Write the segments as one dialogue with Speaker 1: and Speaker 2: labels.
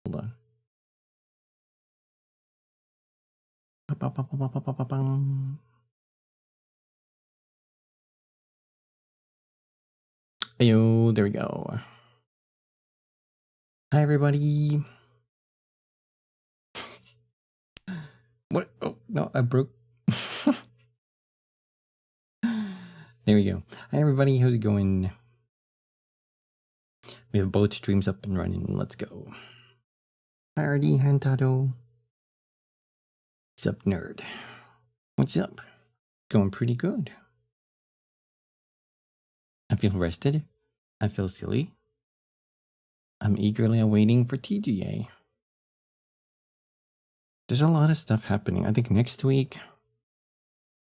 Speaker 1: Hold on. Ayo, there we go. Hi, everybody. What? Oh, no, I broke. There we go. Hi, everybody. How's it going? We have both streams up and running. Let's go. Hi, Artie. Hantado. What's up, nerd? What's up? Going pretty good. I feel rested. I feel silly. I'm eagerly awaiting for TGA. There's a lot of stuff happening. I think next week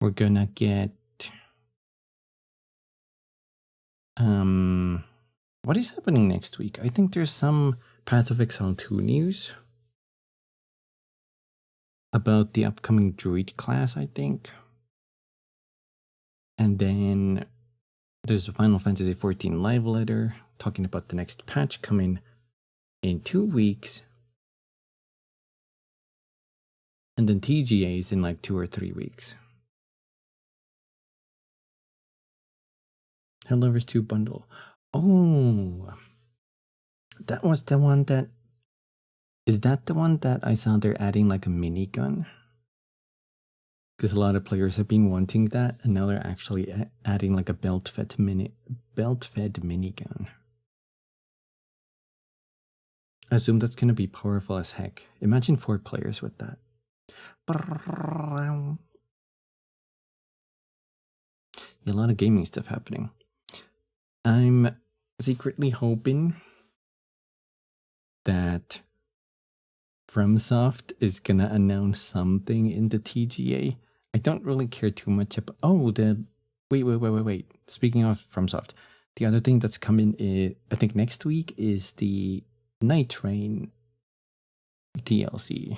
Speaker 1: we're gonna get what is happening next week? I think there's some Path of Exile 2 news about the upcoming Druid class, I think. And then there's the Final Fantasy XIV live letter talking about the next patch coming in 2 weeks. And then TGA is in like 2 or 3 weeks. Helldivers 2 bundle. Oh, that was the one that... Is that the one that I saw they're adding like a minigun? Because a lot of players have been wanting that, and now they're actually adding like a belt-fed minigun. I assume that's going to be powerful as heck. Imagine 4 players with that. Yeah, a lot of gaming stuff happening. I'm secretly hoping that FromSoft is gonna announce something in the TGA. I don't really care too much about... Oh, wait. Speaking of FromSoft, the other thing that's coming is, I think next week, is the Night Train DLC.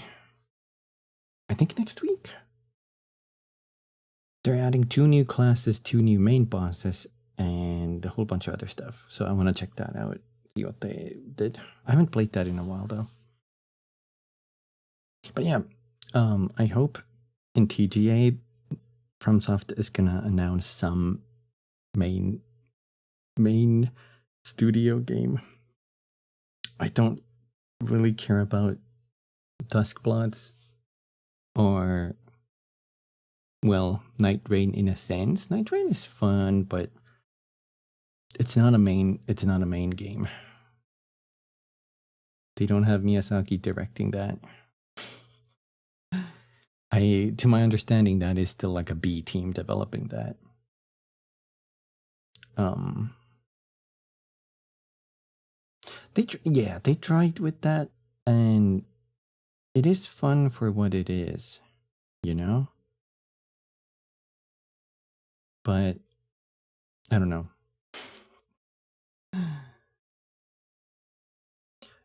Speaker 1: I think next week? They're adding 2 new classes, 2 new main bosses, and a whole bunch of other stuff. So I want to check that out, see what they did. I haven't played that in a while, though. But yeah, I hope in TGA, FromSoft is gonna announce some main studio game. I don't really care about Duskbloods or, well, Night Rain in a sense. Night Rain is fun, but it's not a main game. They don't have Miyazaki directing that. To my understanding, that is still like a B team developing that. They tried with that, and it is fun for what it is, you know? But I don't know.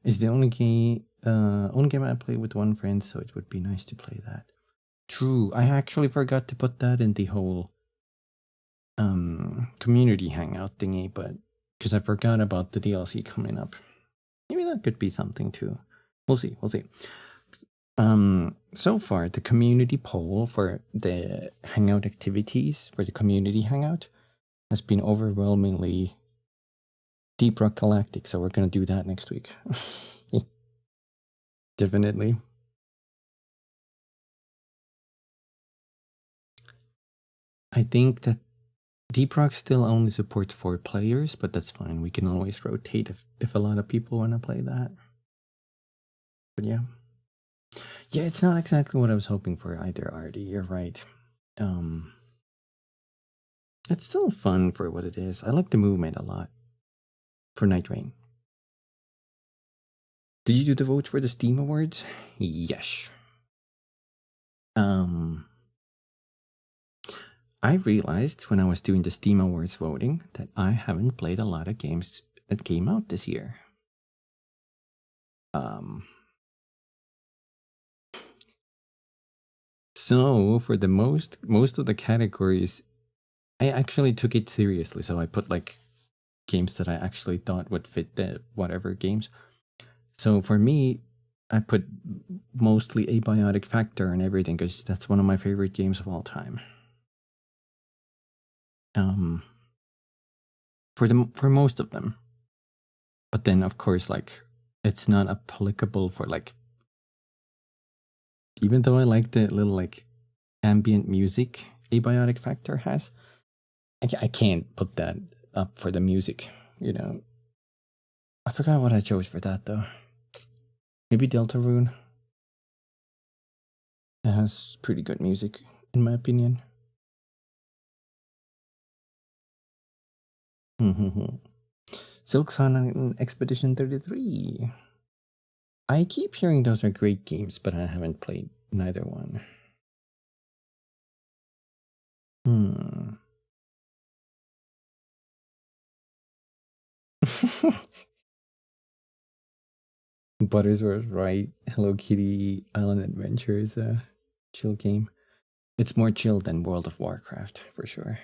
Speaker 1: It's the only game I play with one friend, so it would be nice to play that. True, I actually forgot to put that in the whole community hangout thingy, but because I forgot about the DLC coming up. Maybe that could be something too. We'll see. So far, the community poll for the hangout activities for the community hangout has been overwhelmingly Deep Rock Galactic, so we're gonna do that next week. Definitely. I think that Deep Rock still only supports 4 players, but that's fine. We can always rotate if a lot of people want to play that. But yeah. Yeah, it's not exactly what I was hoping for either, Artie. You're right. It's still fun for what it is. I like the movement a lot for Night Rain. Did you do the vote for the Steam Awards? Yes. I realized when I was doing the Steam Awards voting that I haven't played a lot of games that came out this year. So for the most of the categories, I actually took it seriously. So I put like games that I actually thought would fit the whatever games. So for me, I put mostly Abiotic Factor and everything because that's one of my favorite games of all time. For most of them, but then of course, like, it's not applicable for, like, even though I like the little, like, ambient music Abiotic Factor has, I can't put that up for the music, you know. I forgot what I chose for that though. Maybe Deltarune. It has pretty good music, in my opinion. Silk Sun and Expedition 33. I keep hearing those are great games, but I haven't played neither one. Butters was right. Hello Kitty Island Adventure is a chill game. It's more chill than World of Warcraft, for sure.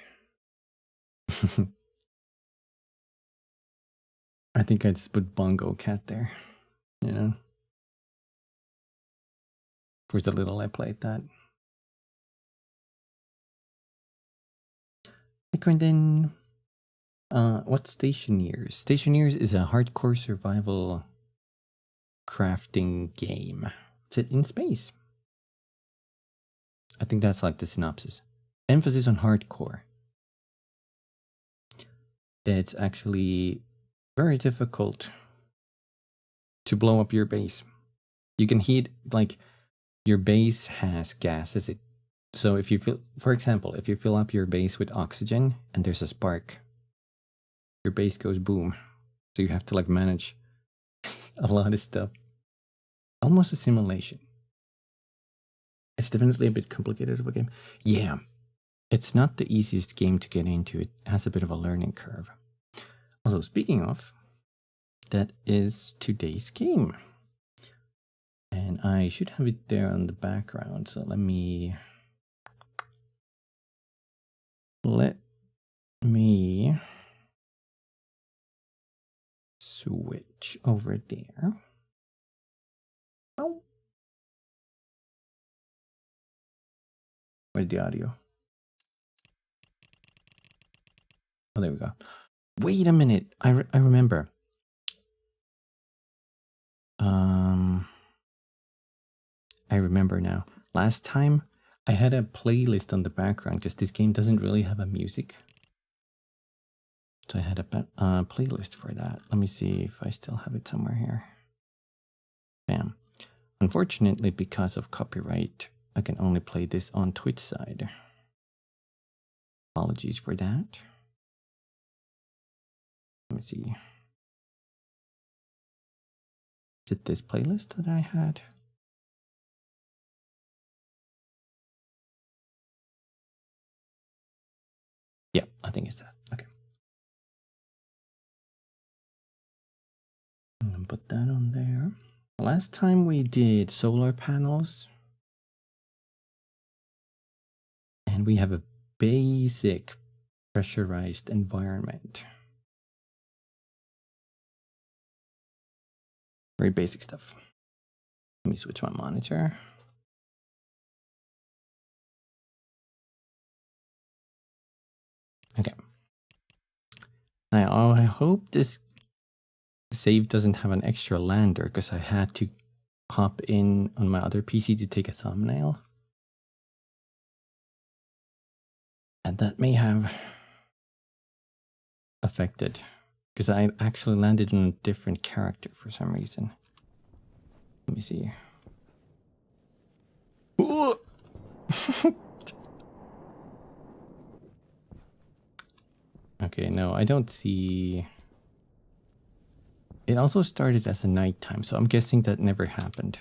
Speaker 1: I think I just put Bongo Cat there, you know. For the little I played that. And then, what's Stationeers? Stationeers is a hardcore survival crafting game. It's in space. I think that's like the synopsis. Emphasis on hardcore. It's actually very difficult to blow up your base. You can heat, like, your base has gases. So if you fill, for example, if you fill up your base with oxygen and there's a spark, your base goes boom. So you have to, like, manage a lot of stuff. Almost a simulation. It's definitely a bit complicated of a game. Yeah, it's not the easiest game to get into. It has a bit of a learning curve. Also, speaking of, that is today's game. And I should have it there on the background. So let me switch over there. Oh. Where's the audio? Oh, there we go. Wait a minute. I remember. I remember now. Last time I had a playlist on the background because this game doesn't really have a music. So I had a playlist for that. Let me see if I still have it somewhere here. Bam. Unfortunately, because of copyright, I can only play this on Twitch side. Apologies for that. Let me see. Is it this playlist that I had? Yeah, I think it's that. Okay. I'm gonna put that on there. Last time we did solar panels. And we have a basic pressurized environment. Very basic stuff. Let me switch my monitor. Okay. Now, I hope this save doesn't have an extra lander because I had to hop in on my other PC to take a thumbnail. And that may have affected because I actually landed on a different character for some reason. Let me see. Okay, no, I don't see. It also started as a nighttime, so I'm guessing that never happened.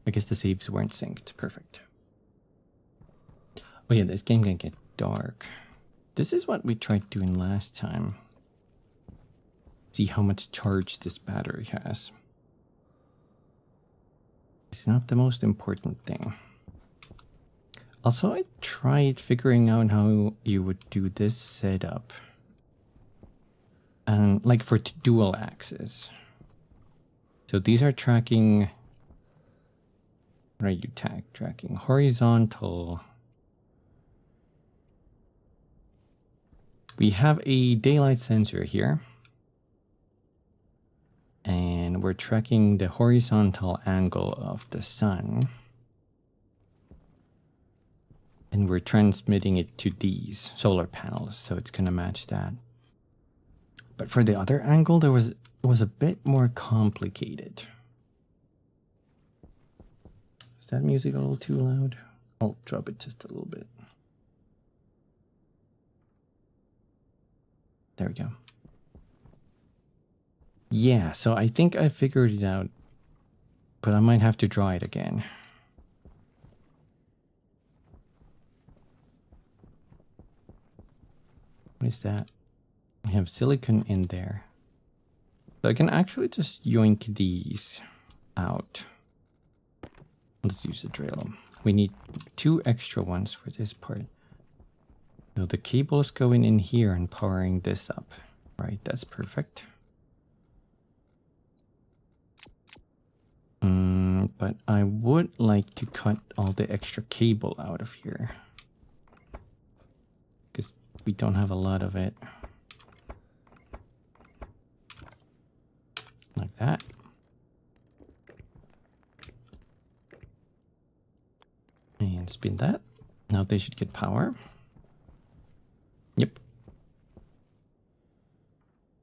Speaker 1: I guess the saves weren't synced. Perfect. Oh yeah, this game can get dark. This is what we tried doing last time. See how much charge this battery has. It's not the most important thing. Also, I tried figuring out how you would do this setup. And like for dual axis. So these are tracking What are you tracking? Horizontal. We have a daylight sensor here. And we're tracking the horizontal angle of the sun. And we're transmitting it to these solar panels, so it's gonna match that. But for the other angle, it was a bit more complicated. Is that music a little too loud? I'll drop it just a little bit. There we go. Yeah, so I think I figured it out, but I might have to draw it again. What is that? I have silicon in there. So I can actually just yoink these out. Let's use a drill. We need 2 extra ones for this part. So the cable's going in here and powering this up. Right, that's perfect. But I would like to cut all the extra cable out of here. Because we don't have a lot of it. Like that. And spin that. Now they should get power. Yep.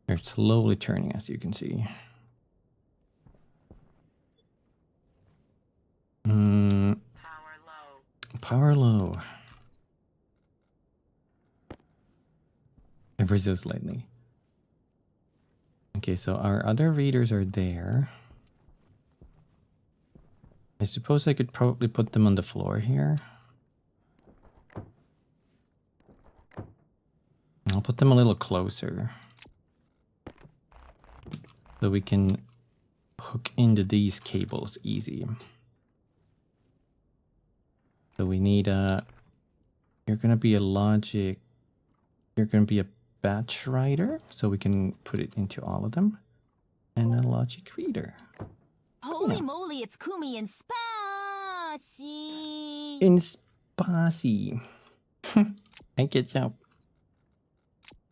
Speaker 1: They're slowly turning, as you can see. Power low. Ever so slightly. Okay, so our other readers are there. I suppose I could probably put them on the floor here. I'll put them a little closer. So we can hook into these cables easy. So we need you're gonna be a logic, you're gonna be a batch writer, so we can put it into all of them. And a logic reader.
Speaker 2: Holy moly, it's Kumi and Spassy.
Speaker 1: In Spassy. Hey, get up.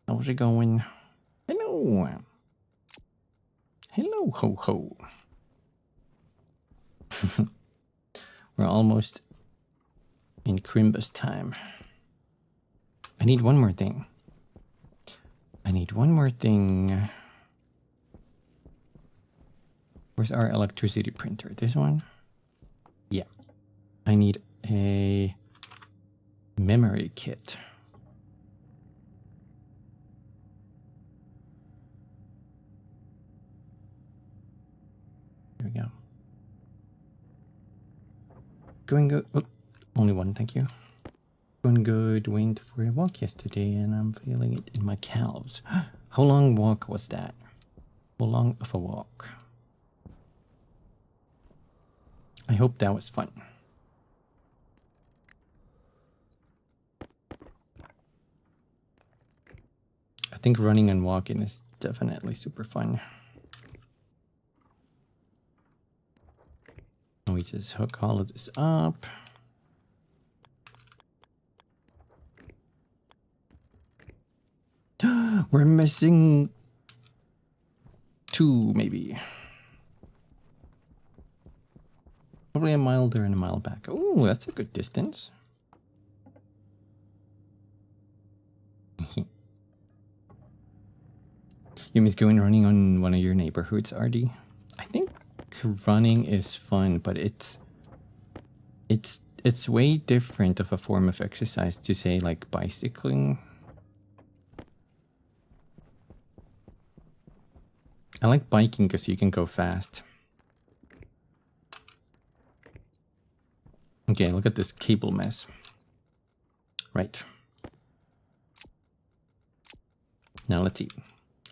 Speaker 1: How's it going? Hello. Hello, ho ho. We're almost in Crimbus time. I need one more thing. Where's our electricity printer? This one? Yeah. I need a memory kit. Here we go. Going good. Oh, only one, thank you. Going good. Went for a walk yesterday and I'm feeling it in my calves. How long walk was that? How long of a walk? I hope that was fun. I think running and walking is definitely super fun. And we just hook all of this up. We're missing 2, maybe. Probably a mile there and a mile back. Oh, that's a good distance. You miss going running on one of your neighborhoods, RD? I think running is fun, but it's way different of a form of exercise to say like bicycling. I like biking because you can go fast. Okay, look at this cable mess. Right. Now let's see.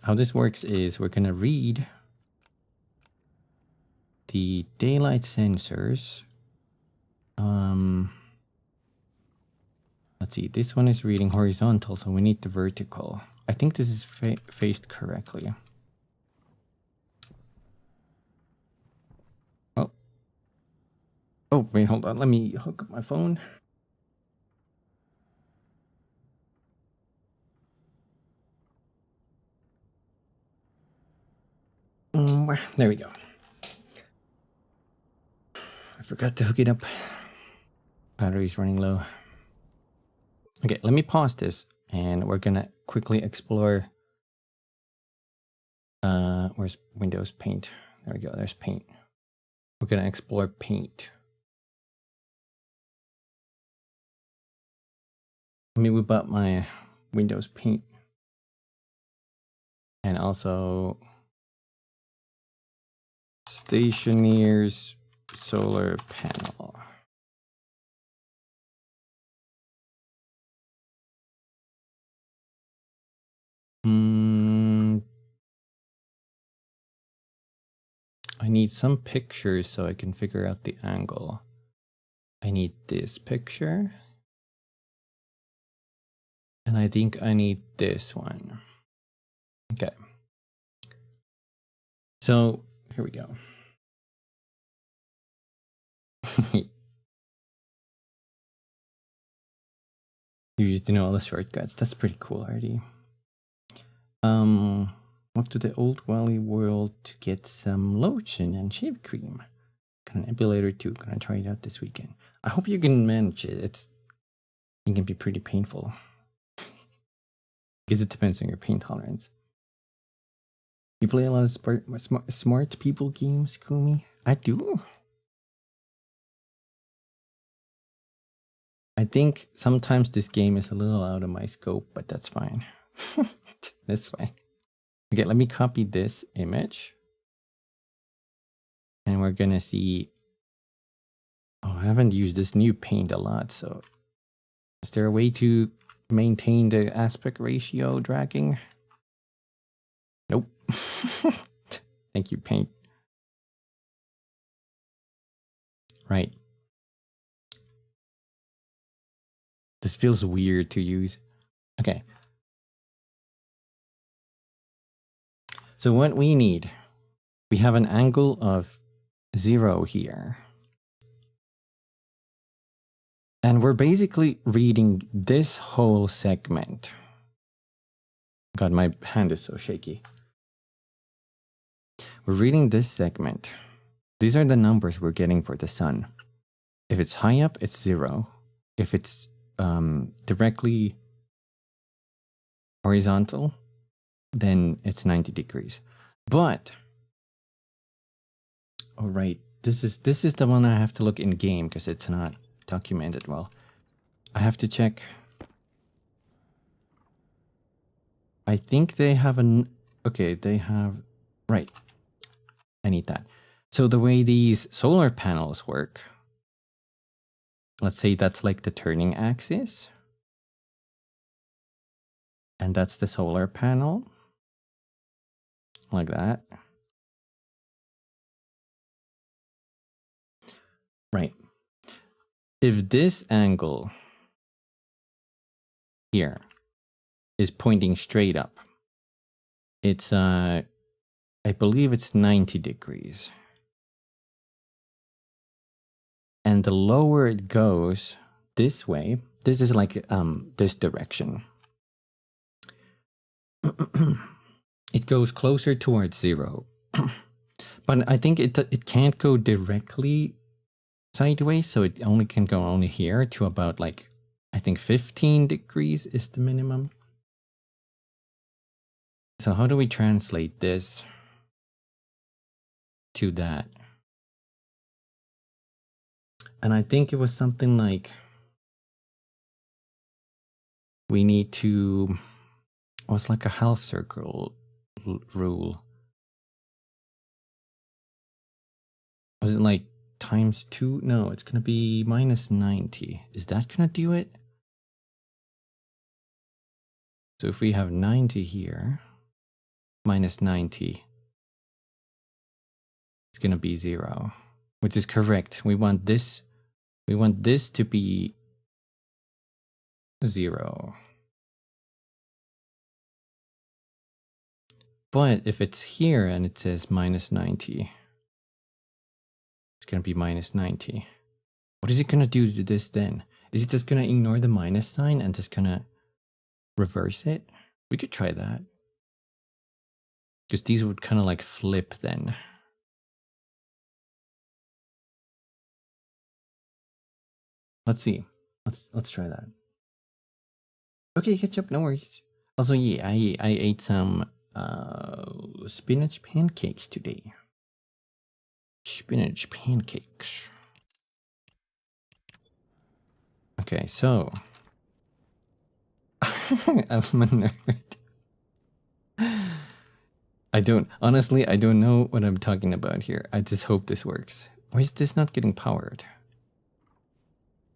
Speaker 1: How this works is we're gonna read the daylight sensors. Let's see, this one is reading horizontal, so we need the vertical. I think this is faced correctly. Oh. Oh, wait, hold on. Let me hook up my phone. There we go. I forgot to hook it up. Battery's running low. Okay, let me pause this and we're gonna quickly explore. Where's Windows Paint? There we go, there's Paint. We're gonna explore Paint. Let me whip up my Windows Paint. And also Stationeers solar panel. I need some pictures so I can figure out the angle. I need this picture. And I think I need this one. Okay. So here we go. You used to know all the shortcuts. That's pretty cool already. Walk to the Old Valley World to get some lotion and shave cream. Got an epilator too. Gonna try it out this weekend. I hope you can manage it. It can be pretty painful. Because it depends on your pain tolerance. You play a lot of smart people games, Kumi? I do. I think sometimes this game is a little out of my scope, but that's fine. That's fine. Okay, let me copy this image. And we're gonna see. Oh, I haven't used this new paint a lot, so is there a way to maintain the aspect ratio dragging? Nope. Thank you, Paint. Right. This feels weird to use. Okay. So what we need, we have an angle of 0 here. And we're basically reading this whole segment. God, my hand is so shaky. We're reading this segment. These are the numbers we're getting for the sun. If it's high up, it's 0. If it's directly horizontal, then it's 90 degrees. But, all right, this is the one I have to look in game because it's not documented well. I have to check. I think they have okay, they have, right. I need that. So the way these solar panels work, let's say that's like the turning axis. And that's the solar panel. Like that. Right. If this angle here is pointing straight up, it's I believe it's 90 degrees. And the lower it goes this way, this is like this direction. It goes closer towards 0. But I think it can't go directly sideways, so it only can go only here to about like, I think 15 degrees is the minimum. So how do we translate this to that? And I think it was something like we need to, it was like a half circle rule. Was it like times 2? No, it's gonna be minus 90. Is that gonna do it? So if we have 90 here, minus 90, it's gonna be 0, which is correct. We want this to be 0. But if it's here and it says minus 90, it's going to be minus 90. What is it gonna do to this then? Is it just gonna ignore the minus sign and just gonna reverse it? We could try that. Because these would kind of like flip then. Let's see. Let's try that. Okay, ketchup, no worries. Also, yeah, I ate some spinach pancakes today. Spinach pancakes. Okay, so I'm a nerd. Honestly, I don't know what I'm talking about here. I just hope this works. Why is this not getting powered?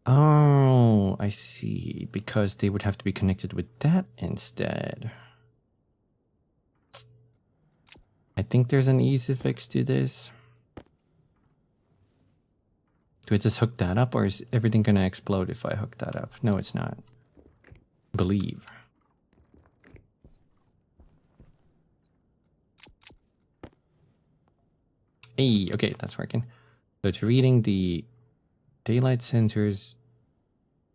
Speaker 1: Oh, I see. Because they would have to be connected with that instead. I think there's an easy fix to this. Do I just hook that up, or is everything gonna explode if I hook that up? No, it's not. Believe. Hey, okay, that's working. So it's reading the daylight sensors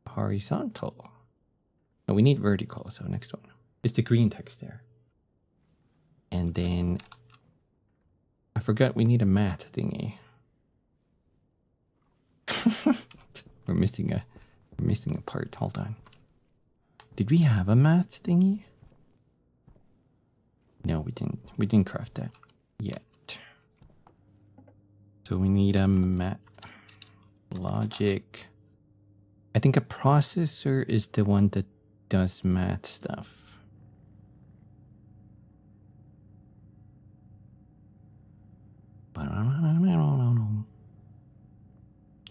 Speaker 1: horizontal. No, we need vertical, so next one. It's the green text there. And then I forgot we need a math thingy. we're missing a part. Hold on. Did we have a math thingy? No, we didn't. We didn't craft that yet. So we need a math logic. I think a processor is the one that does math stuff.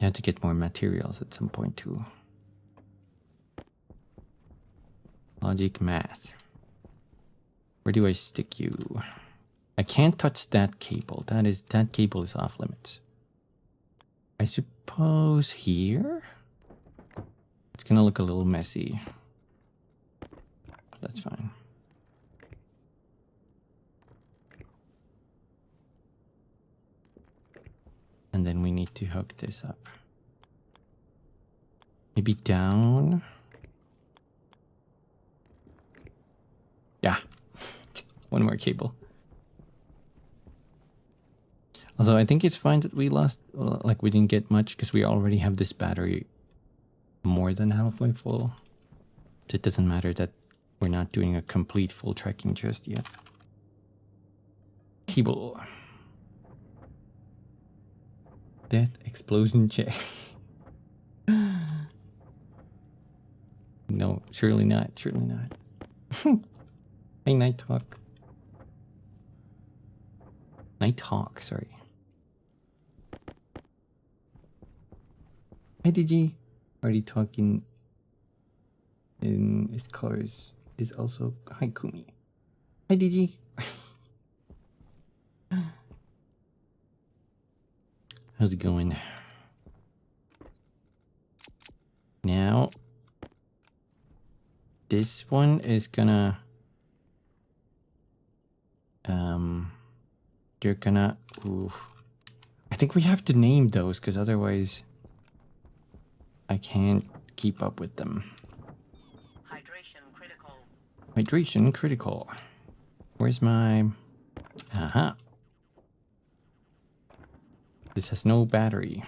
Speaker 1: You have to get more materials at some point too. Logic math. Where do I stick you? I can't touch that cable. That cable is off limits. I suppose here? It's gonna look a little messy. That's fine. And then we need to hook this up. Maybe down. Yeah. One more cable. Although I think it's fine that we lost, like we didn't get much because we already have this battery more than halfway full. So it doesn't matter that we're not doing a complete full tracking just yet. Cable. Death explosion check. No, surely not. Surely not. Hey, Nighthawk. Nighthawk, sorry. Hi, DG. Already talking in his cars is also. Hi, Kumi. Hi, DG. How's it going? Now, this one is gonna. You're gonna. Oof. I think we have to name those because otherwise, I can't keep up with them.
Speaker 3: Hydration critical.
Speaker 1: Hydration critical. Where's my... Aha. This has no battery.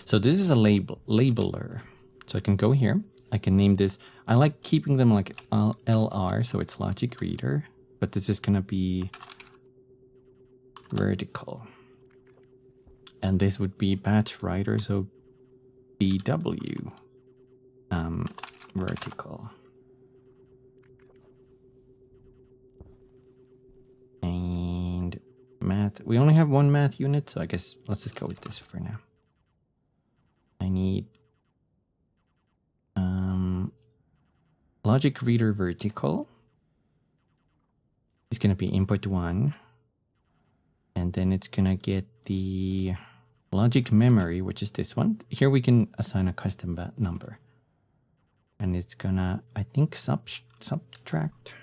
Speaker 1: So this is a labeler. So I can go here. I can name this. I like keeping them like LR, so it's logic reader. But this is gonna be vertical. And this would be batch writer, so BW. Vertical. And math. We only have one math unit, so I guess let's just go with this for now. I need logic reader vertical is going to be input 1, and then it's going to get the logic memory, which is this one. Here we can assign a custom number, and it's gonna, I think, subtract.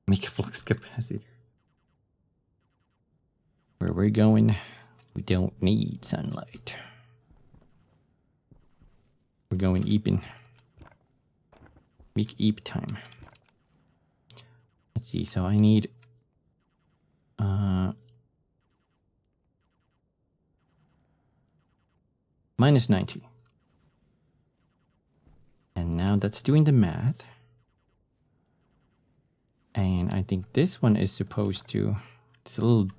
Speaker 1: Make a flux capacitor. Where we're going, we don't need sunlight. We're going Eepin. Week Eep time. Let's see, so I need minus 90. And now that's doing the math. And I think this one is supposed to, this little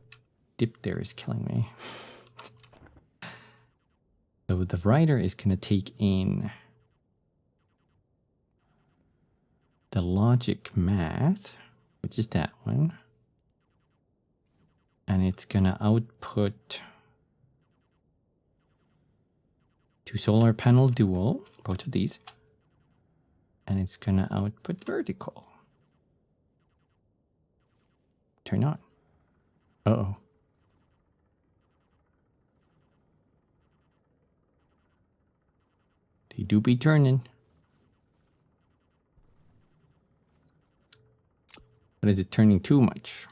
Speaker 1: dip there is killing me. So the writer is going to take in the logic math, which is that one. And it's going to output to solar panel dual, both of these. And it's going to output vertical. Turn on. Uh-oh. They do be turning. But is it turning too much?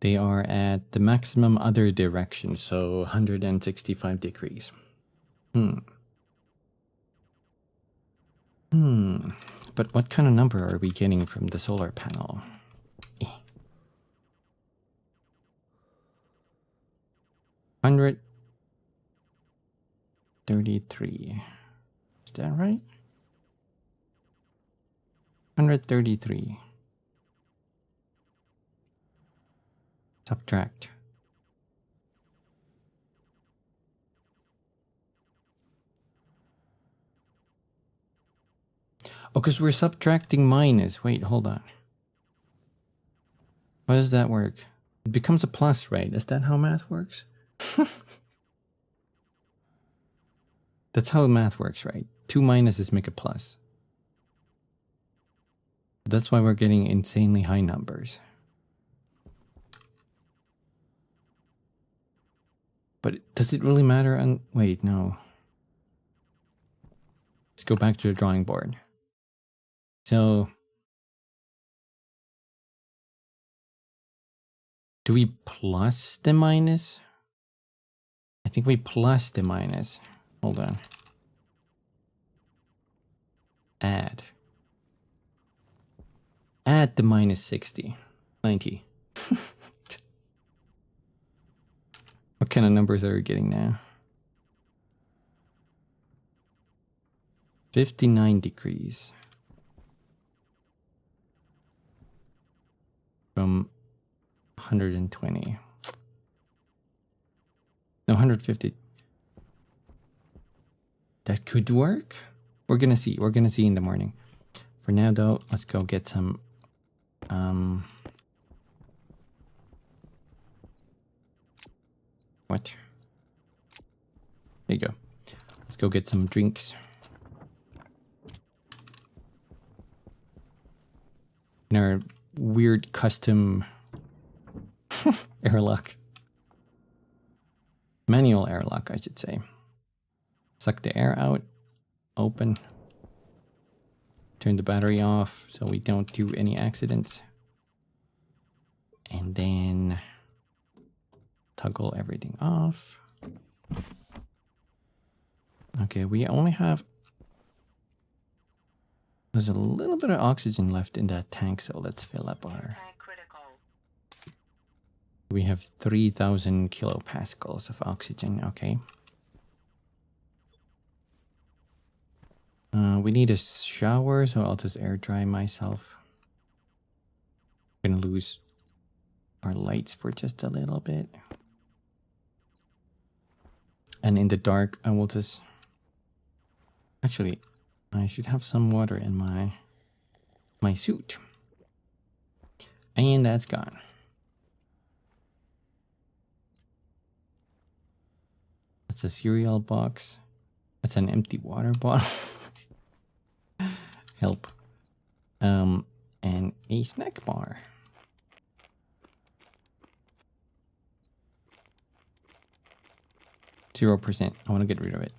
Speaker 1: They are at the maximum other direction, so 165 degrees. But what kind of number are we getting from the solar panel? 133. Is that right? 133. Subtract. Oh, because we're subtracting minus. Wait, hold on. How does that work? It becomes a plus, right? Is that how math works? That's how math works, right? 2 minuses make a plus. That's why we're getting insanely high numbers. But does it really matter? Wait, no. Let's go back to the drawing board. So, do we plus the minus? I think we plus the minus. Hold on. Add. Add the minus 60. 90. What kind of numbers are we getting now? 59 degrees. From 120. No, 150. That could work. We're gonna see. We're gonna see in the morning. For now, though, let's go get some. What? There you go. Let's go get some drinks. In our weird custom airlock. Manual airlock, I should say. Suck the air out. Open. Turn the battery off so we don't do any accidents. And then toggle everything off. Okay, we only have... There's a little bit of oxygen left in that tank, so let's fill up our... We have 3,000 kilopascals of oxygen, okay. We need a shower, so I'll just air dry myself. I'm gonna lose our lights for just a little bit. And in the dark, I will just... Actually, I should have some water in my suit. And that's gone. That's a cereal box. That's an empty water bottle. Help. And a snack bar. %. I want to get rid of it.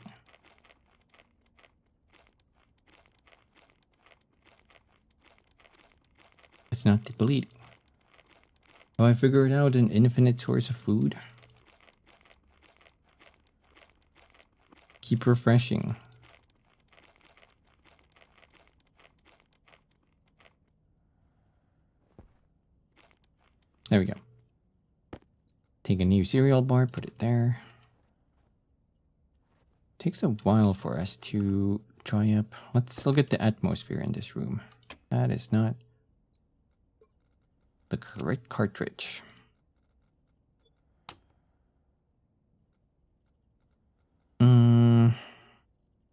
Speaker 1: It's not depleted. Have I figured out an infinite source of food? Keep refreshing. There we go. Take a new cereal bar, put it there. Takes a while for us to dry up. Let's look at the atmosphere in this room. That is not the correct cartridge.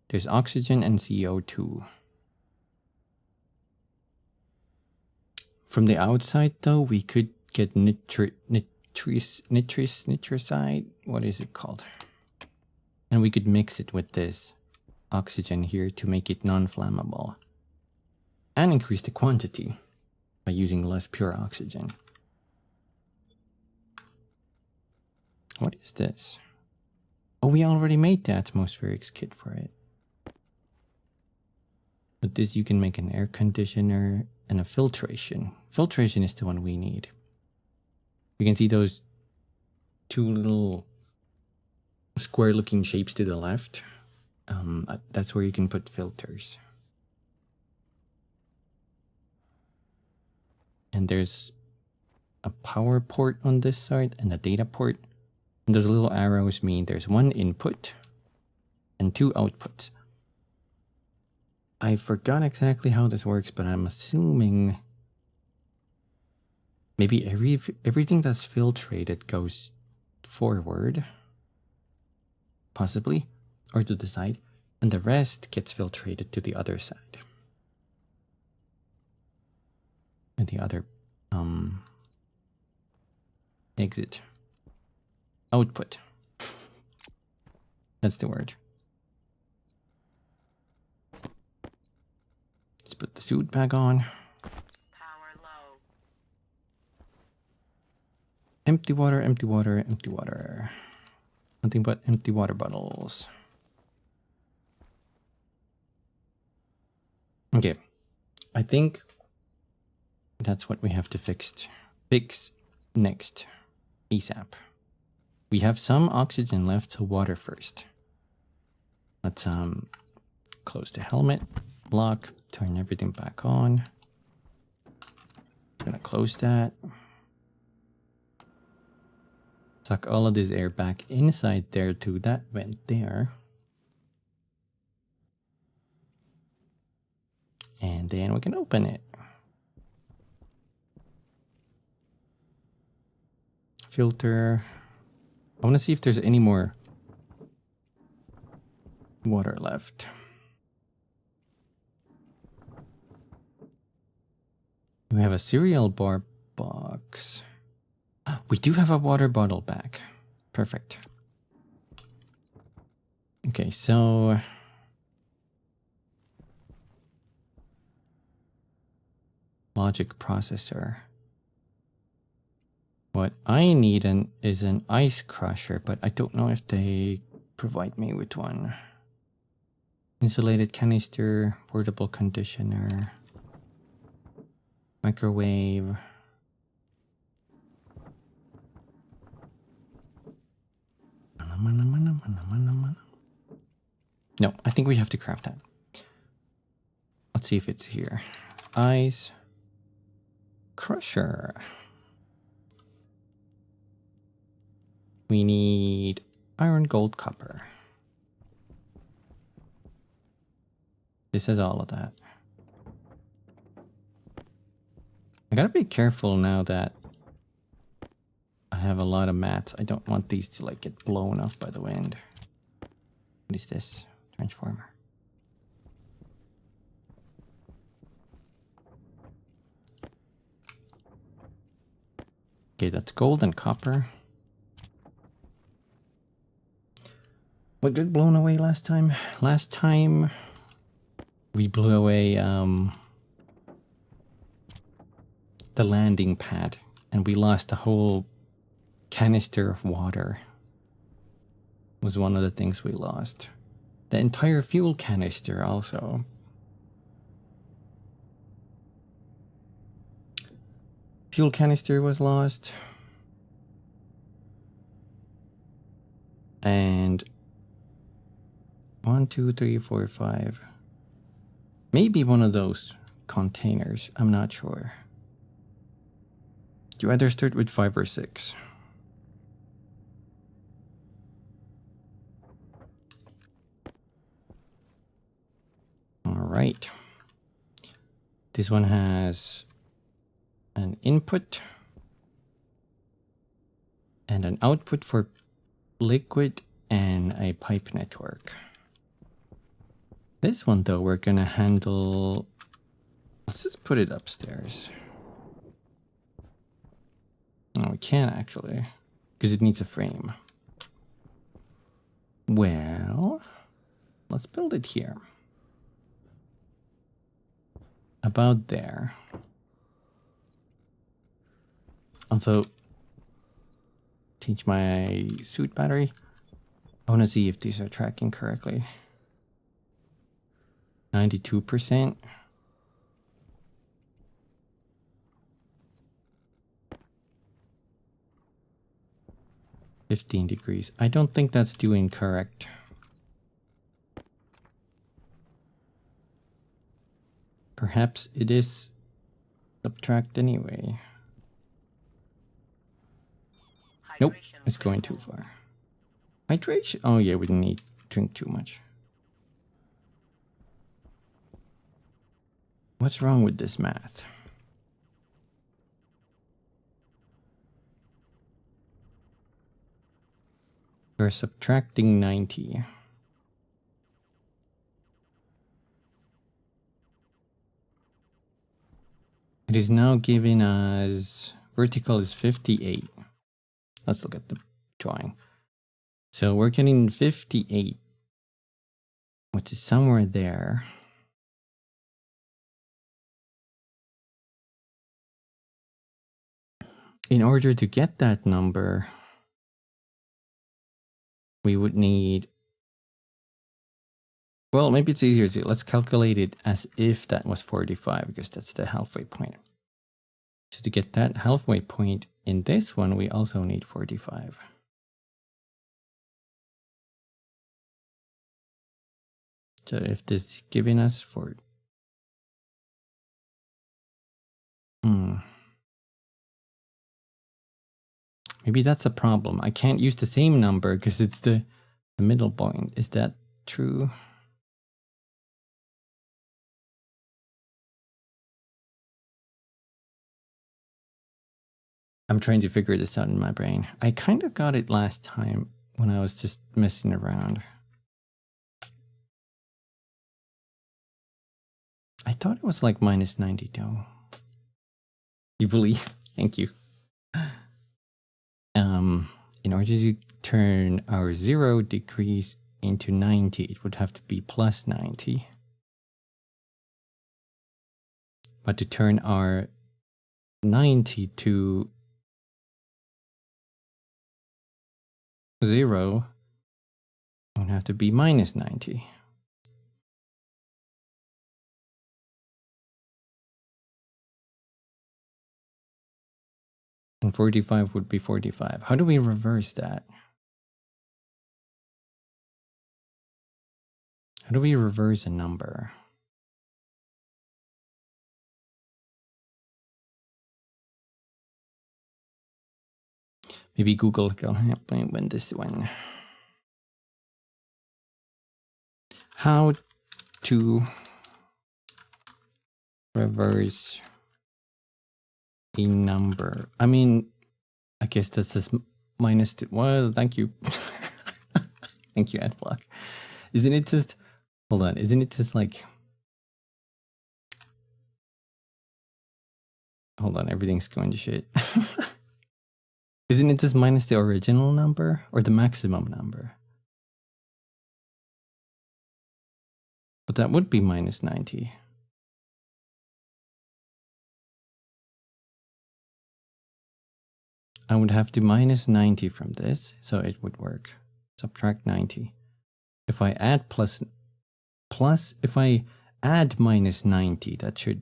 Speaker 1: There's oxygen and CO2. From the outside, though, we could get nitricide. What is it called? And we could mix it with this oxygen here to make it non-flammable. And increase the quantity by using less pure oxygen. What is this? Oh, we already made the atmospherics kit for it. With this you can make an air conditioner and a filtration. Filtration is the one we need. You can see those two little square looking shapes to the left. That's where you can put filters. And there's a power port on this side and a data port. And those little arrows mean there's one input and two outputs. I forgot exactly how this works, but I'm assuming maybe everything that's filtrated goes forward, possibly, or to the side, and the rest gets filtrated to the other side. And the other exit. Output. That's the word. Let's put the suit back on.
Speaker 3: Power low.
Speaker 1: Empty water, empty water, empty water. Nothing but empty water bottles. Okay. I think that's what we have to fix next. ASAP. We have some oxygen left, so water first. Let's close the helmet, lock, turn everything back on. Gonna close that. Suck all of this air back inside there to that vent there. And then we can open it. Filter. I want to see if there's any more water left. We have a cereal bar box. We do have a water bottle back. Perfect. Okay, so logic processor. What I need is an ice crusher, but I don't know if they provide me with one. Insulated canister, portable conditioner, microwave. No, I think we have to craft that. Let's see if it's here. Ice crusher. We need iron, gold, copper. This is all of that. I gotta be careful now that I have a lot of mats. I don't want these to like get blown off by the wind. What is this? Transformer. Okay, that's gold and copper. What got blown away last time? Last time we blew away the landing pad and we lost the whole canister of water. Was one of the things we lost. The entire fuel canister also. Fuel canister was lost. And 1, 2, 3, 4, 5. Maybe one of those containers. I'm not sure. Do you either start with 5 or 6? All right. This one has an input and an output for liquid and a pipe network. This one though, we're gonna handle. Let's just put it upstairs. No, we can't actually, because it needs a frame. Well, let's build it here. About there. Also, change my suit battery. I want to see if these are tracking correctly. 92%. $15. I don't think that's doing correct. Perhaps it is subtract anyway. Nope, it's going too far. Hydration. Oh yeah, we didn't need to drink too much. What's wrong with this math? We're subtracting 90. It is now giving us vertical is 58. Let's look at the drawing. So we're getting 58, which is somewhere there. In order to get that number, we would need, well, maybe it's easier to, let's calculate it as if that was 45, because that's the halfway point. So to get that halfway point in this one, we also need 45. So if this is giving us for, maybe that's a problem. I can't use the same number because it's the middle point. Is that true? I'm trying to figure this out in my brain. I kind of got it last time when I was just messing around. I thought it was like minus 90 though. You believe? Thank you. In order to turn our 0 degrees into 90, it would have to be plus 90. But to turn our 90 to 0, it would have to be minus 90. And 45 would be 45. How do we reverse that? How do we reverse a number? Maybe Google can help me with this one. How to reverse a number. I mean, I guess that's just minus 2. Well, thank you. Thank you, AdBlock. Isn't it just, hold on, isn't it just like, hold on, everything's going to shit. Isn't it just minus the original number or the maximum number? But that would be minus 90. I would have to minus 90 from this, so it would work. Subtract 90. If I add if I add minus 90, that should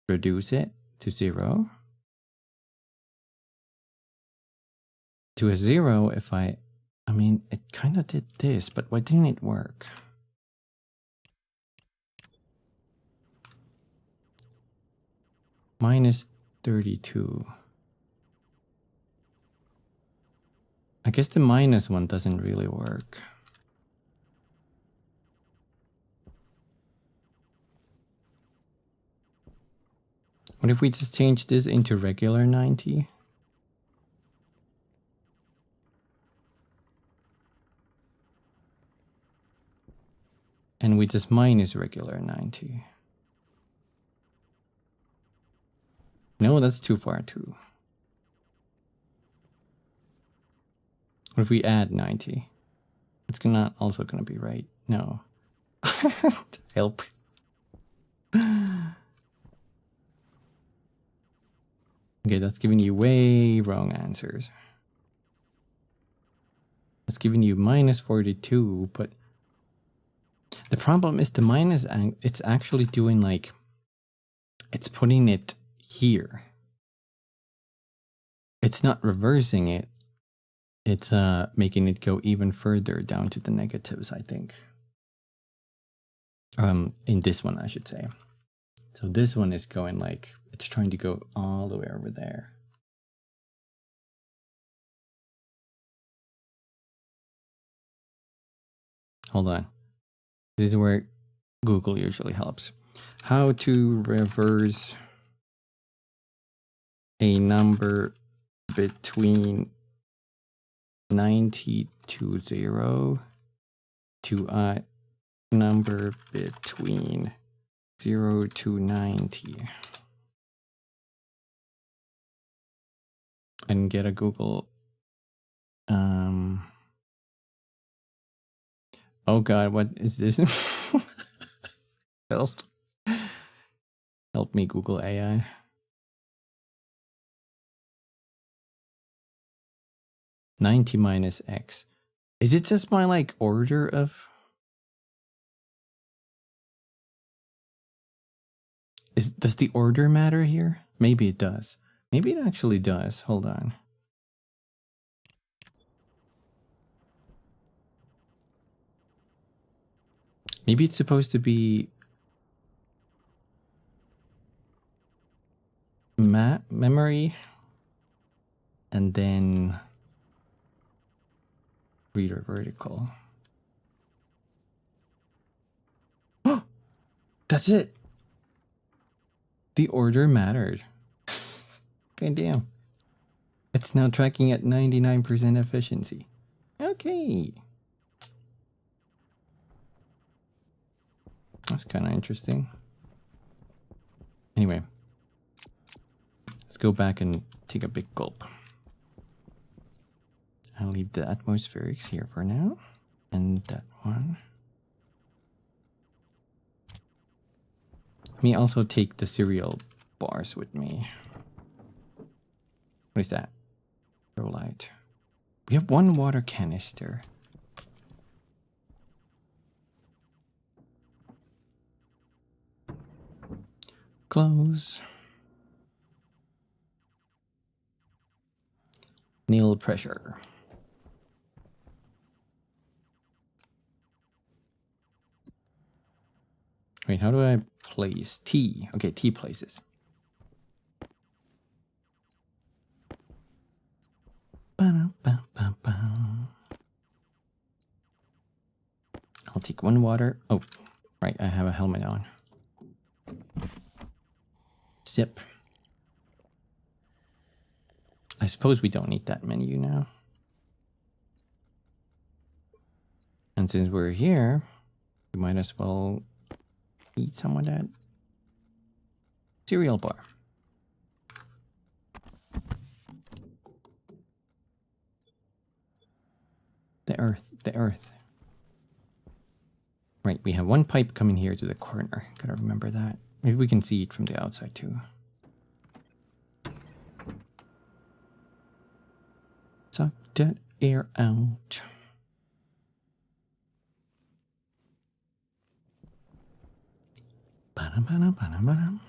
Speaker 1: reduce it to 0. To a 0 if I mean, it kind of did this, but why didn't it work? Minus 32. I guess the minus one doesn't really work. What if we just change this into regular 90? And we just minus regular 90. No, that's too far too. What if we add 90? It's not also gonna be right. No. Help. Okay, that's giving you way wrong answers. It's giving you minus 42, but the problem is the minus, it's actually doing like, it's putting it here. It's not reversing it. It's making it go even further down to the negatives, I think. In this one, I should say. So this one is going like, it's trying to go all the way over there. Hold on. This is where Google usually helps. How to reverse a number between 90 to 0 to a number between 0 to 90. And get a Google. Oh God, what is this? Help. Help me, Google AI. $90 minus X. Is it just my like order of? Does the order matter here? Maybe it does. Maybe it actually does. Hold on. Maybe it's supposed to be memory and then reader vertical. That's it. The order mattered. God damn. It's now tracking at 99% efficiency. Okay. That's kind of interesting. Anyway. Let's go back and take a big gulp. I'll leave the atmospherics here for now. And that one. Let me also take the cereal bars with me. What is that? Grow light. We have one water canister. Close. Nil pressure. Wait, how do I place T? Okay, T places. I'll take one water. Oh, right, I have a helmet on. Zip. I suppose we don't need that menu now. And since we're here, we might as well eat some of that cereal bar. The earth, the earth. Right, we have one pipe coming here to the corner. Gotta remember that. Maybe we can see it from the outside too. Suck that air out. Ba-dum, ba-dum, ba-dum, ba-dum.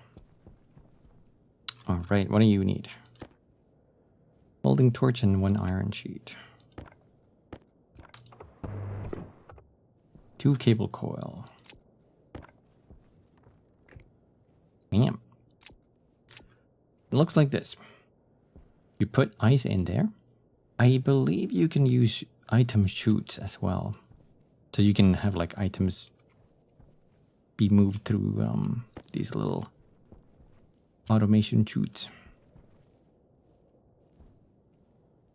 Speaker 1: right. What do you need? Welding torch and 1 iron sheet. 2 cable coil. Damn. It looks like this. You put ice in there. I believe you can use item chutes as well. So you can have like items be moved through these little automation chutes.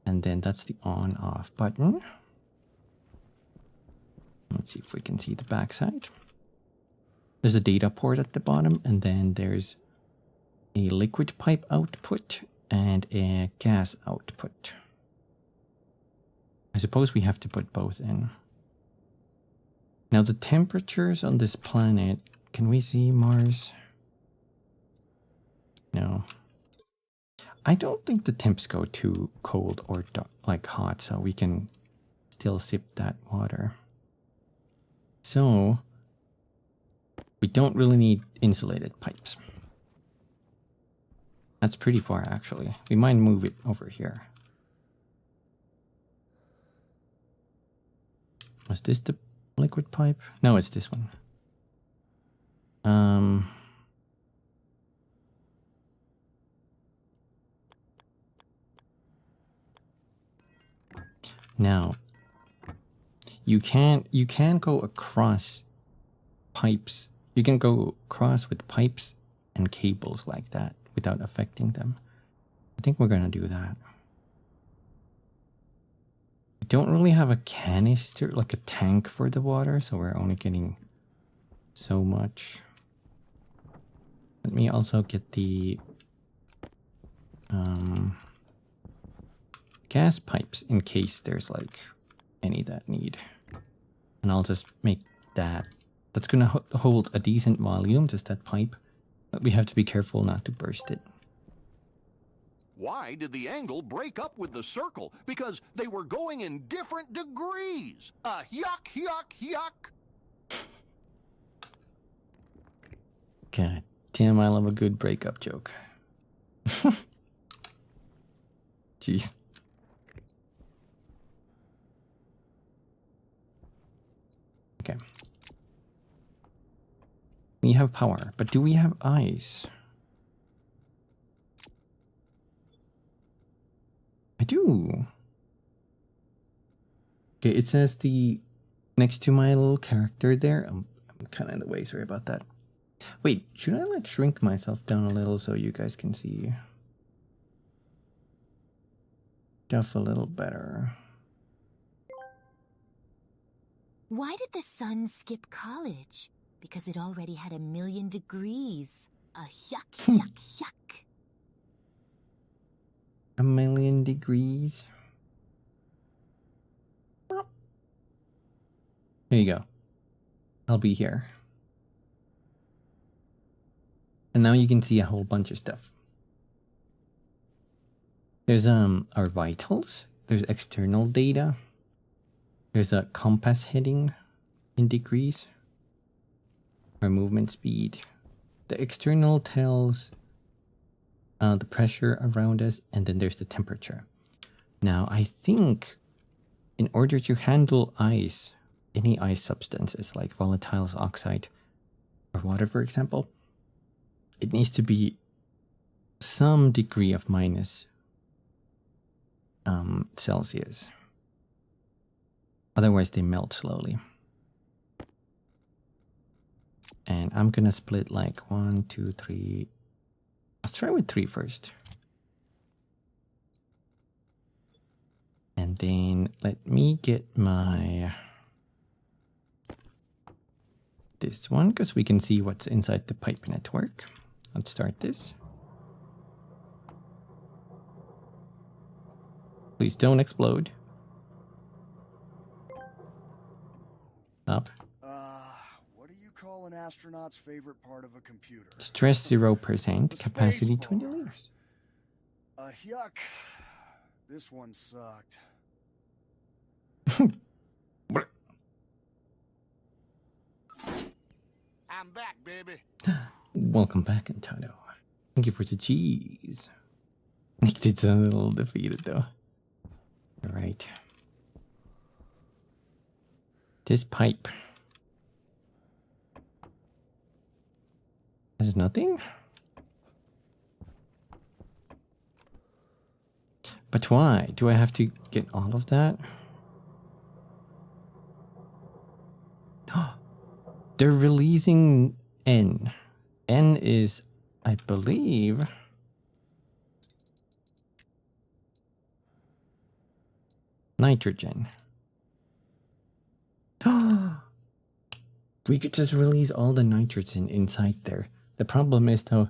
Speaker 1: And then that's the on off button. Let's see if we can see the backside. There's a data port at the bottom, and then there's a liquid pipe output and a gas output. I suppose we have to put both in. Now the temperatures on this planet, can we see Mars? No. I don't think the temps go too cold or like hot, so we can still sip that water. So we don't really need insulated pipes. That's pretty far actually. We might move it over here. Was this the liquid pipe? No, it's this one. Now you can go across pipes. You can go across with pipes and cables like that without affecting them. I think we're gonna do that. We don't really have a canister, like a tank for the water, so we're only getting so much. Let me also get the gas pipes in case there's like any that need. And I'll just make that. That's gonna hold a decent volume, just that pipe. But we have to be careful not to burst it.
Speaker 4: Why did the angle break up with the circle? Because they were going in different degrees. Yuck, yuck, yuck.
Speaker 1: God damn, I love a good breakup joke. Jeez. Okay. We have power, but do we have ice? I do. Okay, it says the next to my little character there. I'm kind of in the way, sorry about that. Wait, should I like shrink myself down a little so you guys can see stuff a little better?
Speaker 2: Why did the sun skip college? Because it already had 1,000,000 degrees. Yuck, yuck, yuck.
Speaker 1: 1,000,000 degrees. Here you go. I'll be here. And now you can see a whole bunch of stuff. There's our vitals. There's external data. There's a compass heading in degrees. Our movement speed. The external tells the pressure around us, and then there's the temperature. Now, I think in order to handle ice, any ice substances like volatiles, oxide, or water, for example, it needs to be some degree of minus Celsius. Otherwise, they melt slowly. And I'm gonna split like 1, 2, 3. Let's try with 3 first. And then let me get my this one, because we can see what's inside the pipe network. Let's start this. Please don't explode. Stop.
Speaker 5: What do you call an astronaut's favorite part of a computer?
Speaker 1: Stress 0%,
Speaker 5: The
Speaker 1: capacity
Speaker 5: space
Speaker 1: 20
Speaker 5: bar.
Speaker 1: liters.
Speaker 5: Yuck. This one sucked.
Speaker 4: I'm back, baby.
Speaker 1: Welcome back, Intado. Thank you for the cheese. Nick did sound a little defeated though. Alright. This pipe has nothing? But why? Do I have to get all of that? They're releasing N. N is, I believe, nitrogen. We could just release all the nitrogen inside there. The problem is though,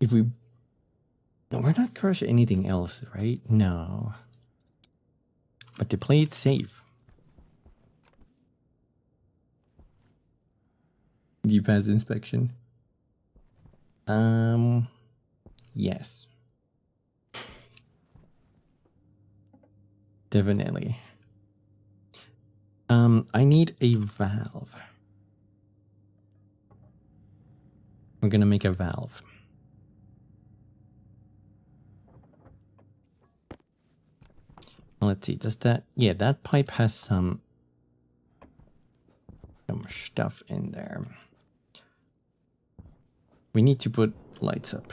Speaker 1: if we... No, we're not crushing anything else, right? No. But to play it safe. Do you pass inspection? Yes. Definitely. I need a valve. We're gonna make a valve. Let's see, does that... Yeah, that pipe has some stuff in there. We need to put lights up.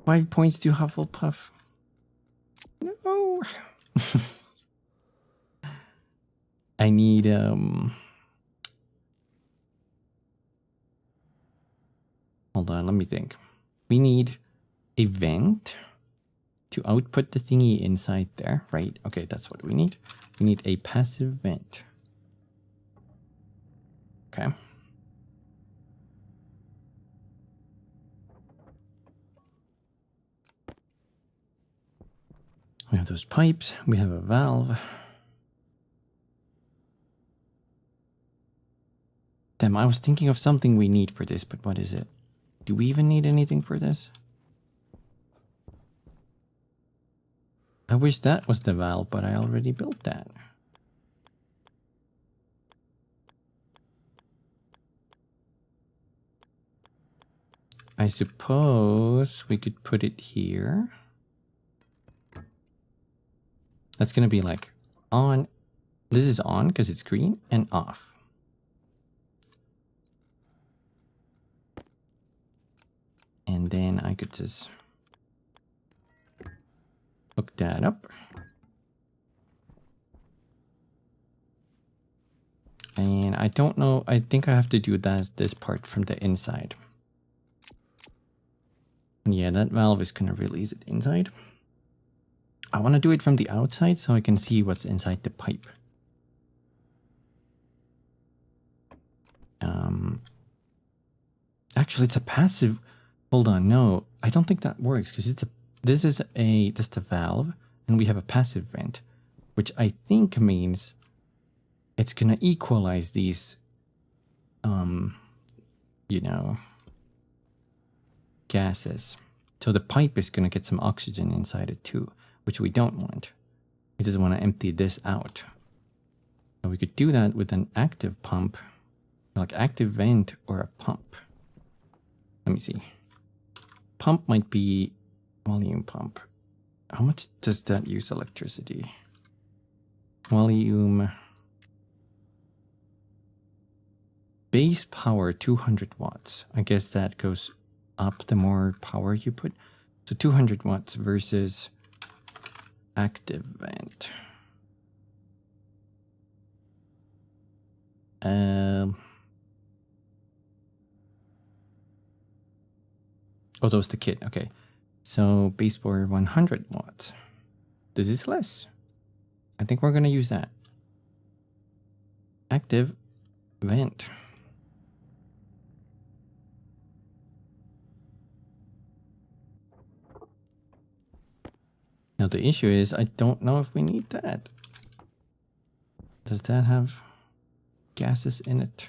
Speaker 1: 5 points to Hufflepuff. No. I need hold on, let me think. We need a vent to output the thingy inside there, right? Okay, that's what we need. We need a passive vent. Okay. We have those pipes. We have a valve. Damn, I was thinking of something we need for this, but what is it? Do we even need anything for this? I wish that was the valve, but I already built that. I suppose we could put it here. That's gonna be like on. This is on because it's green, and off. And then I could just hook that up. And I don't know, I think I have to do this part from the inside. Yeah, that valve is gonna release it inside. I want to do it from the outside so I can see what's inside the pipe. Actually, it's a passive. Hold on, no, I don't think that works because this is just a valve, and we have a passive vent, which I think means it's gonna equalize these, you know, gases. So the pipe is gonna get some oxygen inside it too, which we don't want. We just want to empty this out. So we could do that with an active pump, like active vent or a pump. Let me see. Pump might be volume pump. How much does that use electricity? Volume. Base power 200 watts. I guess that goes up the more power you put. So 200 watts versus active vent. Oh, that was the kit. Okay. So base power 100 watts. This is less. I think we're going to use that. Active vent. Now the issue is I don't know if we need that. Does that have gases in it?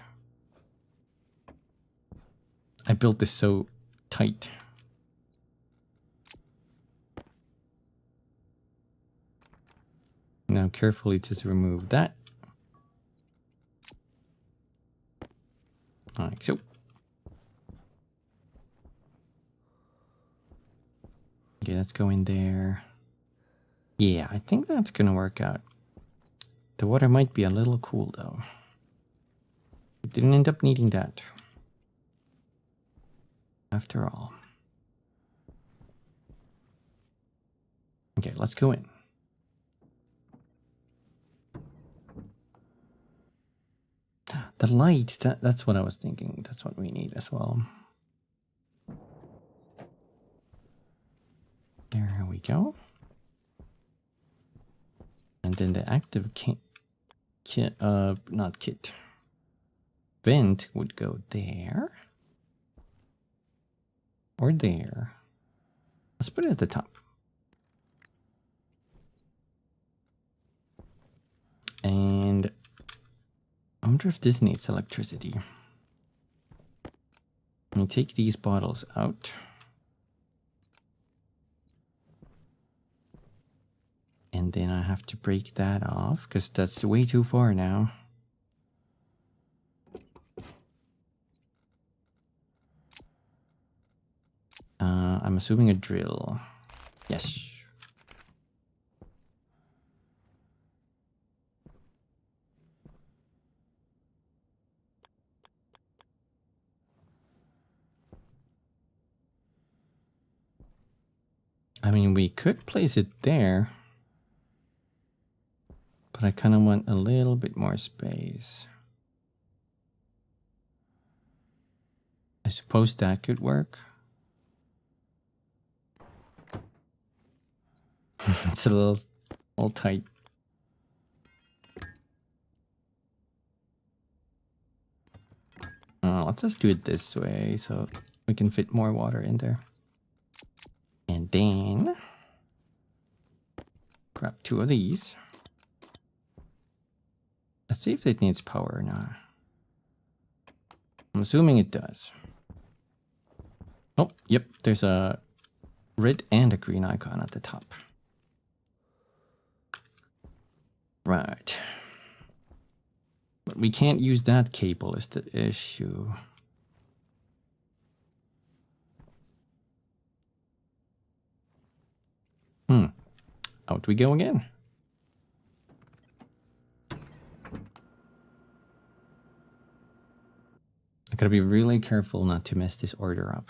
Speaker 1: I built this so tight. Now carefully just remove that. Like so. let's go in there. Yeah, I think that's gonna work out. The water might be a little cool though. We didn't end up needing that. After all. Okay, let's go in. The light, that's what I was thinking. That's what we need as well. There we go. And then the active vent would go there. Or there. Let's put it at the top. And I wonder if this needs electricity. Let me take these bottles out. And then I have to break that off because that's way too far now. I'm assuming a drill. Yes. I mean, we could place it there. But I kind of want a little bit more space. I suppose that could work. It's a little tight. Let's just do it this way so we can fit more water in there. And then grab 2 of these. Let's see if it needs power or not. I'm assuming it does. Oh, yep, there's a red and a green icon at the top. Right. But we can't use that cable is the issue. Out we go again. I gotta be really careful not to mess this order up.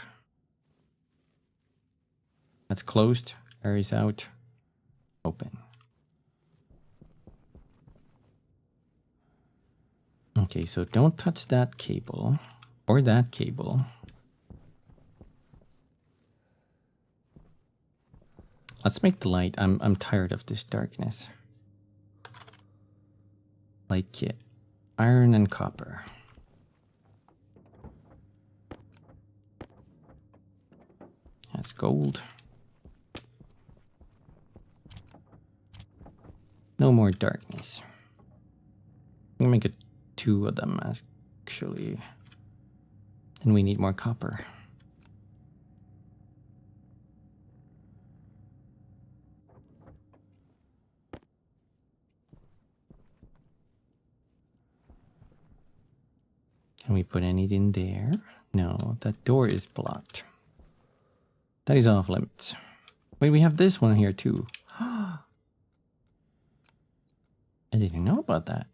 Speaker 1: That's closed. Area's out. Open. Okay, so don't touch that cable or that cable. Let's make the light. I'm tired of this darkness. Light kit. Iron and copper. That's gold. No more darkness. I'm gonna make it 2 of them actually. And we need more copper. Can we put anything there? No, that door is blocked. That is off limits. Wait, we have this one here too. I didn't know about that.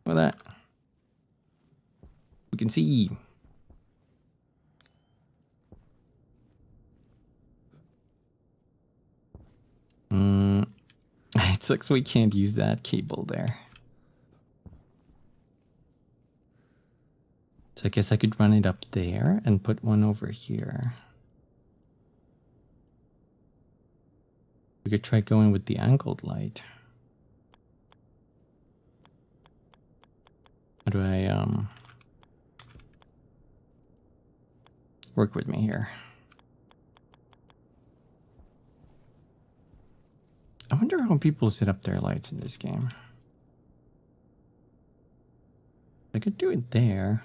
Speaker 1: Look at that. We can see. It sucks we can't use that cable there. So I guess I could run it up there and put one over here. We could try going with the angled light. How do I work with me here? I wonder how people set up their lights in this game. I could do it there.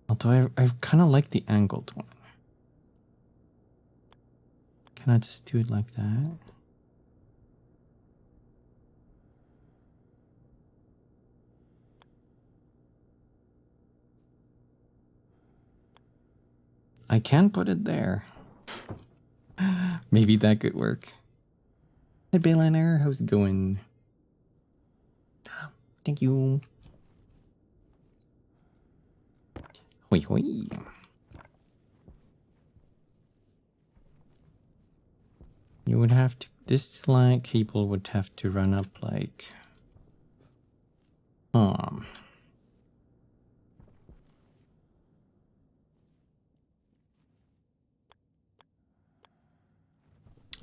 Speaker 1: Although I kind of like the angled one. Can I just do it like that? I can put it there. Maybe that could work. Hey, Bayliner, how's it going? Thank you. Hoi hoi. You would have to, this like cable would have to run up like,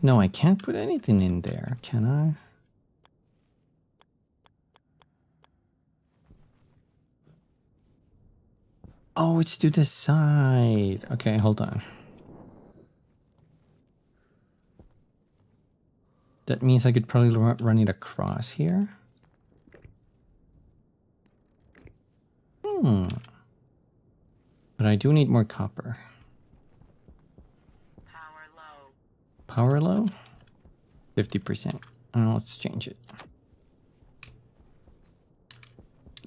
Speaker 1: no, I can't put anything in there, can I? Oh, it's to the side. Okay, hold on. That means I could probably run it across here. But I do need more copper.
Speaker 3: Power low.
Speaker 1: Power low? 50%. Let's change it.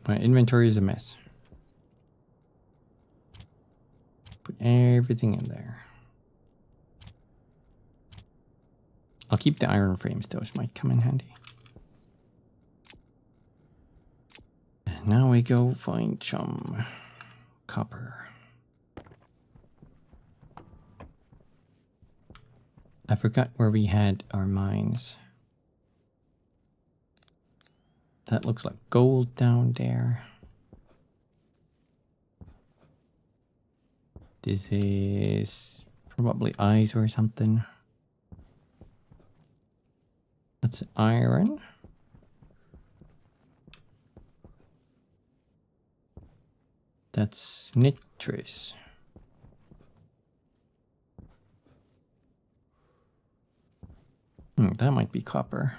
Speaker 1: My inventory is a mess. Put everything in there. I'll keep the iron frames, those might come in handy. And now we go find some copper. I forgot where we had our mines. That looks like gold down there. This is probably ice or something. That's iron. That's nitrous. That might be copper.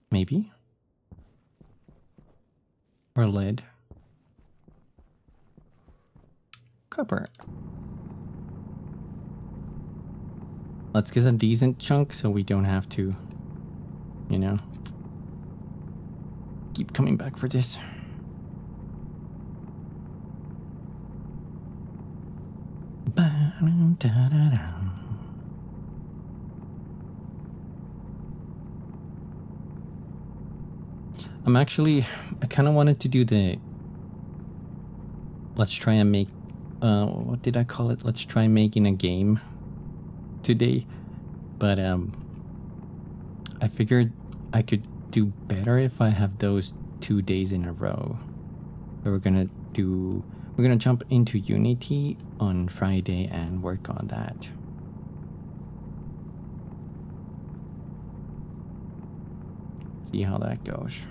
Speaker 1: Maybe. Or lead. Copper. Let's get a decent chunk so we don't have to, you know, keep coming back for this. I kind of wanted to do the, let's try and make, what did I call it? Let's try making a game today. But I figured I could do better if I have those 2 days in a row. So we're gonna jump into Unity on Friday and work on that. See how that goes.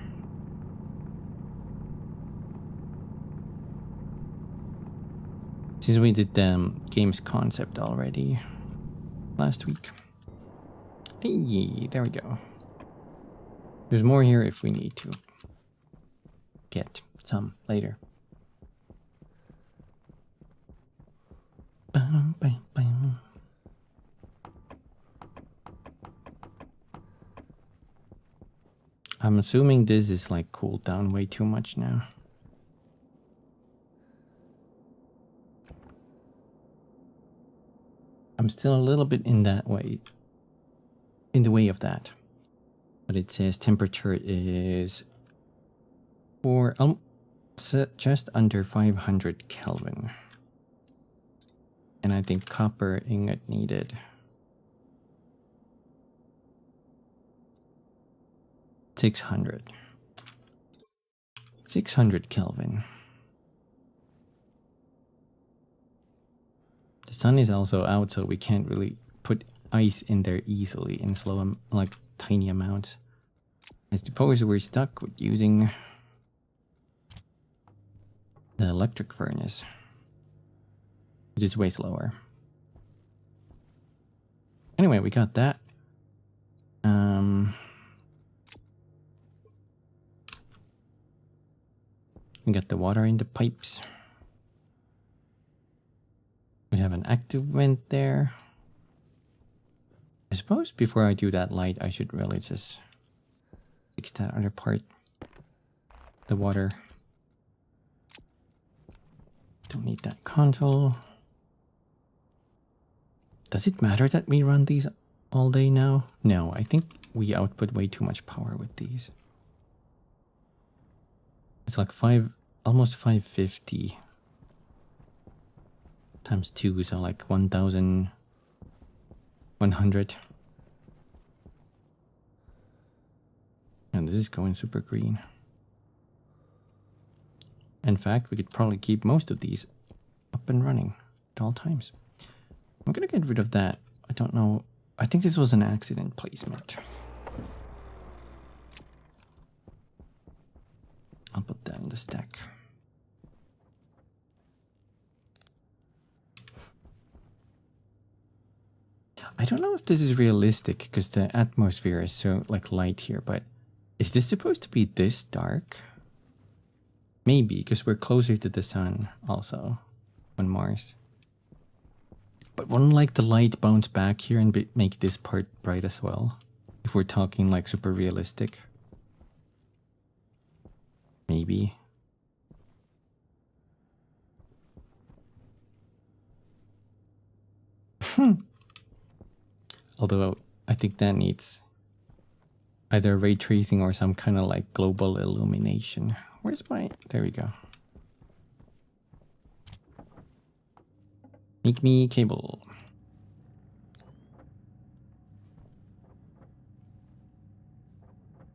Speaker 1: Since we did the game's concept already last week. Hey, there we go. There's more here if we need to get some later. I'm assuming this is like cooled down way too much now. I'm still a little bit in the way of that. But it says temperature is for just under 500 Kelvin. And I think copper ingot needed 600 Kelvin. The sun is also out, so we can't really put ice in there easily in slow, like tiny amounts. I suppose we're stuck with using the electric furnace, which is way slower. Anyway, we got that. We got the water in the pipes. We have an active vent there. I suppose before I do that light, I should really just fix that other part. The water. Don't need that console. Does it matter that we run these all day now? No, I think we output way too much power with these. It's like almost 550 times 2, so like 1,100. And this is going super green. In fact, we could probably keep most of these up and running at all times. I'm gonna get rid of that. I don't know. I think this was an accident placement. I'll put that in the stack. I don't know if this is realistic because the atmosphere is so like light here, but is this supposed to be this dark? Maybe, because we're closer to the sun also on Mars. But wouldn't like the light bounce back here and make this part bright as well? If we're talking like super realistic. Maybe. Although I think that needs either ray tracing or some kind of like global illumination. Where's my... There we go. Make me cable.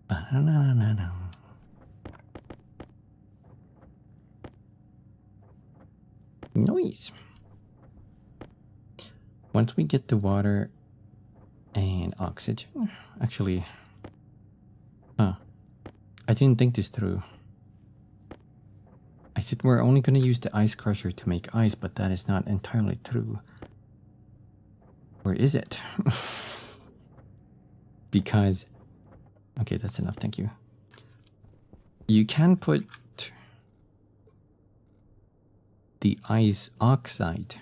Speaker 1: Ba-na-na-na-na. Noise. Once we get the water and oxygen, actually, I didn't think this through. I said we're only going to use the ice crusher to make ice, but that is not entirely true. Or is it? Because, okay, that's enough, thank you. You can put the ice oxide,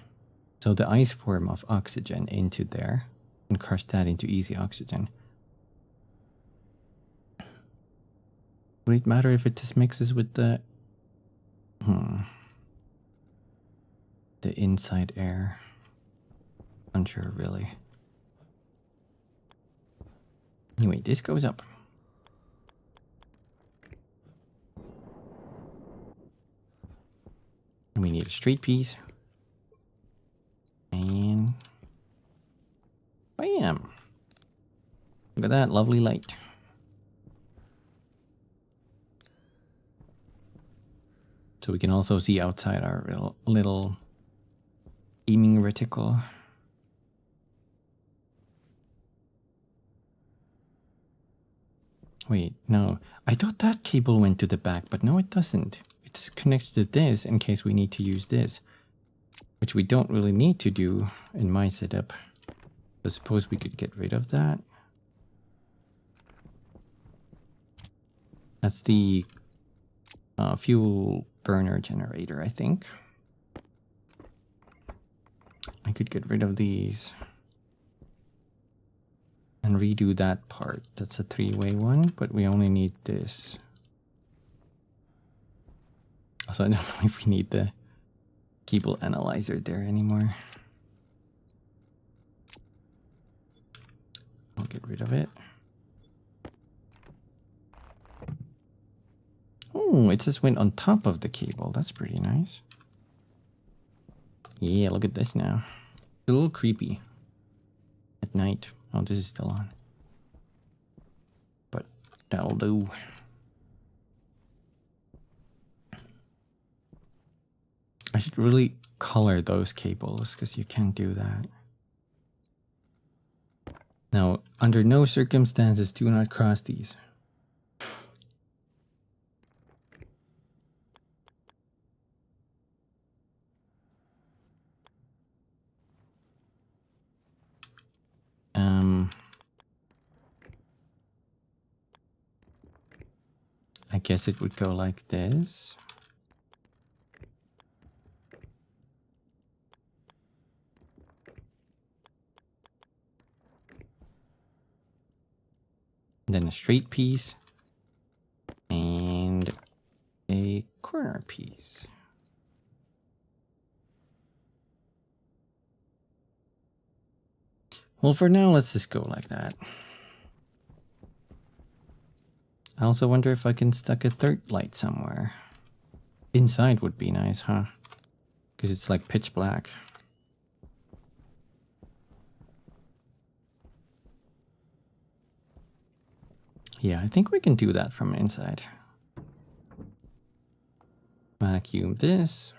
Speaker 1: so the ice form of oxygen, into there and crush that into easy oxygen. Would it matter if it just mixes with the inside air? Unsure, really. Anyway, this goes up. And we need a straight piece. And bam! Look at that lovely light. So we can also see outside our little beaming reticle. Wait, no. I thought that cable went to the back, but no, it doesn't. It just connects to this in case we need to use this. Which we don't really need to do in my setup. So suppose we could get rid of that. That's the fuel burner generator, I think. I could get rid of these and redo that part. That's a three-way one, but we only need this. Also, I don't know if we need the cable analyzer there anymore. I'll get rid of it. Oh, it just went on top of the cable. That's pretty nice. Yeah, look at this now. It's a little creepy at night. Oh, this is still on. But that'll do. I should really color those cables because you can't do that. Now, under no circumstances do not cross these. I guess it would go like this. Then a straight piece and a corner piece. Well, for now, let's just go like that. I also wonder if I can stuck a third light somewhere. Inside would be nice, huh? Because it's like pitch black. Yeah, I think we can do that from inside. Vacuum this.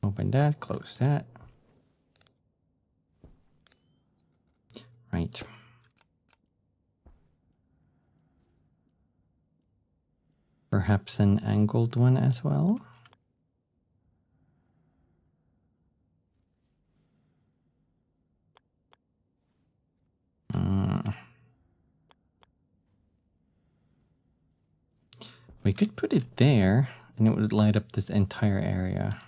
Speaker 1: Open that, close that. Right. Perhaps an angled one as well. We could put it there, and it would light up this entire area.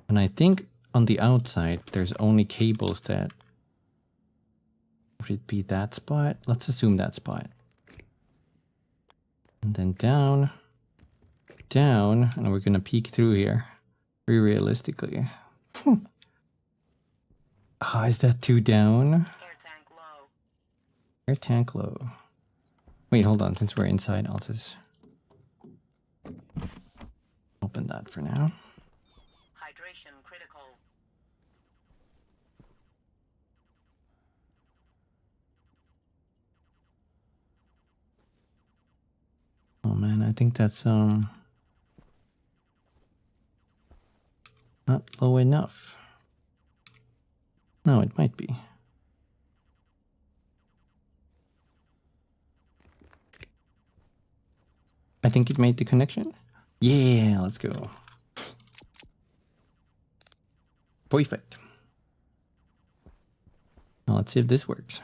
Speaker 1: And I think on the outside, there's only cables that... Would it be that spot? Let's assume that spot. And then down, down, and we're gonna peek through here. Very realistically. Ah, is that too down?
Speaker 3: Air tank low.
Speaker 1: Air tank low. Wait, hold on. Since we're inside, I'll just open that for now.
Speaker 3: Hydration critical.
Speaker 1: Oh man, I think that's not low enough. No, it might be. I think it made the connection. Yeah, let's go. Perfect. Now let's see if this works.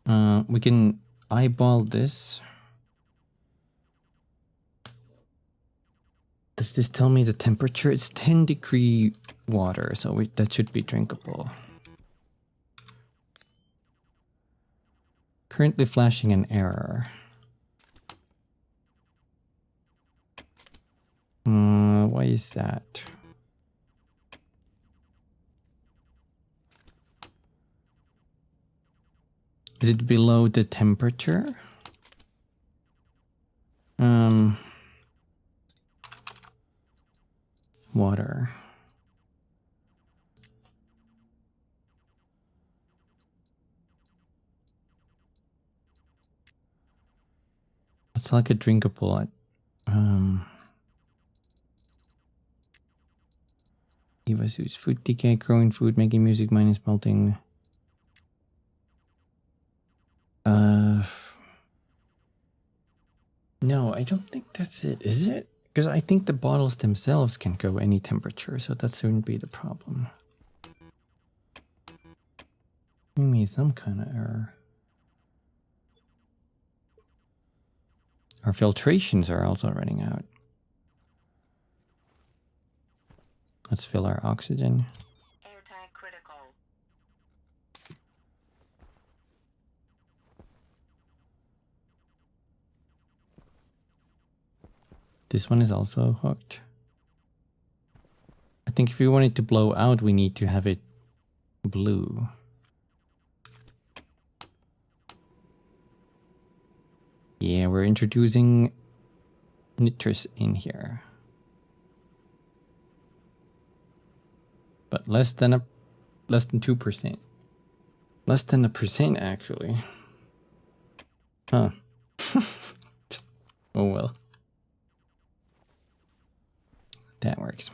Speaker 1: We can eyeball this. Does this tell me the temperature? It's 10-degree water, so that should be drinkable. Currently flashing an error. Why is that? Is it below the temperature? Water. It's like a drinkable. Eva's food decay, growing food, making music, minus melting. No, I don't think that's it. Is it? Because I think the bottles themselves can go any temperature, so that shouldn't be the problem. Give me some kind of error. Our filtrations are also running out. Let's fill our oxygen.
Speaker 3: Air tank critical.
Speaker 1: This one is also hooked. I think if we want it to blow out, we need to have it blue. Yeah, we're introducing nitrous in here. But less than 2%. Less than 1% actually. Huh. Oh well. That works.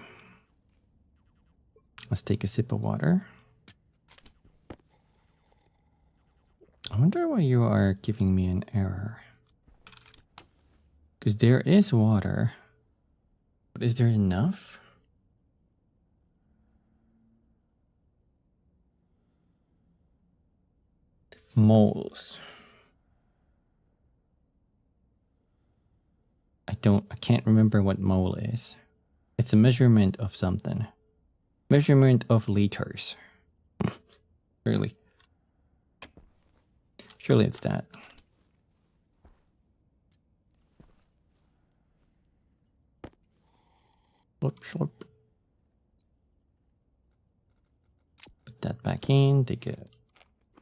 Speaker 1: Let's take a sip of water. I wonder why you are giving me an error. Because there is water. But is there enough? Moles. I can't remember what mole is. It's a measurement of something. Measurement of liters. Really? Surely it's that. Slurp, slurp. Put that back in. Take a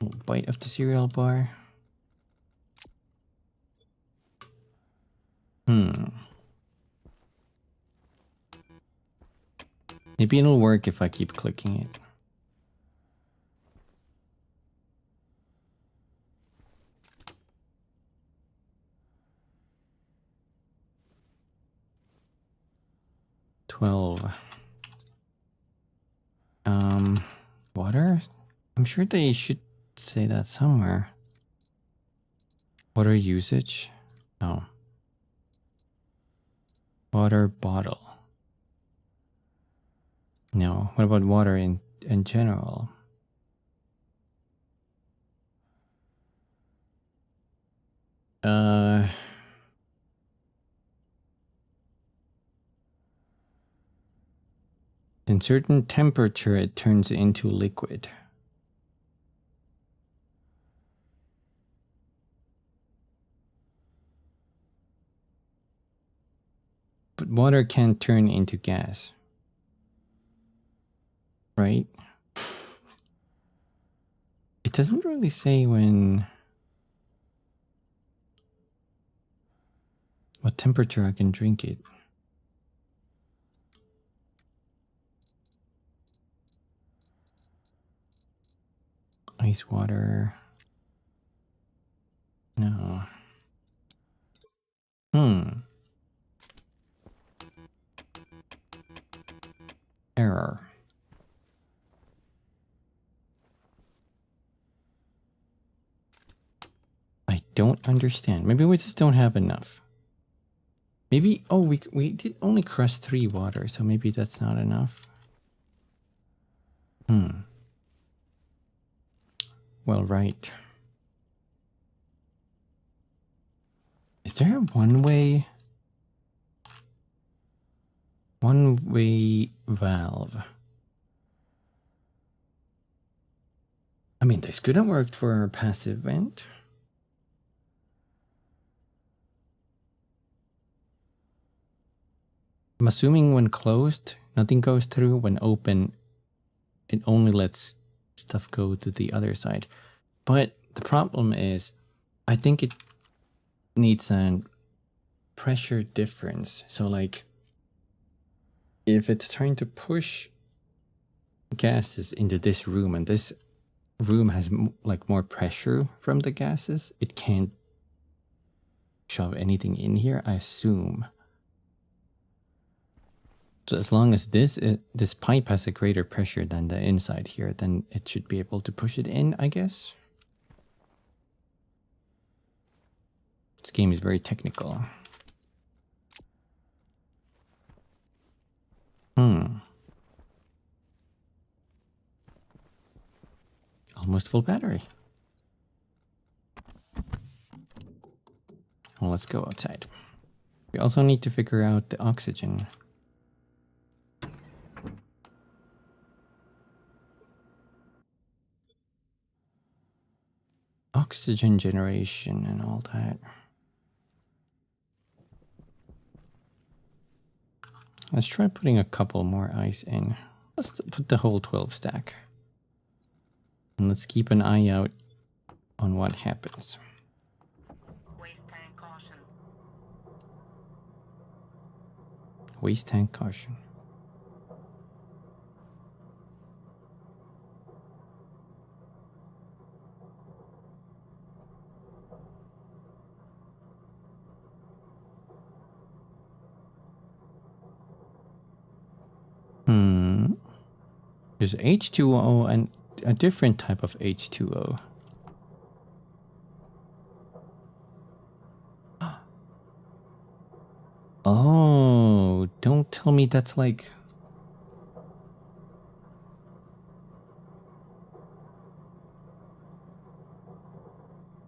Speaker 1: little bite of the cereal bar. Maybe it'll work if I keep clicking it. Water? I'm sure they should say that somewhere. Water usage? No. Water bottle. No. What about water in general? In certain temperature, it turns into liquid. But water can't turn into gas. Right? It doesn't really say when... what temperature I can drink it. Ice water. No. Error. I don't understand. Maybe we just don't have enough. Maybe, oh, we did only crush 3 water, so maybe that's not enough. Well, right. Is there a one-way valve? I mean, this could have worked for our passive vent. I'm assuming when closed, nothing goes through. When open, it only lets stuff go to the other side. But the problem is, I think it needs a pressure difference. So like, if it's trying to push gases into this room, and this room has like more pressure from the gases, it can't shove anything in here, I assume. So as long as this pipe has a greater pressure than the inside here, then it should be able to push it in, I guess. This game is very technical. Almost full battery. Well, let's go outside. We also need to figure out the oxygen. Oxygen generation and all that. Let's try putting a couple more ice in. Let's put the whole 12 stack. And let's keep an eye out on what happens.
Speaker 3: Waste tank caution.
Speaker 1: Waste tank caution. There's H2O and a different type of H2O. Oh, don't tell me that's like...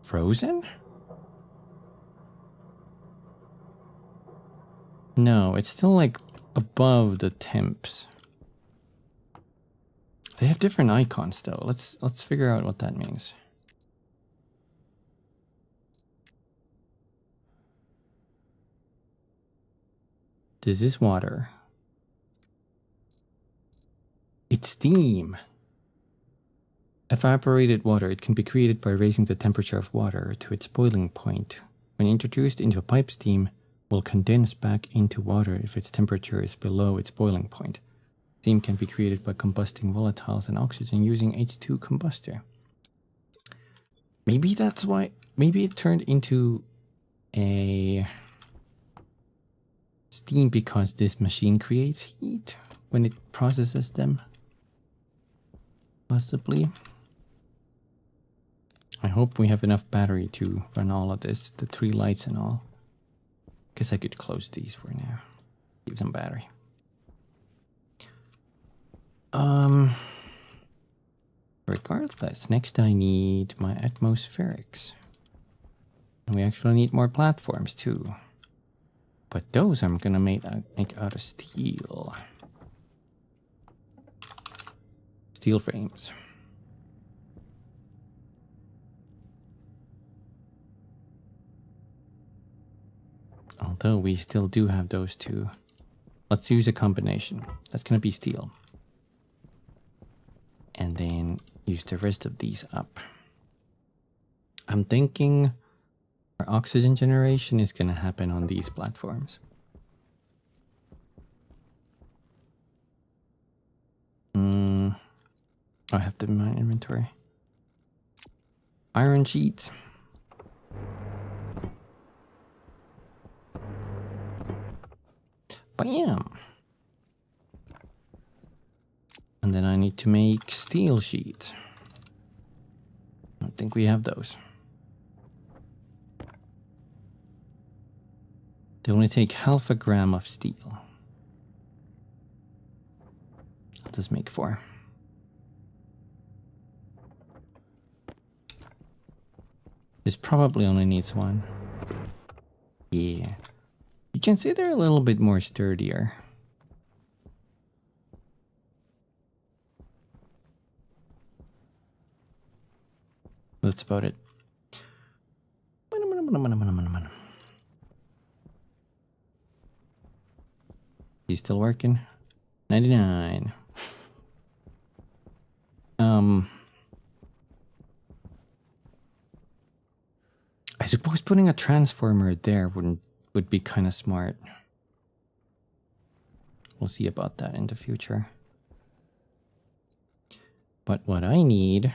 Speaker 1: frozen? No, it's still like above the temps. They have different icons though. Let's figure out what that means. This is water. It's steam. Evaporated water. It can be created by raising the temperature of water to its boiling point. When introduced into a pipe, steam will condense back into water if its temperature is below its boiling point. Steam can be created by combusting volatiles and oxygen using H2 combustor. Maybe that's why. Maybe it turned into a steam because this machine creates heat when it processes them. Possibly. I hope we have enough battery to run all of this, the 3 lights and all. Guess I could close these for now. Give some battery. Regardless, next I need my atmospherics. And we actually need more platforms too. But those I'm gonna make out of steel. Steel frames. Although we still do have those two. Let's use a combination. That's gonna be steel. And then use the rest of these up. I'm thinking our oxygen generation is gonna happen on these platforms. I have them in my inventory. Iron sheets. Bam! And then I need to make steel sheets. I don't think we have those. They only take half a gram of steel. I'll just make 4. This probably only needs 1. Yeah. You can see they're a little bit more sturdier. That's about it. He's still working. 99. I suppose putting a transformer there would be kind of smart. We'll see about that in the future. But what I need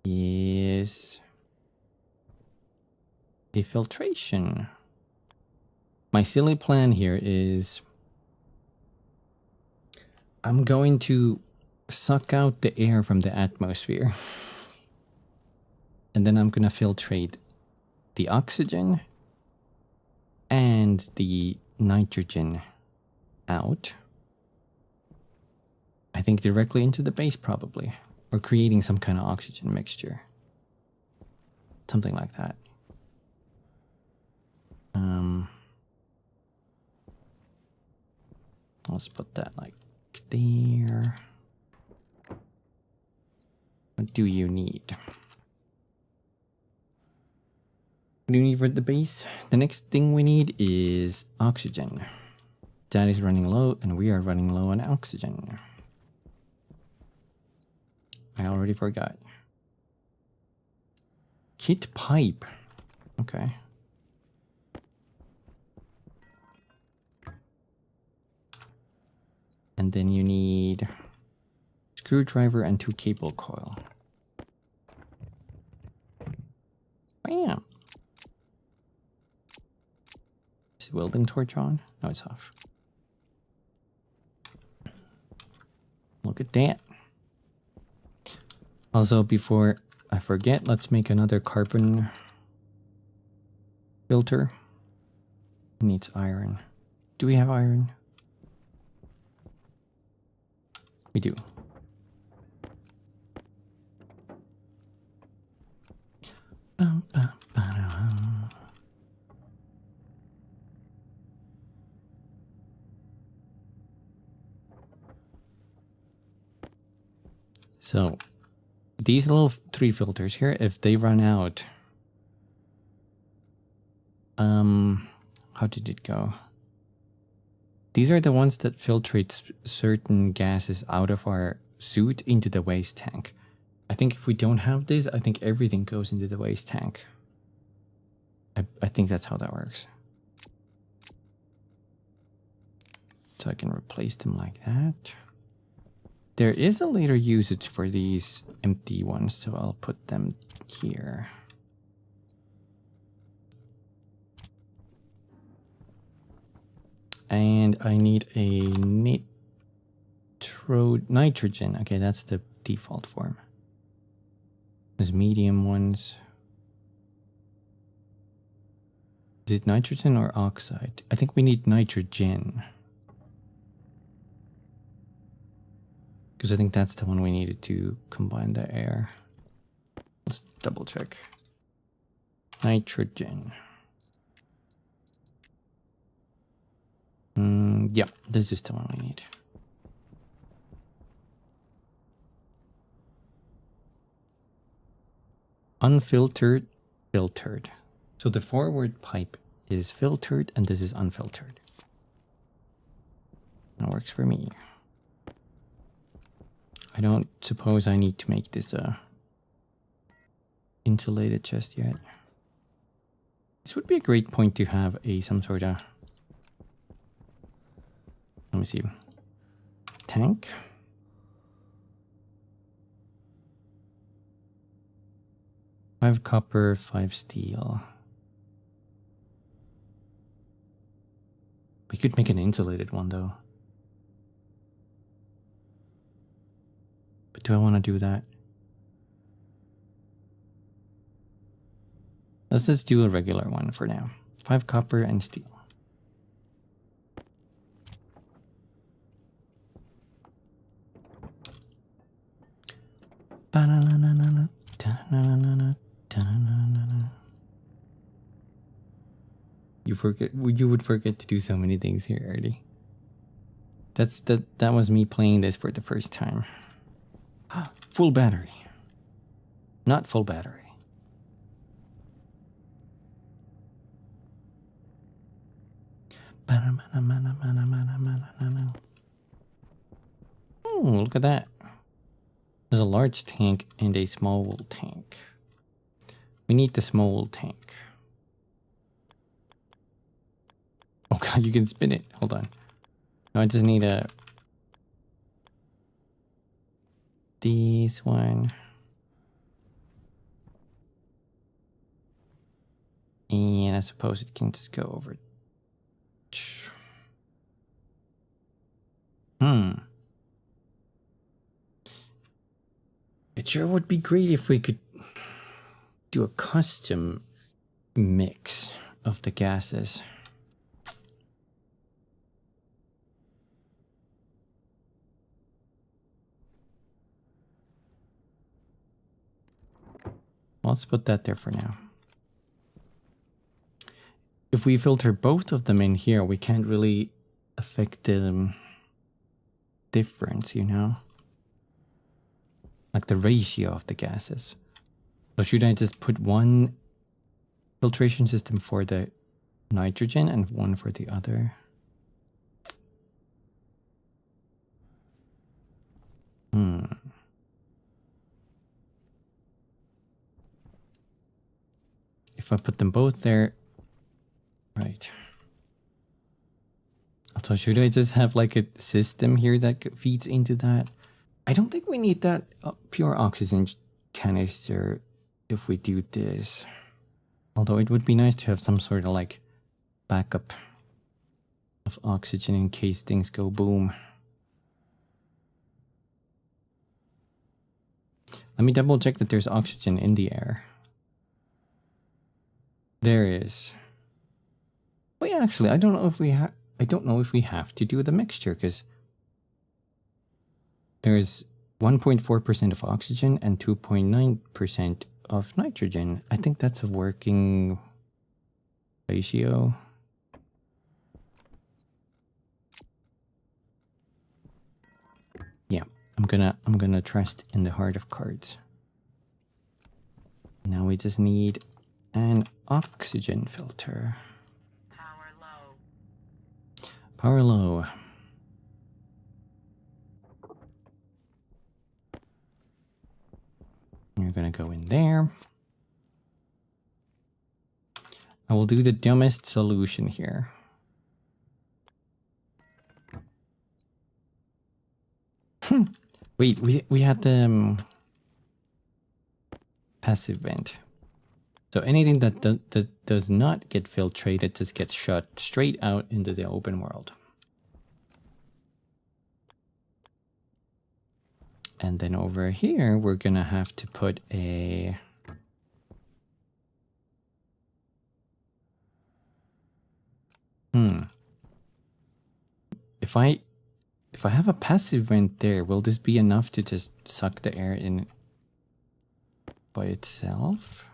Speaker 1: is a filtration. My silly plan here is I'm going to suck out the air from the atmosphere. And then I'm gonna filtrate the oxygen and the nitrogen out. I think directly into the base probably. Or creating some kind of oxygen mixture. Something like that. Let's put that like there. What do you need? What do you need for the base? The next thing we need is oxygen. That is running low, and we are running low on oxygen. I already forgot. Kit pipe. Okay. And then you need screwdriver and 2 cable coil. Bam! Is the welding torch on? No, it's off. Look at that. Also, before I forget, let's make another carbon filter. It needs iron. Do we have iron? We do. So, these little 3 filters here, if they run out, how did it go? These are the ones that filtrate certain gases out of our suit into the waste tank. I think if we don't have this, I think everything goes into the waste tank. I think that's how that works. So I can replace them like that. There is a later usage for these empty ones, so I'll put them here. And I need a nitrogen. Okay, that's the default form. There's medium ones. Is it nitrogen or oxide? I think we need nitrogen. Because I think that's the one we needed to combine the air. Let's double check. Nitrogen. Yeah, this is the one we need. Unfiltered, filtered. So the forward pipe is filtered and this is unfiltered. That works for me. I don't suppose I need to make this insulated just yet. This would be a great point to have some sort of, let me see, tank. Five copper, 5 steel. We could make an insulated one though. But do I want to do that? Let's just do a regular one for now. 5 copper and steel. You would forget to do so many things here, Artie. That was me playing this for the first time. Full battery. Not full battery. Oh, look at that. There's a large tank and a small tank. We need the small tank. Oh god, you can spin it. Hold on. No, I just need this one. And I suppose it can just go over. It sure would be great if we could do a custom mix of the gases. Let's put that there for now. If we filter both of them in here, we can't really affect the difference, you know? Like the ratio of the gases. So should I just put one filtration system for the nitrogen and one for the other? If I put them both there, right. So should I just have like a system here that feeds into that? I don't think we need that pure oxygen canister if we do this. Although it would be nice to have some sort of like backup of oxygen in case things go boom. Let me double check that there's oxygen in the air. There is. Well, yeah, actually, I don't know if we have to do the mixture because there's 1.4% of oxygen and 2.9% of nitrogen. I think that's a working ratio. Yeah, I'm gonna trust in the heart of cards. Now we just need an oxygen filter.
Speaker 3: Power low.
Speaker 1: Power low. You're gonna go in there. I will do the dumbest solution here. Wait, we had the passive vent. So anything that does not get filtrated just gets shot straight out into the open world. And then over here, we're gonna have to put a... If I have a passive vent there, will this be enough to just suck the air in by itself?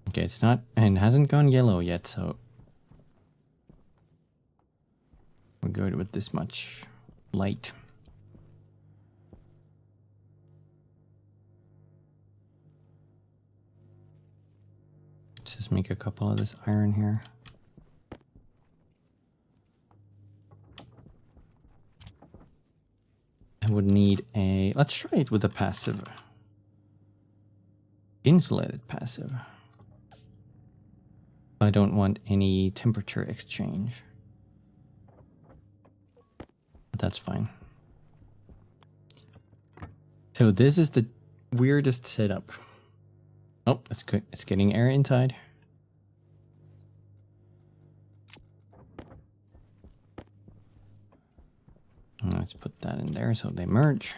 Speaker 1: Okay, it's not, and hasn't gone yellow yet, so we're good with this much light. Let's just make a couple of this iron here. I would need a... Let's try it with a passive. Insulated passive. I don't want any temperature exchange. But that's fine. So this is the weirdest setup. Oh, that's good. It's getting air inside. Let's put that in there so they merge.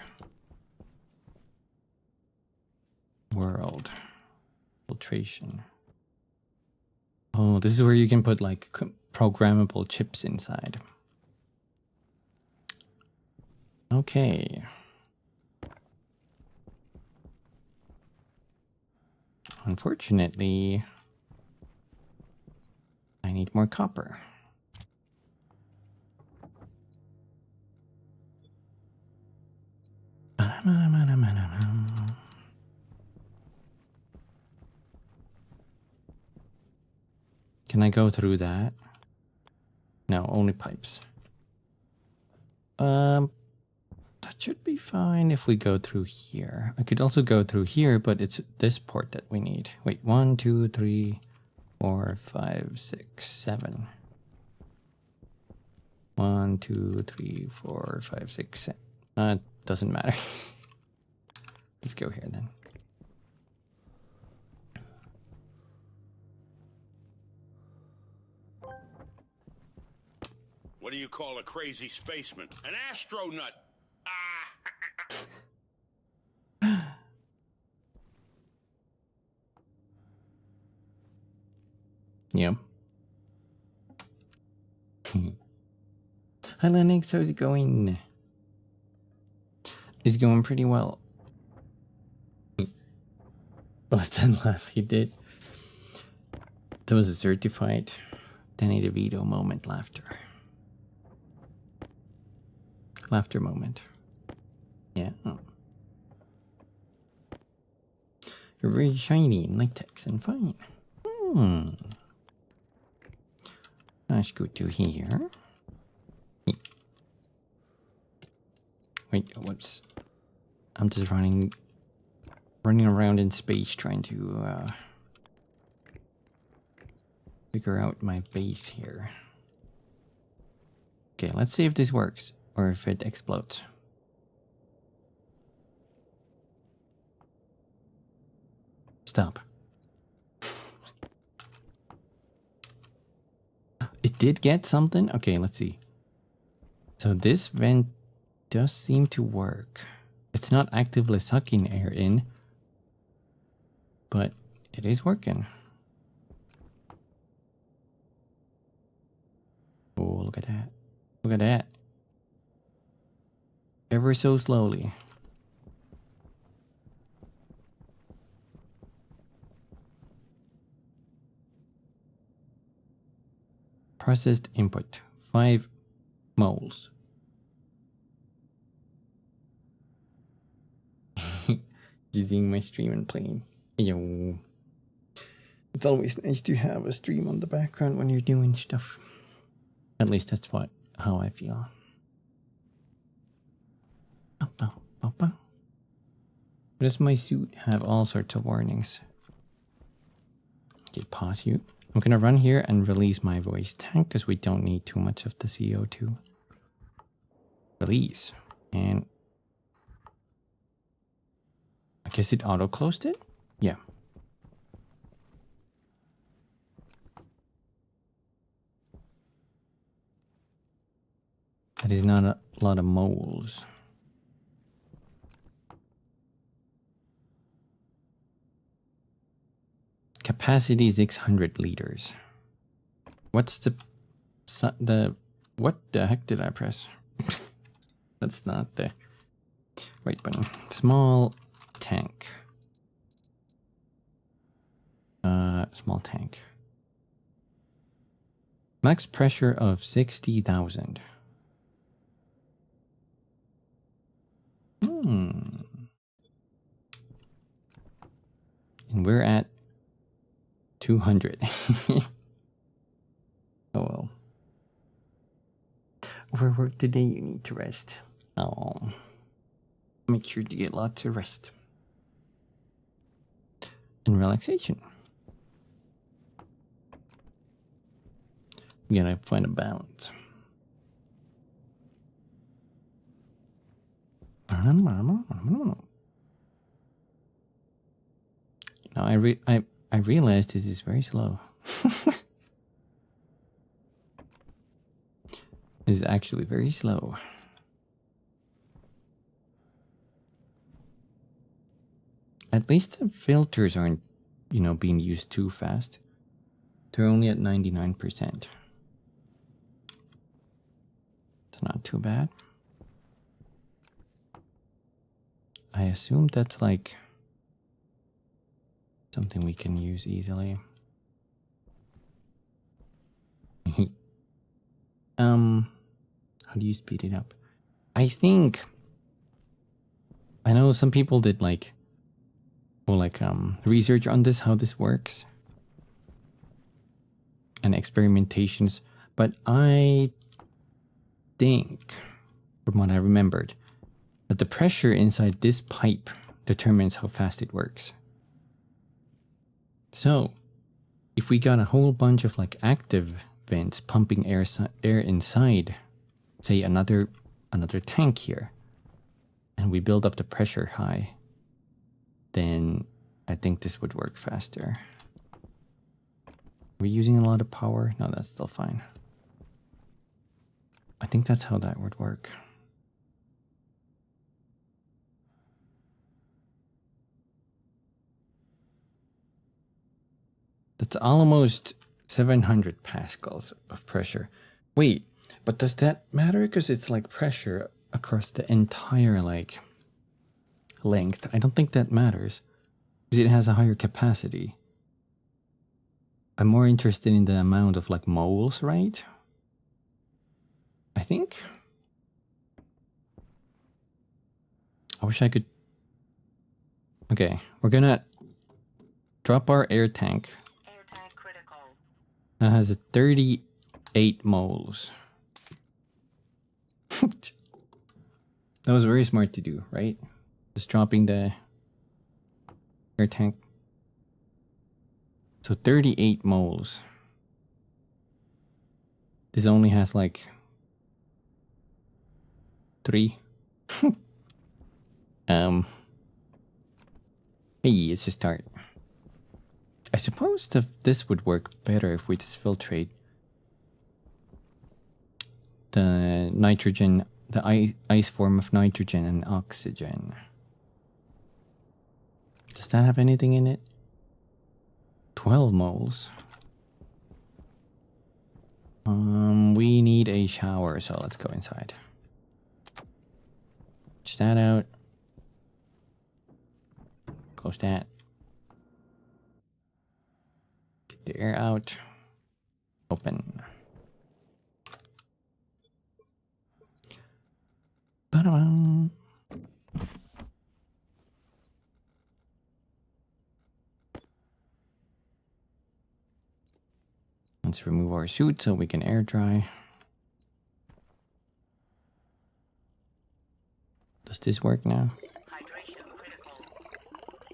Speaker 1: World. Filtration. Oh, this is where you can put like programmable chips inside. Okay. Unfortunately, I need more copper. Can I go through that? No, only pipes. That should be fine if we go through here. I could also go through here, but it's this port that we need. Wait, 1, 2, 3, 4, 5, 6, 7. 1, 2, 3, 4, 5, 6, 7. Doesn't matter. Let's go here then.
Speaker 6: What do you call a crazy spaceman? An astronaut.
Speaker 1: Yeah. Hi Lennox, how's it going? It's going pretty well. Boston laugh, he did. That was a certified Danny DeVito moment laughter. Laughter moment. Yeah. Oh. You're very shiny and latex and fine. Let's go to here. Wait, whoops. I'm just running around in space trying to figure out my base here. Okay, let's see if this works or if it explodes. Stop. It did get something? Okay, let's see. So this vent does seem to work. It's not actively sucking air in, but it is working. Oh, look at that. Look at that. Ever so slowly. Processed input, 5 moles. Using my stream and playing. Yo. It's always nice to have a stream on the background when you're doing stuff. At least that's how I feel. Does my suit have all sorts of warnings? Okay, pause you. I'm gonna run here and release my voice tank because we don't need too much of the CO2. Release. And I guess it auto-closed it? Yeah. That is not a lot of moles. Capacity 600 liters. What's the what the heck did I press? That's not the right button. Small tank. Small tank. Max pressure of 60,000. And we're at 200. Oh well. Overwork today, you need to rest. Oh. Make sure to get lots of rest. And relaxation. We gotta find a balance. Now I realized this is very slow. This is actually very slow. At least the filters aren't, being used too fast. They're only at 99%. It's not too bad. I assume that's like something we can use easily. How do you speed it up? I know some people did research on this, how this works, and experimentations, but I think, from what I remembered, that the pressure inside this pipe determines how fast it works. So, if we got a whole bunch of active vents pumping air inside, say another tank here, and we build up the pressure high, then I think this would work faster. Are we using a lot of power? No, that's still fine. I think that's how that would work. That's almost 700 pascals of pressure. Wait, but does that matter? Because it's pressure across the entire length. I don't think that matters because it has a higher capacity. I'm more interested in the amount of moles, right? I think. I wish I could. Okay, we're gonna drop our air tank.
Speaker 3: Air tank critical.
Speaker 1: That has 38 moles. That was very smart to do, right? Just dropping the air tank. So 38 moles. This only has 3. Hey, it's a start. I suppose this would work better if we just filtrate the nitrogen, the ice form of nitrogen and oxygen. Does that have anything in it? 12 moles. We need a shower, so let's go inside. Push that out. Close that. Get the air out. Open. Ba-da-bum. Let's remove our suit so we can air dry. Does this work now?
Speaker 3: Hydration critical.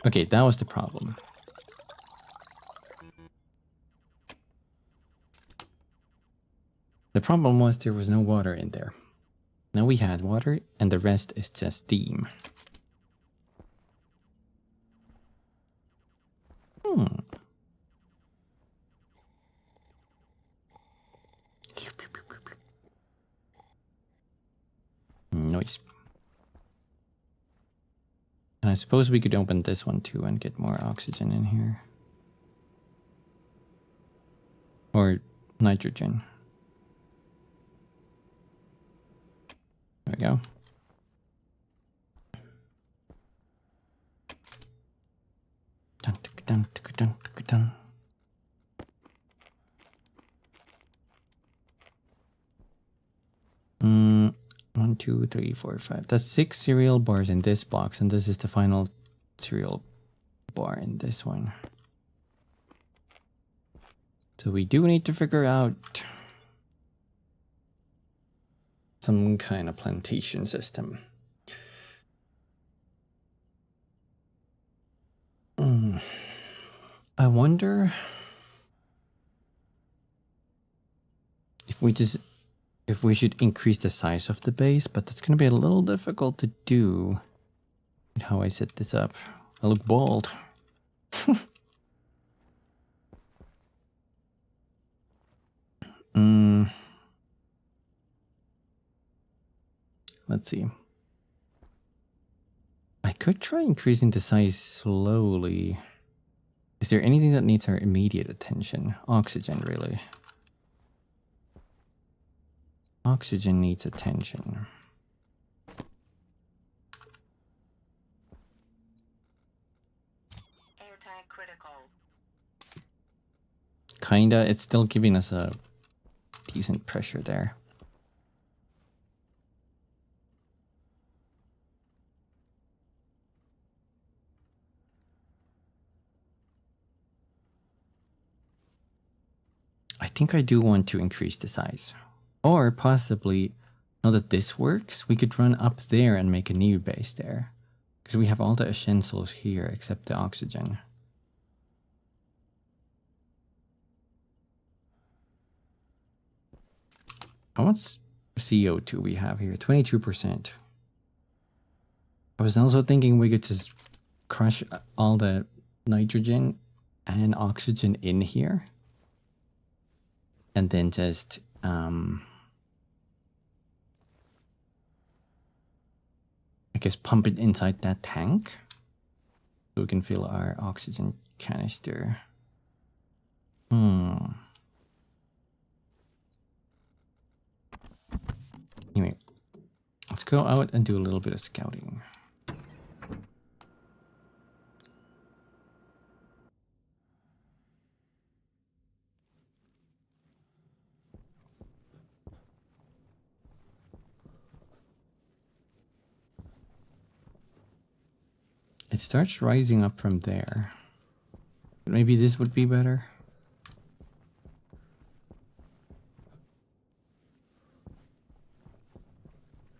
Speaker 1: Okay, that was the problem. The problem was there was no water in there. Now we had water, and the rest is just steam. Noise. And I suppose we could open this one too and get more oxygen in here. Or nitrogen. There we go. Dun, tuk, dun, tuk, dun, tuk, dun. Mm, 1, 2, 3, 4, 5. That's 6 cereal bars in this box, and this is the final cereal bar in this one. So we do need to figure out some kind of plantation system. I wonder if we should increase the size of the base, but that's going to be a little difficult to do with how I set this up. I look bald. Let's see. I could try increasing the size slowly. Is there anything that needs our immediate attention? Oxygen, really. Oxygen needs attention.
Speaker 3: Airtime critical.
Speaker 1: Kinda, it's still giving us a decent pressure there. I think I do want to increase the size. Or possibly, now that this works, we could run up there and make a new base there. Because we have all the essentials here except the oxygen. How much CO2 we have here? 22%. I was also thinking we could just crush all the nitrogen and oxygen in here. And then just I guess pump it inside that tank so we can fill our oxygen canister. Anyway, let's go out and do a little bit of scouting. It starts rising up from there. Maybe this would be better.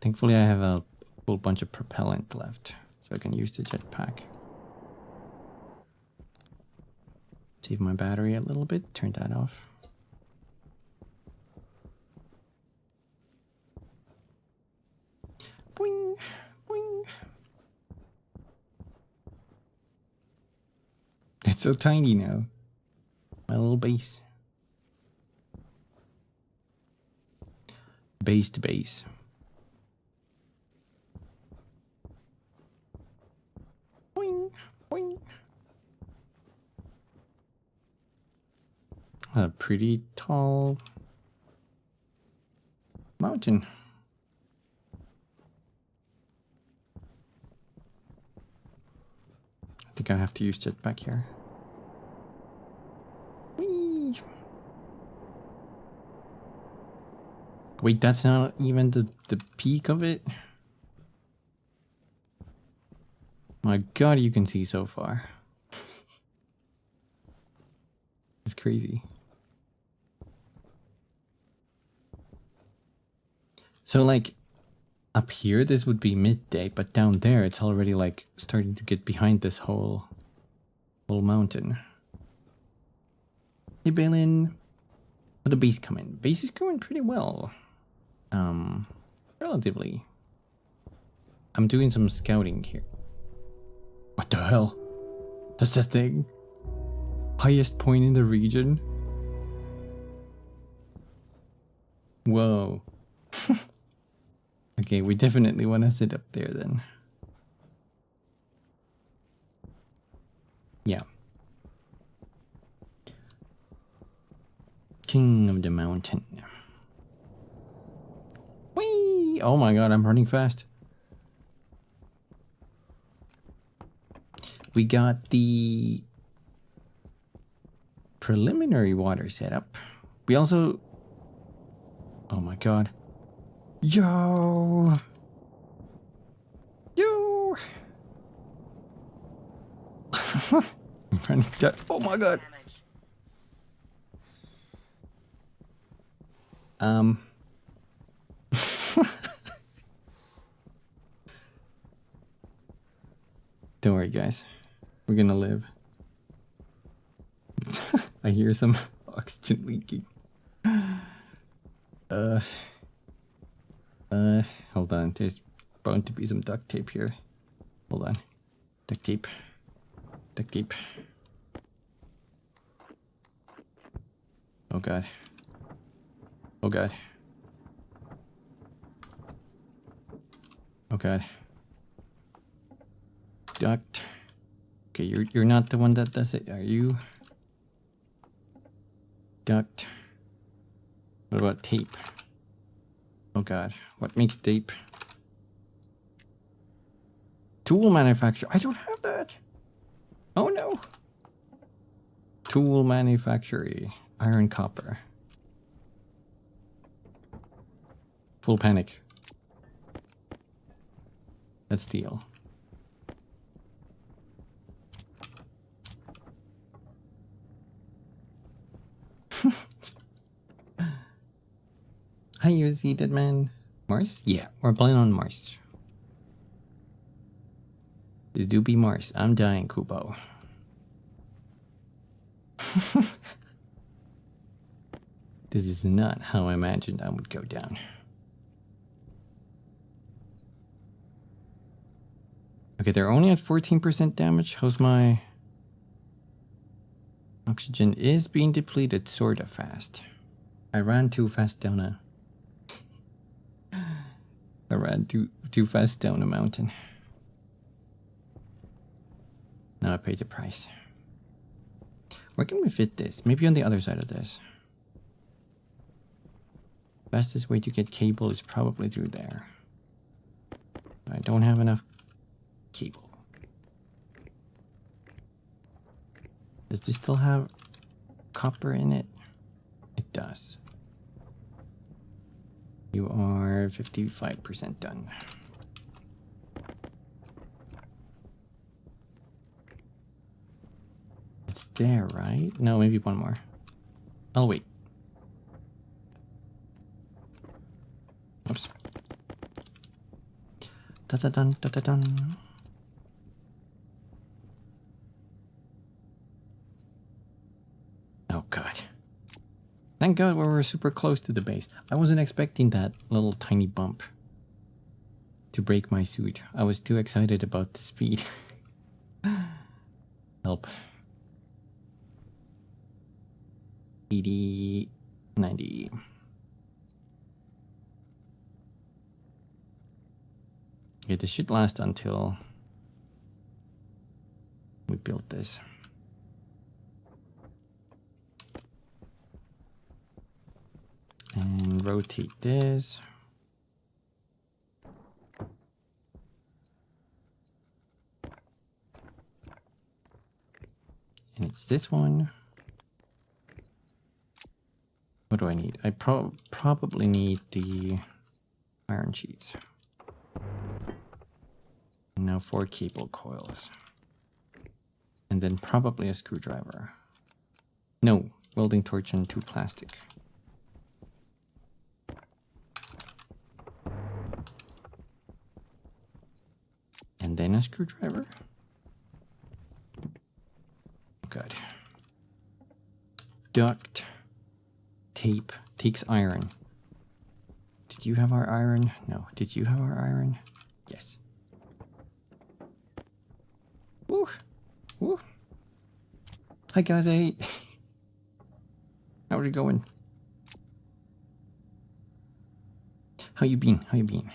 Speaker 1: Thankfully I have a whole bunch of propellant left, so I can use the jetpack. Save my battery a little bit, turn that off. Boing, boing. It's so tiny now. My little base. Base to base. Boing, boing. A pretty tall mountain. I think I have to use jetpack here. Whee! Wait, that's not even the peak of it? My god, you can see so far. It's crazy. So like up here this would be midday, but down there it's already like starting to get behind this whole mountain. Hey Balin. How the base coming? Base is going pretty well. Relatively. I'm doing some scouting here. What the hell? That's the thing? Highest point in the region? Whoa. Okay, we definitely want to sit up there then. Yeah. King of the mountain. Whee! Oh my god, I'm running fast. We got the preliminary water setup. We also... Oh my god. Yo! Yo! I'm running fast. Oh my god! Don't worry, guys. We're gonna live. I hear some oxygen leaking. Hold on. There's bound to be some duct tape here. Hold on. Duct tape. Duct tape. Oh god. Oh god. Oh god. Duct. Okay, you're not the one that does it, are you? Duct. What about tape? Oh god, what makes tape? Tool manufacturer. I don't have that. Oh no. Tool manufacturer. Iron copper. Full panic. That's steel. Hi, you see that man? Mars? Yeah, we're playing on Mars. This do be Mars. I'm dying, Kubo. This is not how I imagined I would go down. Okay, they're only at 14% damage. How's my... Oxygen is being depleted sort of fast. I ran too fast down a... I ran too fast down a mountain. Now I paid the price. Where can we fit this? Maybe on the other side of this. Fastest way to get cable is probably through there. I don't have enough cable. Does this still have copper in it? It does. You are 55% done. It's there, right? No, maybe one more. I'll wait. Oops. Da-da-dun, da-da-dun. Oh god. Thank god we were super close to the base. I wasn't expecting that little tiny bump to break my suit. I was too excited about the speed. Help. 80, 90. Okay, this should last until we build this. And rotate this. And it's this one. What do I need? I probably need the iron sheets. And now 4 cable coils. And then probably a screwdriver. No, welding torch and 2 plastic. screwdriver? Good. Duct tape takes iron. Did you have our iron? No. Did you have our iron? Yes. Woo! Woo! Hi guys, how are you going? How you been? How you been?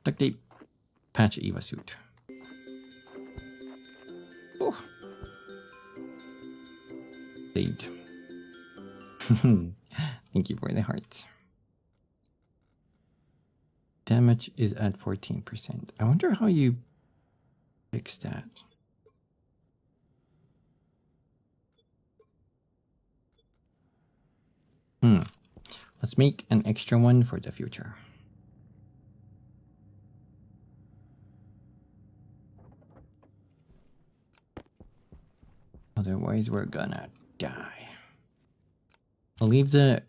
Speaker 1: Duct tape. Patch Eva suit. Oh. Saved. Thank you for the hearts. Damage is at 14%. I wonder how you fix that. Let's make an extra one for the future. Otherwise, we're gonna die. I'll leave the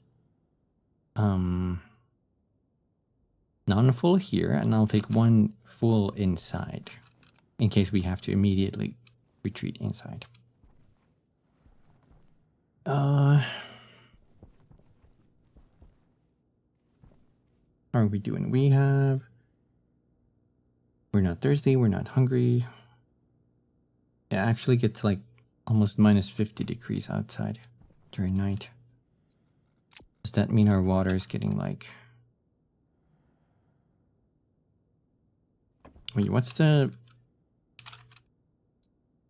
Speaker 1: non-full here, and I'll take one full inside in case we have to immediately retreat inside. How are we doing? We're not thirsty, we're not hungry. It actually gets like almost minus 50 degrees outside during night. Does that mean our water is getting like... Wait, what's the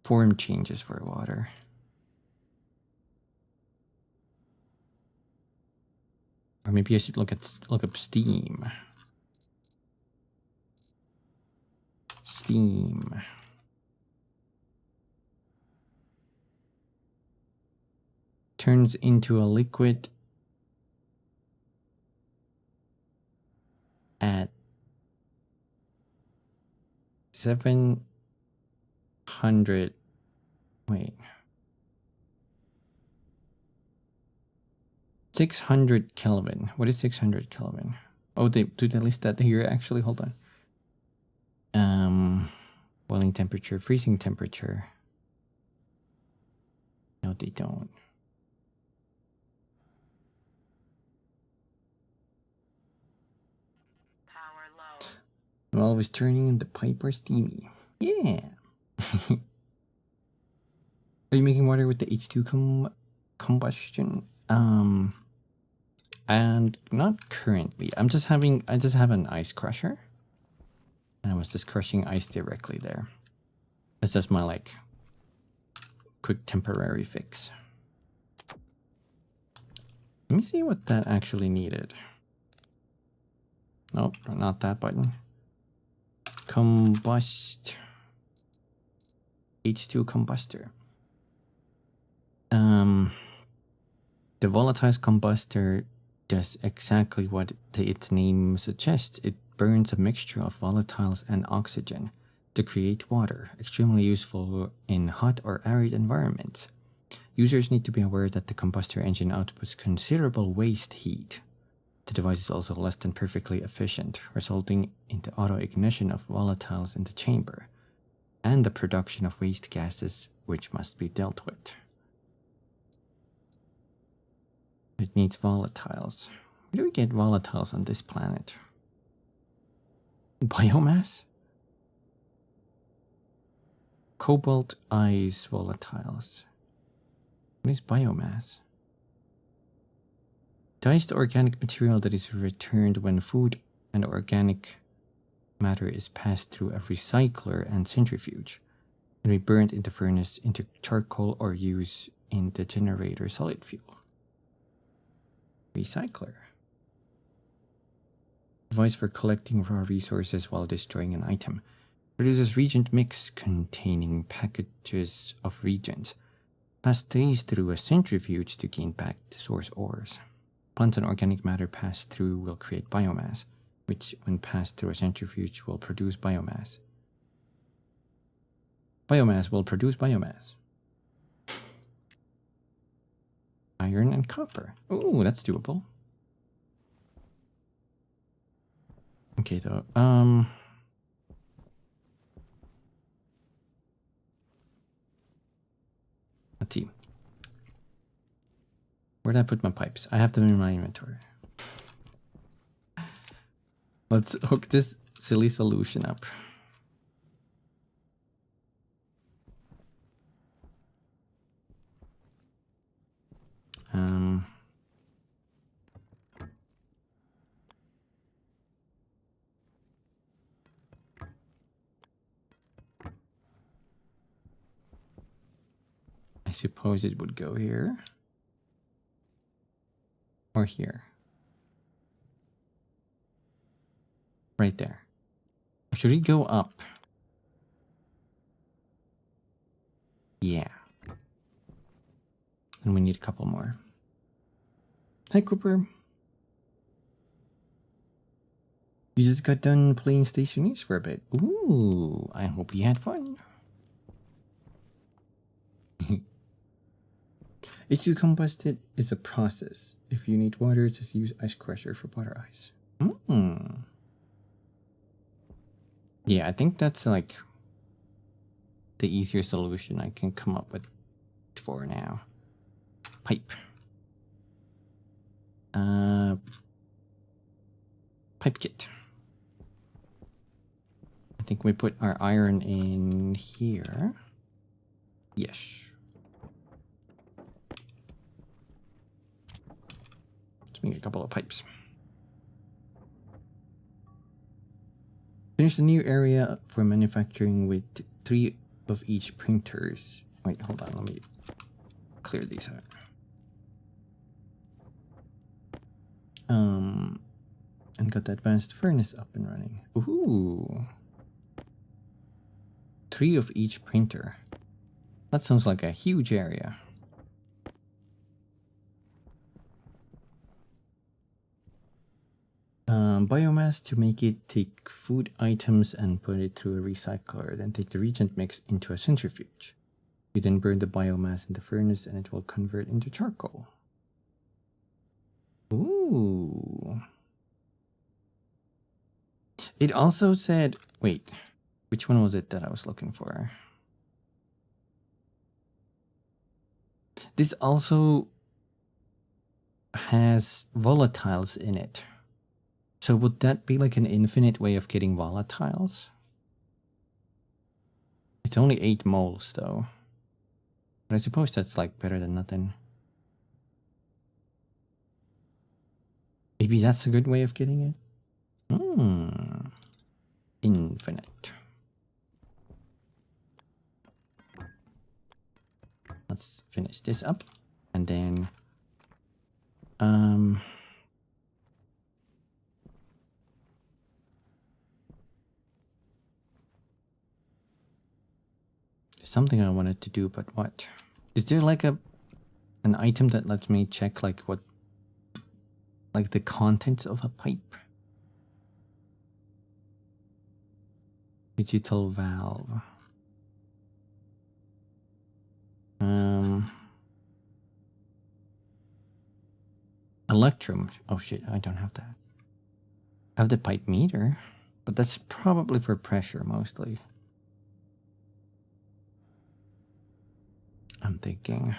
Speaker 1: form changes for water? Or maybe I should look up steam. Steam. Turns into a liquid at 700. Wait. 600 Kelvin. What is 600 Kelvin? Oh, do they list that here actually? Hold on. Boiling temperature, freezing temperature. No, they don't.
Speaker 3: Power low.
Speaker 1: I'm always turning in the pipe or steamy. Yeah. Are you making water with the H2 combustion? And not currently. I just have an ice crusher. And I was just crushing ice directly there. That's just my like quick temporary fix. Let me see what that actually needed. Nope, not that button. Combust. H2 combustor. The volatile combustor does exactly what its name suggests. It burns a mixture of volatiles and oxygen to create water, extremely useful in hot or arid environments. Users need to be aware that the combustor engine outputs considerable waste heat. The device is also less than perfectly efficient, resulting in the auto-ignition of volatiles in the chamber, and the production of waste gases which must be dealt with. It needs volatiles. Where do we get volatiles on this planet? Biomass? Cobalt ice volatiles. What is biomass? Diced organic material that is returned when food and organic matter is passed through a recycler and centrifuge, and be burned in the furnace into charcoal or used in the generator solid fuel. Recycler. Device for collecting raw resources while destroying an item. Produces reagent mix containing packages of reagents. Pass these through a centrifuge to gain back the source ores. Plants and organic matter passed through will create biomass, which when passed through a centrifuge will produce biomass. Biomass will produce biomass. Iron and copper. Ooh, that's doable. Okay, though. Where did I put my pipes? I have them in my inventory. Let's hook this silly solution up. I suppose it would go here. Or here. Right there. Or should it go up? Yeah. And we need a couple more. Hi, Cooper. You just got done playing Stationeers for a bit. Ooh, I hope you had fun. H2 combusted is a process. If you need water, just use ice crusher for butter ice. Yeah, I think that's like the easier solution I can come up with for now. Pipe. Pipe kit. I think we put our iron in here. Yes. Let's make a couple of pipes. Finish the new area for manufacturing with 3 of each printers. Wait, hold on, let me clear these out. And got the advanced furnace up and running. Ooh. 3 of each printer. That sounds like a huge area. Biomass to make it take food items and put it through a recycler, then take the reagent mix into a centrifuge. You then burn the biomass in the furnace and it will convert into charcoal. Ooh. It also said, wait, which one was it that I was looking for? This also has volatiles in it. So would that be like an infinite way of getting volatiles? It's only 8 moles though. But I suppose that's like better than nothing. Maybe that's a good way of getting it? Infinite. Let's finish this up. And then... something I wanted to do, but what? Is there like an item that lets me check like what... like the contents of a pipe? Digital valve. Electrum. Oh shit, I don't have that. I have the pipe meter, but that's probably for pressure mostly. I'm thinking.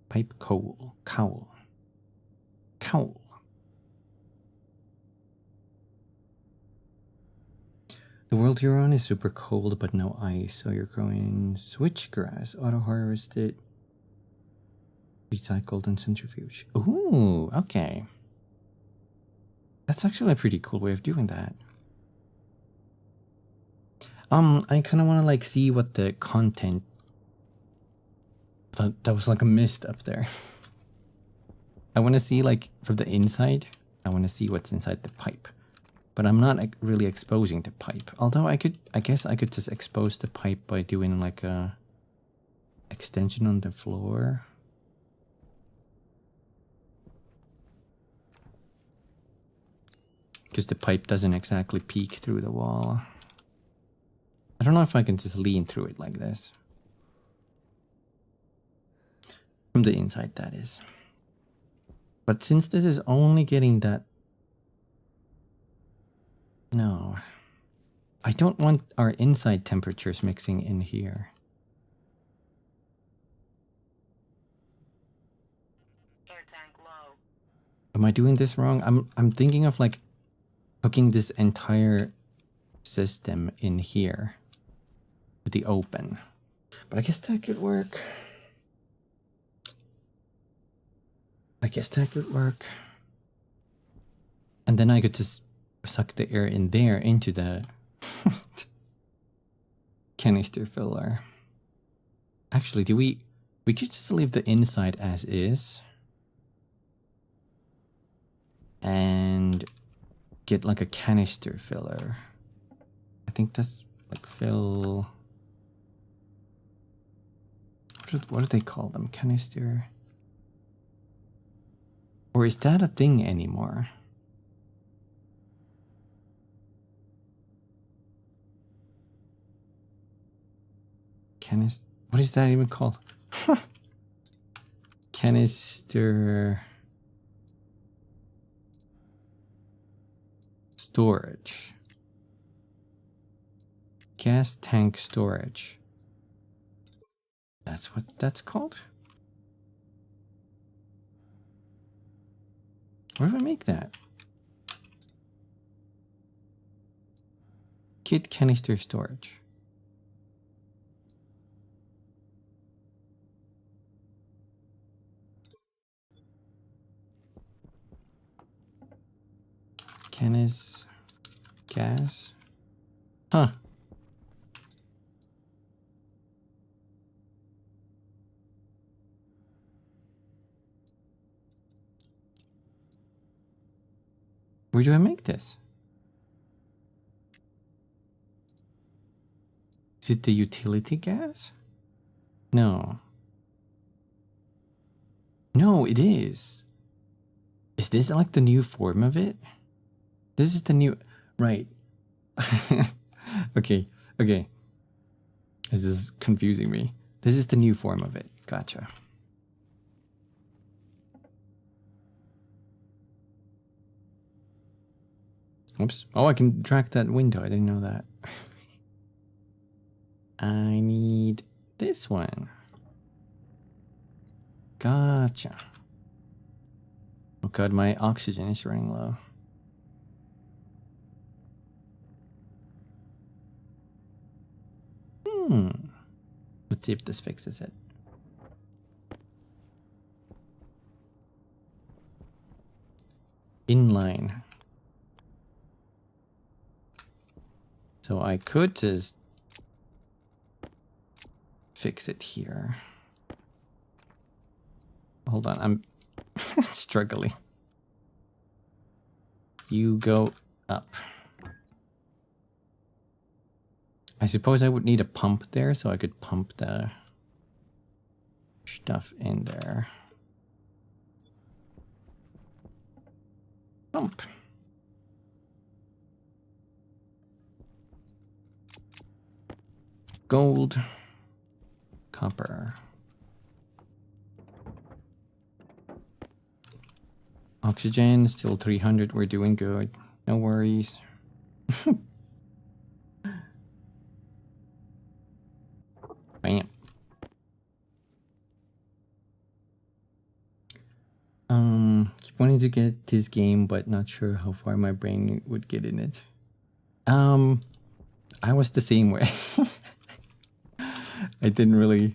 Speaker 1: Pipe cowl. Cowl. Cowl. The world you're on is super cold, but no ice, so you're growing switchgrass, auto-harvested, recycled, and centrifuge. Ooh, okay. That's actually a pretty cool way of doing that. I kind of want to like see what the content... That was like a mist up there. I want to see like from the inside, I want to see what's inside the pipe. But I'm not really exposing the pipe. Although I guess I could just expose the pipe by doing like a extension on the floor. Because the pipe doesn't exactly peek through the wall. I don't know if I can just lean through it like this. From the inside, that is. But since this is only getting that... No. I don't want our inside temperatures mixing in here. Am I doing this wrong? I'm thinking of like hooking this entire system in here with the open. But I guess that could work. And then I could just suck the air in there into the canister filler. Actually, we could just leave the inside as is and get like a canister filler. I think that's like fill. What do they call them? Canister? Or is that a thing anymore? What is that even called? Canister storage. Gas tank storage. That's what that's called? Where do I make that? Kit canister storage. Gas. Huh. Where do I make this? Is it the utility gas? No. No, it is. Is this like the new form of it? This is the new... Right. Okay. This is confusing me. This is the new form of it. Gotcha. Oops. Oh, I can track that window. I didn't know that. I need this one. Gotcha. Oh god, my oxygen is running low. Let's see if this fixes it. Inline. So I could just fix it here. Hold on, I'm struggling. You go up. I suppose I would need a pump there, so I could pump the stuff in there. Pump. Gold. Copper. Oxygen, still 300, we're doing good. No worries. Bam. Keep wanting to get this game, but not sure how far my brain would get in it. I was the same way. I didn't really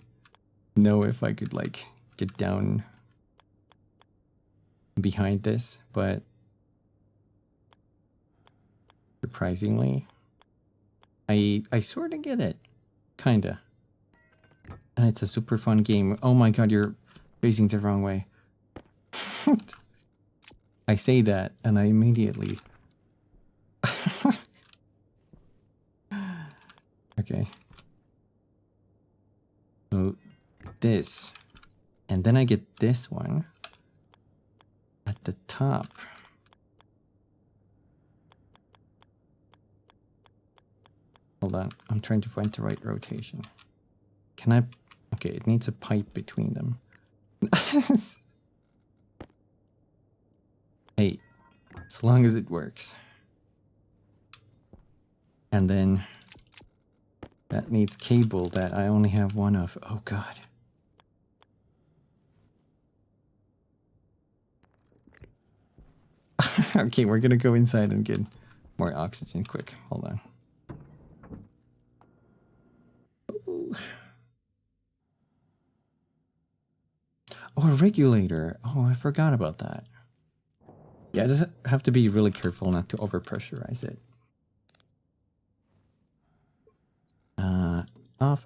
Speaker 1: know if I could like get down behind this, but surprisingly, I sort of get it, kinda. And it's a super fun game. Oh my god, you're facing the wrong way. I say that and I immediately... Okay. So this. And then I get this one at the top. Hold on, I'm trying to find the right rotation. Can I... Okay, it needs a pipe between them. Hey, as long as it works. And then that needs cable that I only have one of. Oh god. Okay, we're gonna go inside and get more oxygen quick. Hold on. Ooh. Oh, a regulator. Oh, I forgot about that. Yeah, I just have to be really careful not to overpressurize it.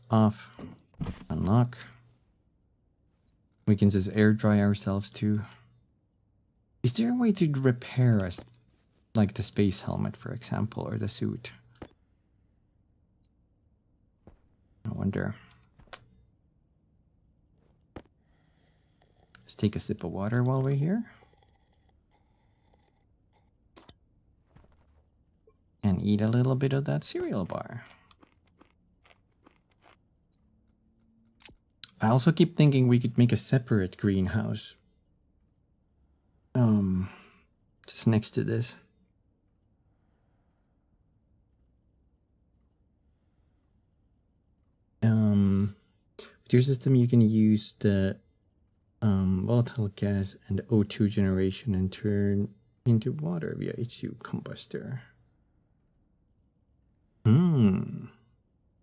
Speaker 1: Off, unlock. We can just air dry ourselves too. Is there a way to repair us, like the space helmet, for example, or the suit? I wonder. Let's take a sip of water while we're here. And eat a little bit of that cereal bar. I also keep thinking we could make a separate greenhouse. Just next to this. With your system you can use the volatile gas and O2 generation and turn into water via H2 combustor.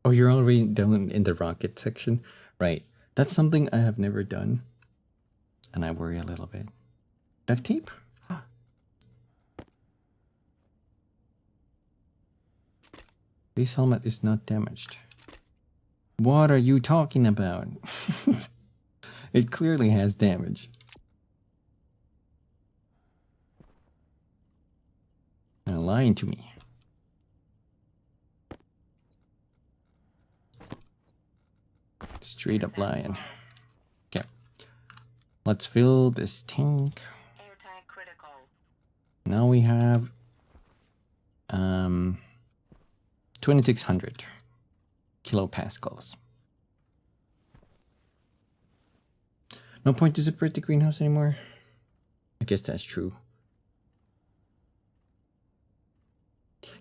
Speaker 1: Oh, you're already down in the rocket section? Right. That's something I have never done. And I worry a little bit. Duct tape? This helmet is not damaged. What are you talking about? It clearly has damage. You're lying to me. Straight up lying. Okay. Let's fill this tank.
Speaker 3: Airtight critical.
Speaker 1: Now we have 2600 kilopascals. No point to separate the greenhouse anymore. I guess that's true.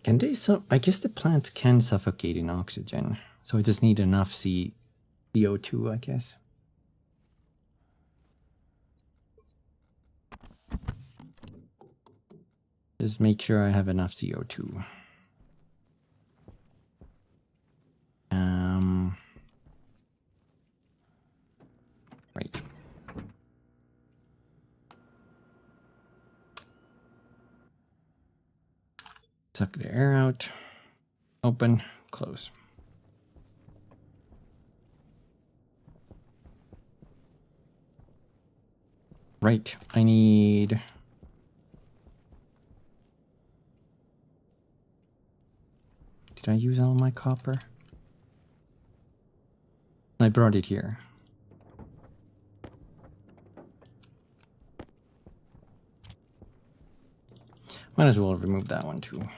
Speaker 1: Can they I guess the plants can suffocate in oxygen. So we just need enough CO2, I guess. Just make sure I have enough CO2. Right. Suck the air out. Open, close. Right, I need... Did I use all my copper? I brought it here. Might as well remove that one too.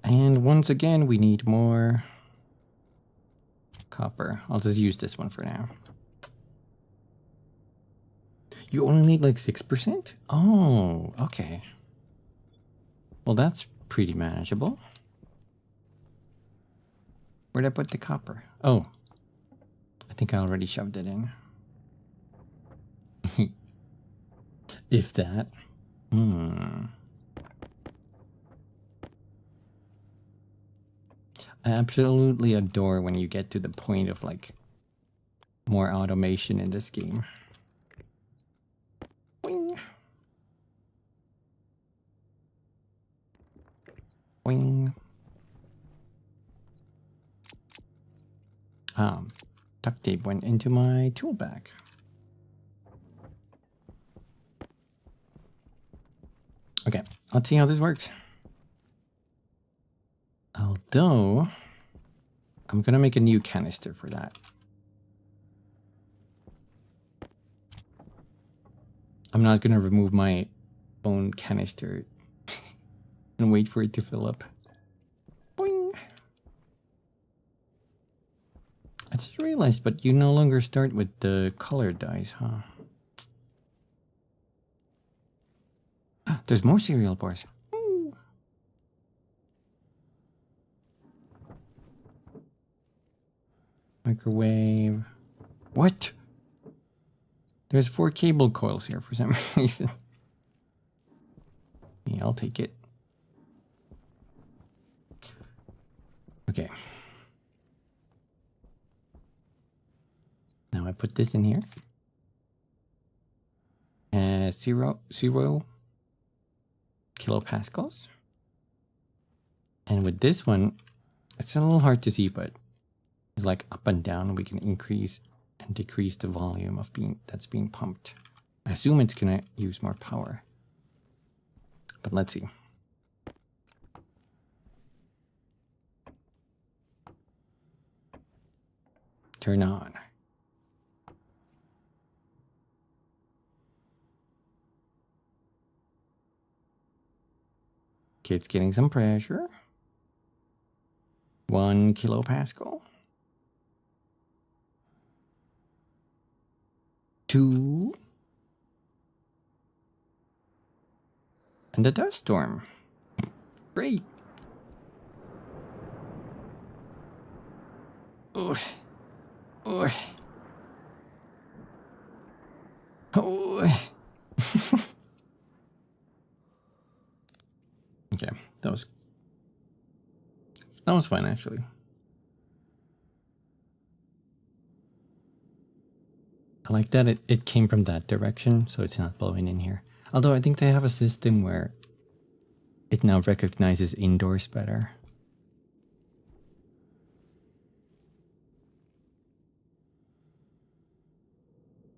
Speaker 1: And once again, we need more copper. I'll just use this one for now. You only need like 6%? Oh, okay. Well, that's pretty manageable. Where'd I put the copper? Oh, I think I already shoved it in. If that. I absolutely adore when you get to the point of like more automation in this game. Boing. Boing. Duct tape went into my tool bag. Okay, let's see how this works. Although, I'm gonna make a new canister for that. I'm not gonna remove my own canister and wait for it to fill up. Boing. I just realized, but you no longer start with the colored dice, huh? There's more cereal bars. Ooh. Microwave. What? There's 4 cable coils here for some reason. Yeah, I'll take it. Okay. Now I put this in here. 0 kilopascals. And with this one, it's a little hard to see, but it's like up and down. We can increase and decrease the volume of that's being pumped. I assume it's gonna use more power. But let's see. Turn on. Okay, it's getting some pressure. 1 kilopascal. 2. And the dust storm. Great. Oh. Oh. Oh. Okay, that was fine actually. I like that it came from that direction, so it's not blowing in here. Although I think they have a system where it now recognizes indoors better.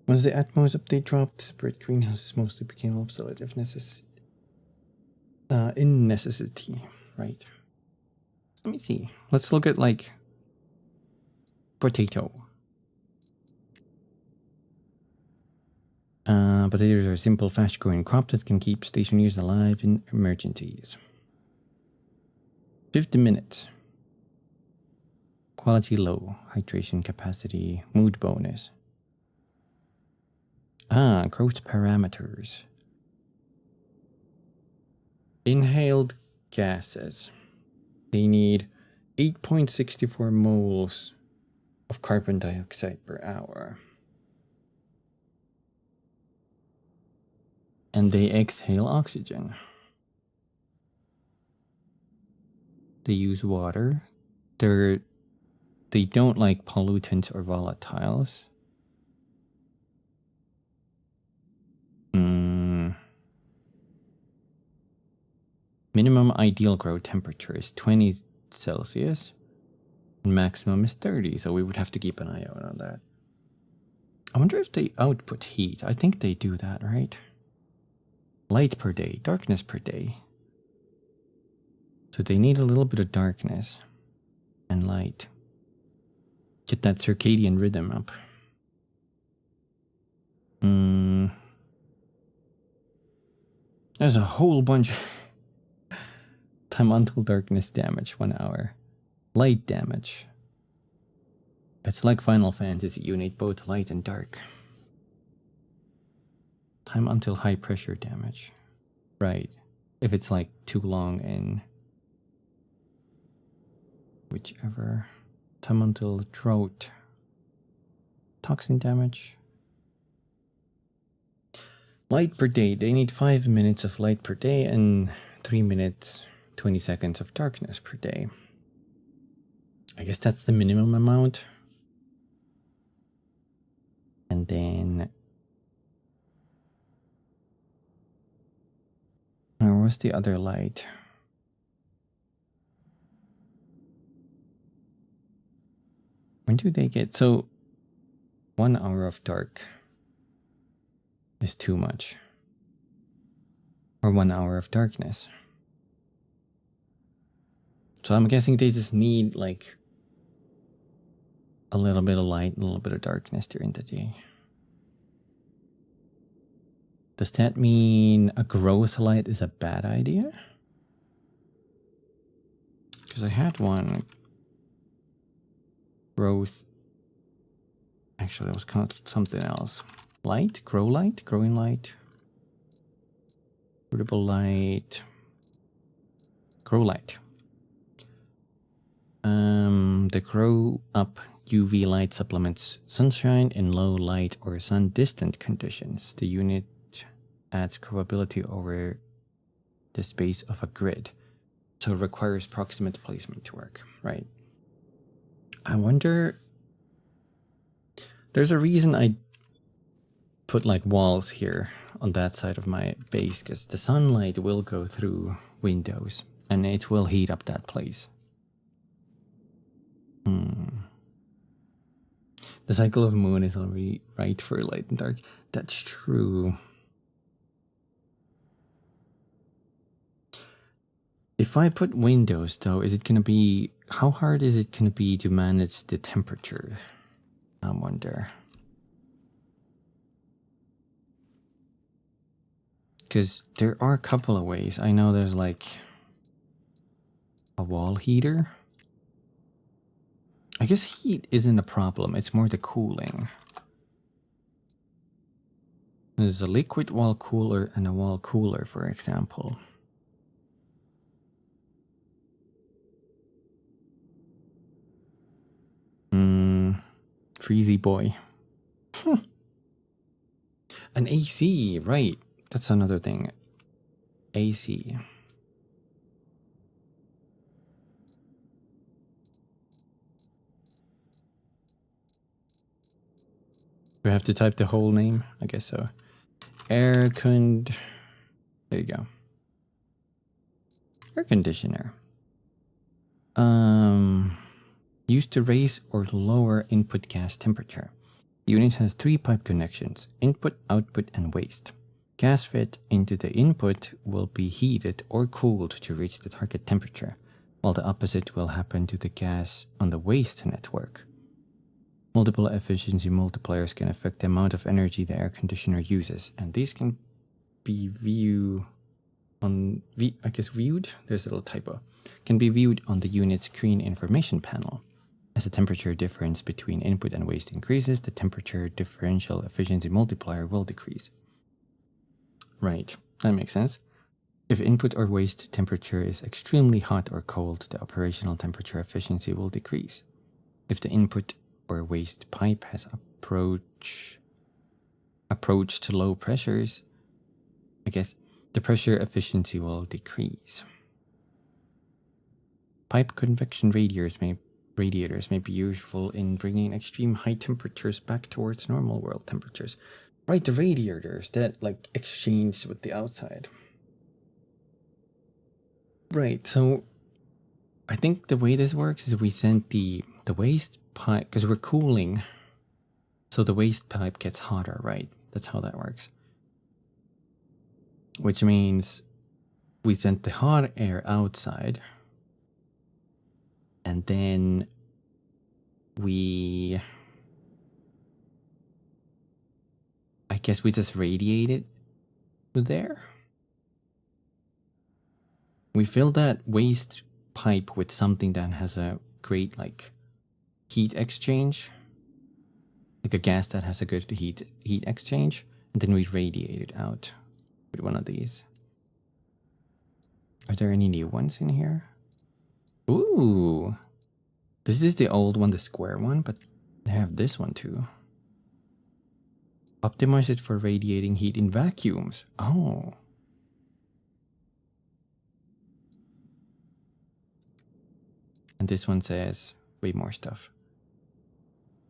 Speaker 1: Once the Atmos update dropped, separate greenhouses mostly became obsolete if in necessity, right? Let me see. Let's look at like potato. Potatoes are a simple, fast-growing crop that can keep stationeers alive in emergencies. 50 minutes. Quality low. Hydration capacity. Mood bonus. Growth parameters. Inhaled gases. They need 8.64 moles of carbon dioxide per hour. And they exhale oxygen. They use water. They don't like pollutants or volatiles. Minimum ideal grow temperature is 20 Celsius. And maximum is 30, so we would have to keep an eye out on that. I wonder if they output heat. I think they do that, right? Light per day, darkness per day. So they need a little bit of darkness and light. Get that circadian rhythm up. There's a whole bunch. Time until darkness damage, 1 hour. Light damage. It's like Final Fantasy, you need both light and dark. Time until high pressure damage. Right. If it's like too long in whichever. Time until drought. Toxin damage. Light per day. They need 5 minutes of light per day and 3 minutes, 20 seconds of darkness per day. I guess that's the minimum amount. And then where's the other light? When do they get... So 1 hour of dark is too much. Or 1 hour of darkness. So I'm guessing they just need like a little bit of light and a little bit of darkness during the day. Does that mean a growth light is a bad idea? Because I had one. Growth. Actually, that was called something else. Light? Grow light? Growing light? Fruitable light. Grow light. The grow up UV light supplements sunshine in low light or sun distant conditions. The unit adds curvability over the space of a grid. So it requires proximate placement to work, right? I wonder... There's a reason I put like walls here on that side of my base, because the sunlight will go through windows and it will heat up that place. The cycle of moon is already right for light and dark. That's true. If I put windows though, is it gonna be... How hard is it gonna be to manage the temperature? I wonder. Because there are a couple of ways. I know there's like a wall heater. I guess heat isn't a problem, it's more the cooling. There's a liquid wall cooler and a wall cooler, for example. Freezy boy. An AC, right. That's another thing. AC. Do I have to type the whole name? I guess so. There you go. Air conditioner. Used to raise or lower input gas temperature. The unit has 3 pipe connections: input, output, and waste. Gas fed into the input will be heated or cooled to reach the target temperature, while the opposite will happen to the gas on the waste network. Multiple efficiency multipliers can affect the amount of energy the air conditioner uses, and these can be viewed on viewed? There's a little typo. Can be viewed on the unit's screen information panel. As the temperature difference between input and waste increases, the temperature differential efficiency multiplier will decrease. Right, that makes sense. If input or waste temperature is extremely hot or cold, the operational temperature efficiency will decrease. If the input or waste pipe has approached low pressures, I guess the pressure efficiency will decrease. Pipe convection radiators may be useful in bringing extreme high temperatures back towards normal world temperatures. Right, the radiators that like exchange with the outside. Right, so I think the way this works is we send the waste pipe, because we're cooling, so the waste pipe gets hotter, right? That's how that works. Which means we sent the hot air outside, and then I guess we just radiate it there. We fill that waste pipe with something that has a great like heat exchange, like a gas that has a good heat exchange, and then we radiate it out with one of these. Are there any new ones in here? Ooh, this is the old one, the square one, but they have this one too. Optimize it for radiating heat in vacuums. Oh. And this one says way more stuff.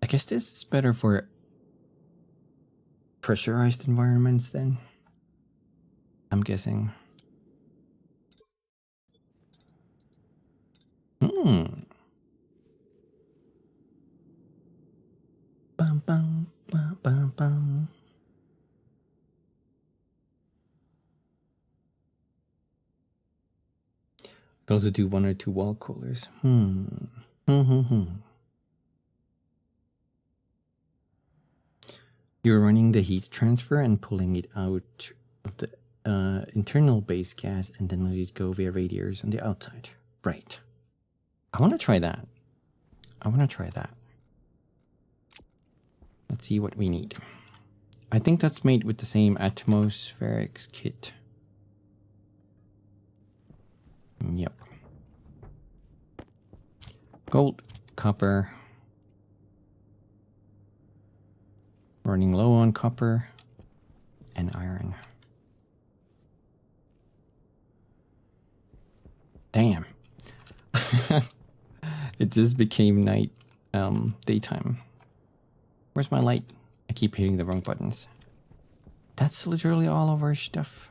Speaker 1: I guess this is better for pressurized environments then, I'm guessing. Bum, bum, bum, bum, bum. Could also do 1 or 2 wall coolers. You're running the heat transfer and pulling it out of the internal base gas, and then let it go via radiators on the outside. Right. I want to try that. Let's see what we need. I think that's made with the same atmospherics kit. Yep. Gold, copper, Running low on copper and iron. Damn. It just became night, daytime. Where's my light? I keep hitting the wrong buttons. That's literally all of our stuff.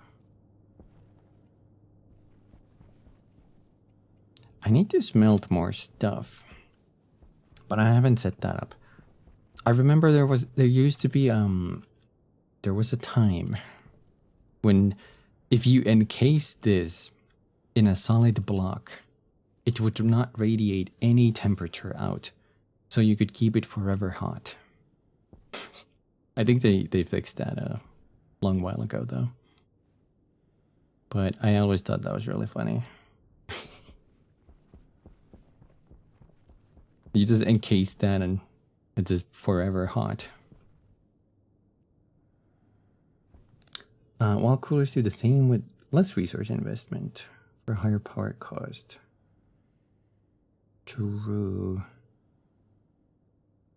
Speaker 1: I need to smelt more stuff, but I haven't set that up. I remember there used to be there was a time when if you encase this in a solid block, it would not radiate any temperature out, so you could keep it forever hot. I think they fixed that a long while ago though. But I always thought that was really funny. You just encase that and it's just forever hot. Wall coolers do the same with less resource investment for higher power cost. True.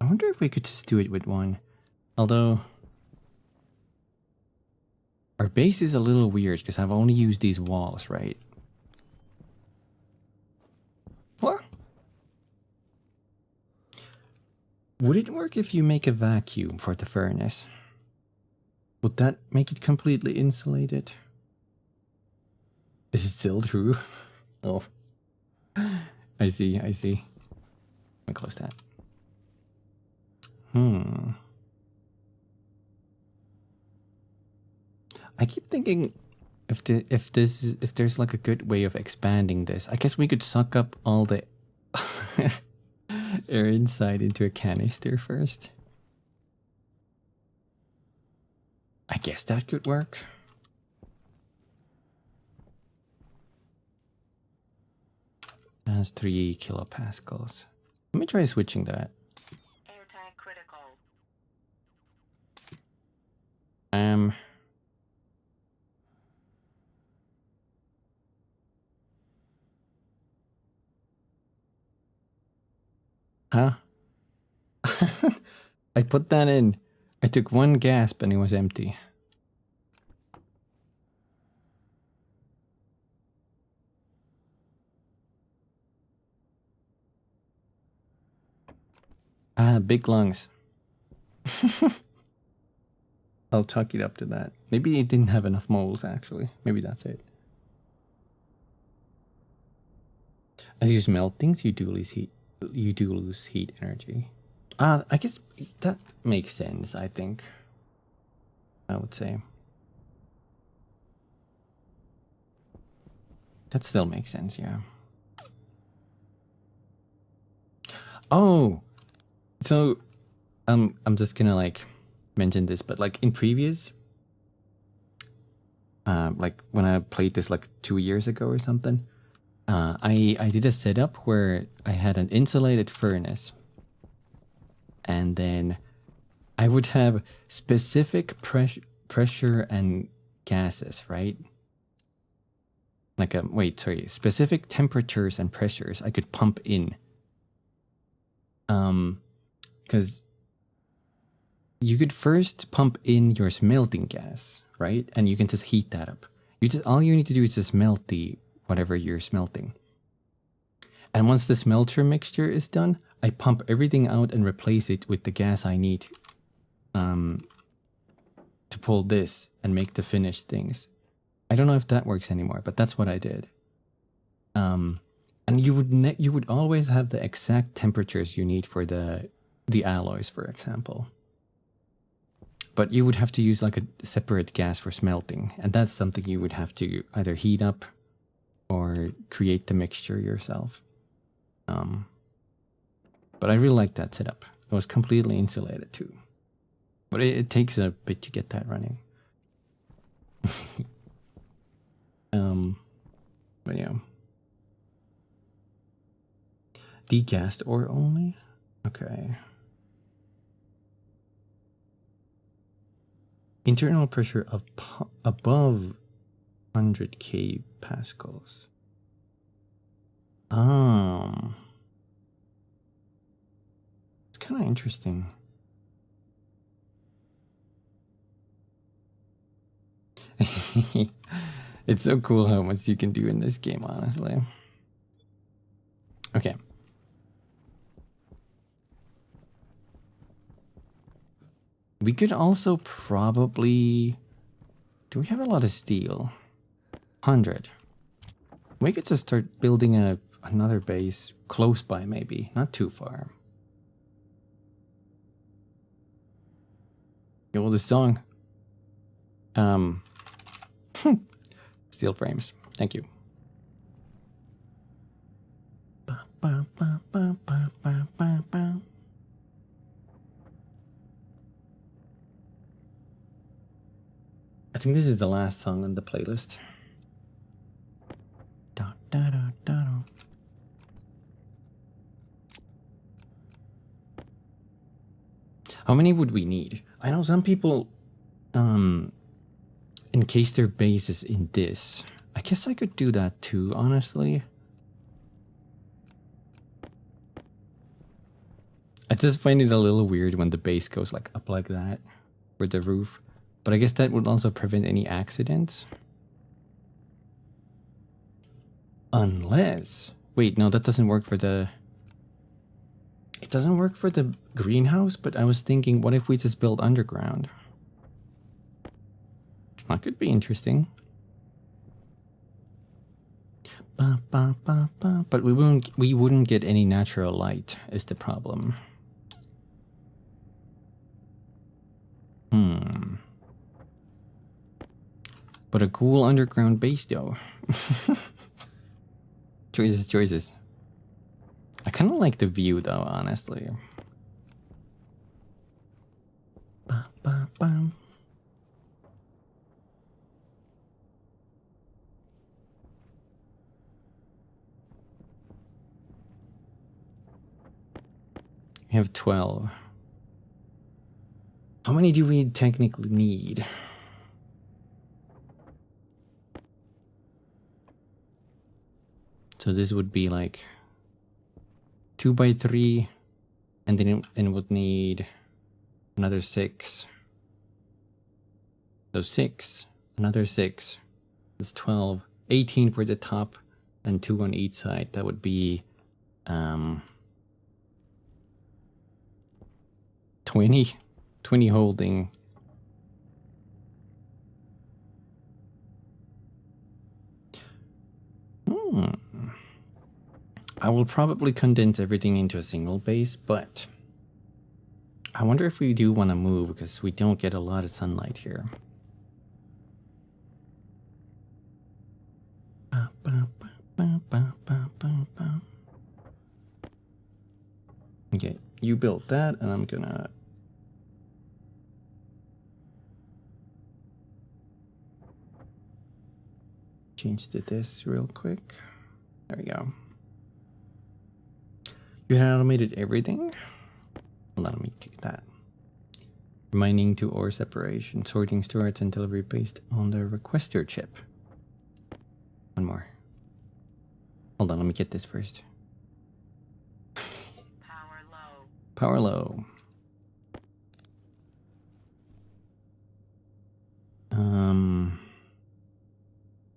Speaker 1: I wonder if we could just do it with one. Although our base is a little weird because I've only used these walls, right? What? Would it work if you make a vacuum for the furnace? Would that make it completely insulated? Is it still true? Oh. I see. Let me close that. I keep thinking if there's like a good way of expanding this. I guess we could suck up all the air inside into a canister first. I guess that could work. That's 3 kilopascals. Let me try switching that.
Speaker 3: Anti-critical.
Speaker 1: Huh? I put that in. I took one gasp and it was empty. Ah, big lungs. I'll chalk it up to that. Maybe it didn't have enough moles, actually. Maybe that's it. As you smelt things, you do lose heat energy. I guess that makes sense, I think. I would say. That still makes sense, yeah. Oh! So, I'm just gonna like mention this, but like in previous, like when I played this like 2 years ago or something, I did a setup where I had an insulated furnace, and then I would have specific pressure and gases, right? Like specific temperatures and pressures I could pump in. Because you could first pump in your smelting gas, right? And you can just heat that up. All you need to do is just melt whatever you're smelting. And once the smelter mixture is done, I pump everything out and replace it with the gas I need to pull this and make the finished things. I don't know if that works anymore, but that's what I did. And you would always have the exact temperatures you need for the alloys, for example. But you would have to use like a separate gas for smelting, and that's something you would have to either heat up or create the mixture yourself. But I really like that setup. It was completely insulated too. But it takes a bit to get that running. But yeah. Degassed ore only? Okay. Internal pressure of above 100k pascals. It's kind of interesting. It's so cool how much you can do in this game, honestly. Okay. We could also probably... Do we have a lot of steel? 100. We could just start building another base close by, maybe. Not too far. The oldest song. Steel frames. Thank you. I think this is the last song on the playlist. Da, da, da, da, da. How many would we need? I know some people encase their bases in this. I guess I could do that too, honestly. I just find it a little weird when the base goes like up like that with the roof. But I guess that would also prevent any accidents. Unless... Wait, no, that doesn't work for the... It doesn't work for the greenhouse, but I was thinking, what if we just build underground? That could be interesting. But we wouldn't get any natural light, is the problem. But a cool underground base, though. Choices. I kind of like the view, though, honestly. We have 12. How many do we technically need? So this would be like 2 by 3, and then it would need another 6. So 6, another 6. That's 12. 18 for the top, and 2 on each side. That would be 20 holding. I will probably condense everything into a single base, but I wonder if we do want to move because we don't get a lot of sunlight here. Okay, you built that, and I'm gonna change to this real quick. There we go. You had automated everything? Hold on, let me kick that. Mining to ore separation, sorting, storage, and delivery based on the requester chip. One more. Hold on, let me get this first.
Speaker 3: Power low.
Speaker 1: Power low.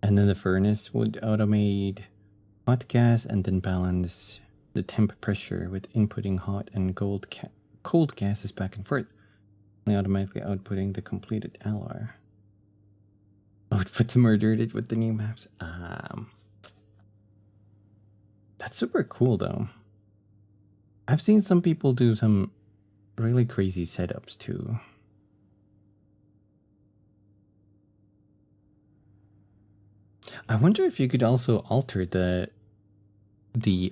Speaker 1: And then the furnace would automate hot gas and then balance the temp pressure with inputting hot and cold gases back and forth, and automatically outputting the completed alloy. Outputs murdered it with the new maps. That's super cool, though. I've seen some people do some really crazy setups, too. I wonder if you could also alter the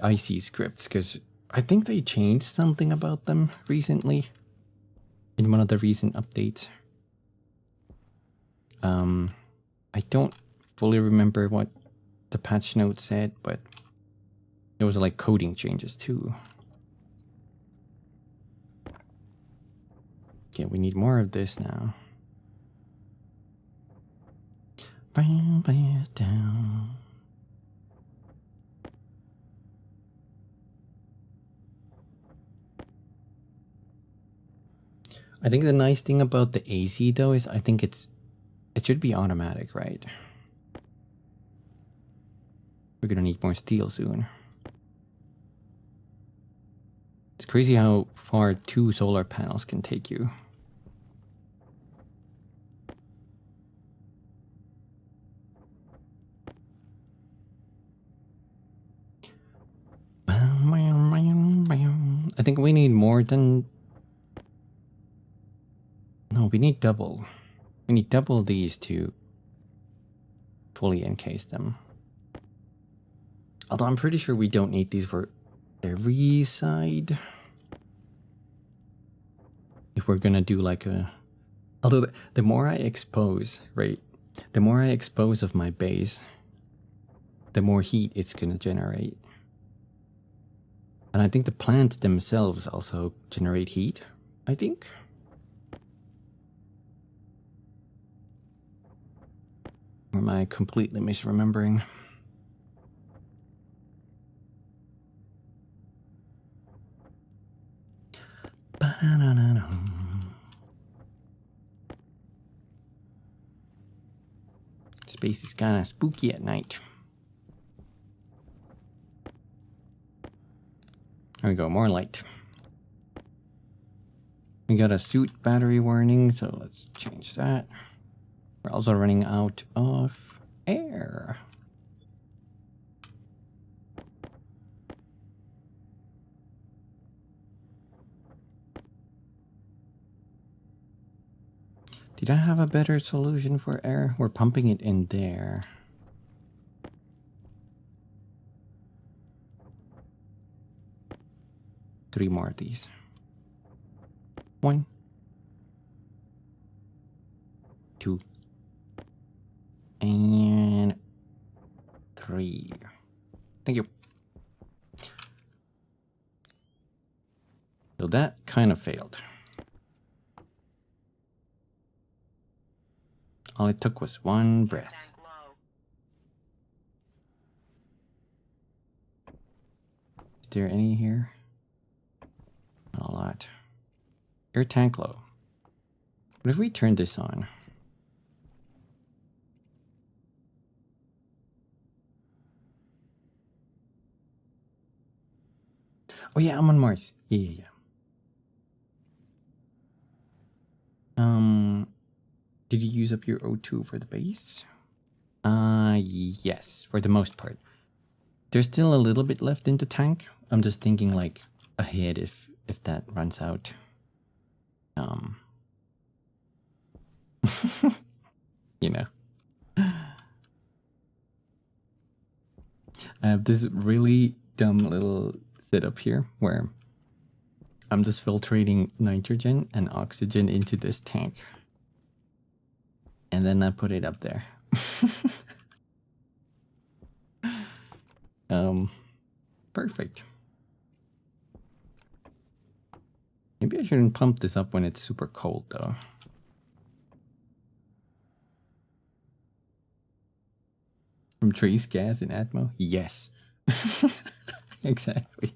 Speaker 1: IC scripts, because I think they changed something about them recently in one of the recent updates. I don't fully remember what the patch note said, but there was like coding changes too. Okay, we need more of this now. Down. I think the nice thing about the AC though is I think it's It should be automatic, right? We're gonna need more steel soon. It's crazy how far 2 solar panels can take you. I think we need more than... No, we need double. We need double these to fully encase them. Although I'm pretty sure we don't need these for every side. If we're gonna do like a... Although the more I expose, right? The more I expose of my base, the more heat it's gonna generate. And I think the plants themselves also generate heat, I think. Or am I completely misremembering? Space is kind of spooky at night. There we go, more light. We got a suit battery warning, so let's change that. We're also running out of air. Did I have a better solution for air? We're pumping it in there. Three more of these. 1, 2, and 3. Thank you. So that kind of failed. All it took was 1 breath.
Speaker 3: Tank low.
Speaker 1: Is there any here? Not a lot. Air tank low. What if we turn this on? Oh yeah, I'm on Mars. Yeah. Did you use up your O2 for the base? Yes, for the most part. There's still a little bit left in the tank. I'm just thinking like ahead if that runs out. You know. I have this really dumb little setup here where I'm just filtrating nitrogen and oxygen into this tank. And then I put it up there. Perfect. Maybe I shouldn't pump this up when it's super cold though. From trace gas in Atmo? Yes. Exactly.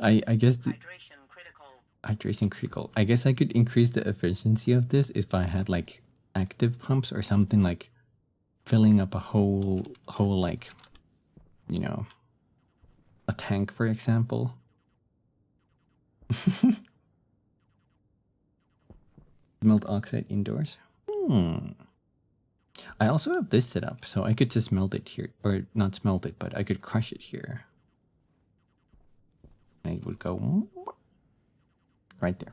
Speaker 1: I guess the
Speaker 3: Hydration critical.
Speaker 1: hydration critical. I guess I could increase the efficiency of this if I had like active pumps or something, like filling up a whole like, you know, a tank, for example. Melt oxide indoors. I also have this set up, so I could just melt it here, or not smelt it, but I could crush it here. And it would go right there.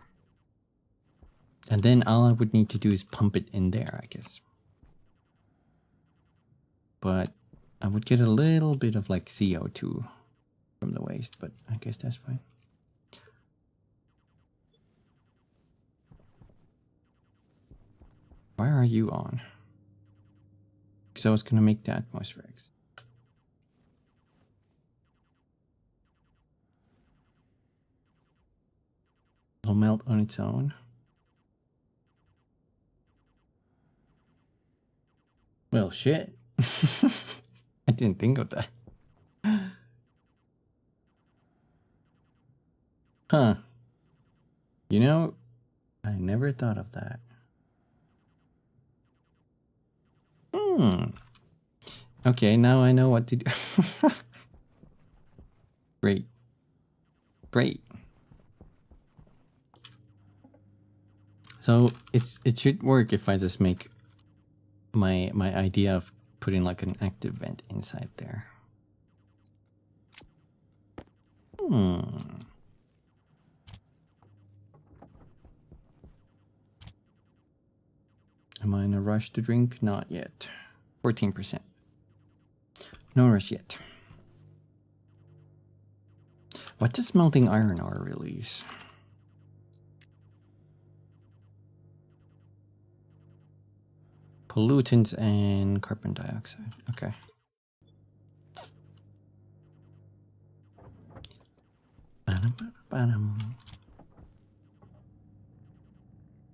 Speaker 1: And then all I would need to do is pump it in there, I guess. But I would get a little bit of like CO2 from the waste, but I guess that's fine. Why are you on? Because I was going to make the atmospherics. It'll melt on its own. Well, shit. I didn't think of that. Huh. You know, I never thought of that. Okay, now I know what to do. Great. Great. So it should work if I just make my idea of putting like an active vent inside there. Am I in a rush to drink? Not yet. 14%. No rush yet. What does melting iron ore release? Pollutants and carbon dioxide. Okay.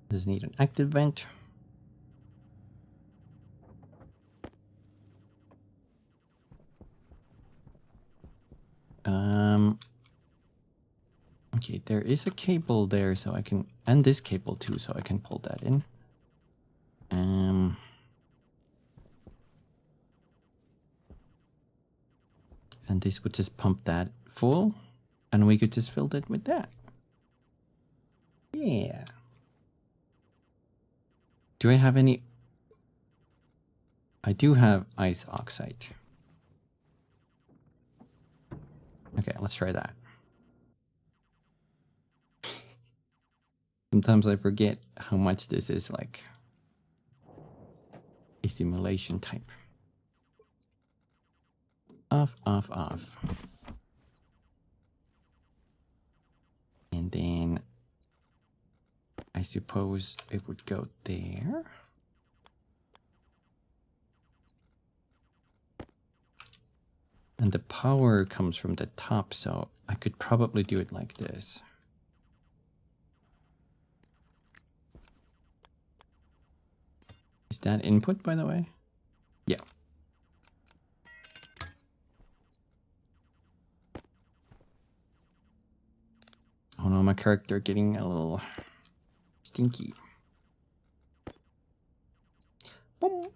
Speaker 1: Does it need an active vent? Okay, there is a cable there, so I can, and this cable too, so I can pull that in. And this would just pump that full, and we could just fill it with that. Yeah. Do I have any? I do have ice oxide. Okay, let's try that. Sometimes I forget how much this is like a simulation type. Off, off, off. And then I suppose it would go there. And the power comes from the top, so I could probably do it like this. Is that input, by the way? Yeah. Oh no, my character getting a little stinky. Boom.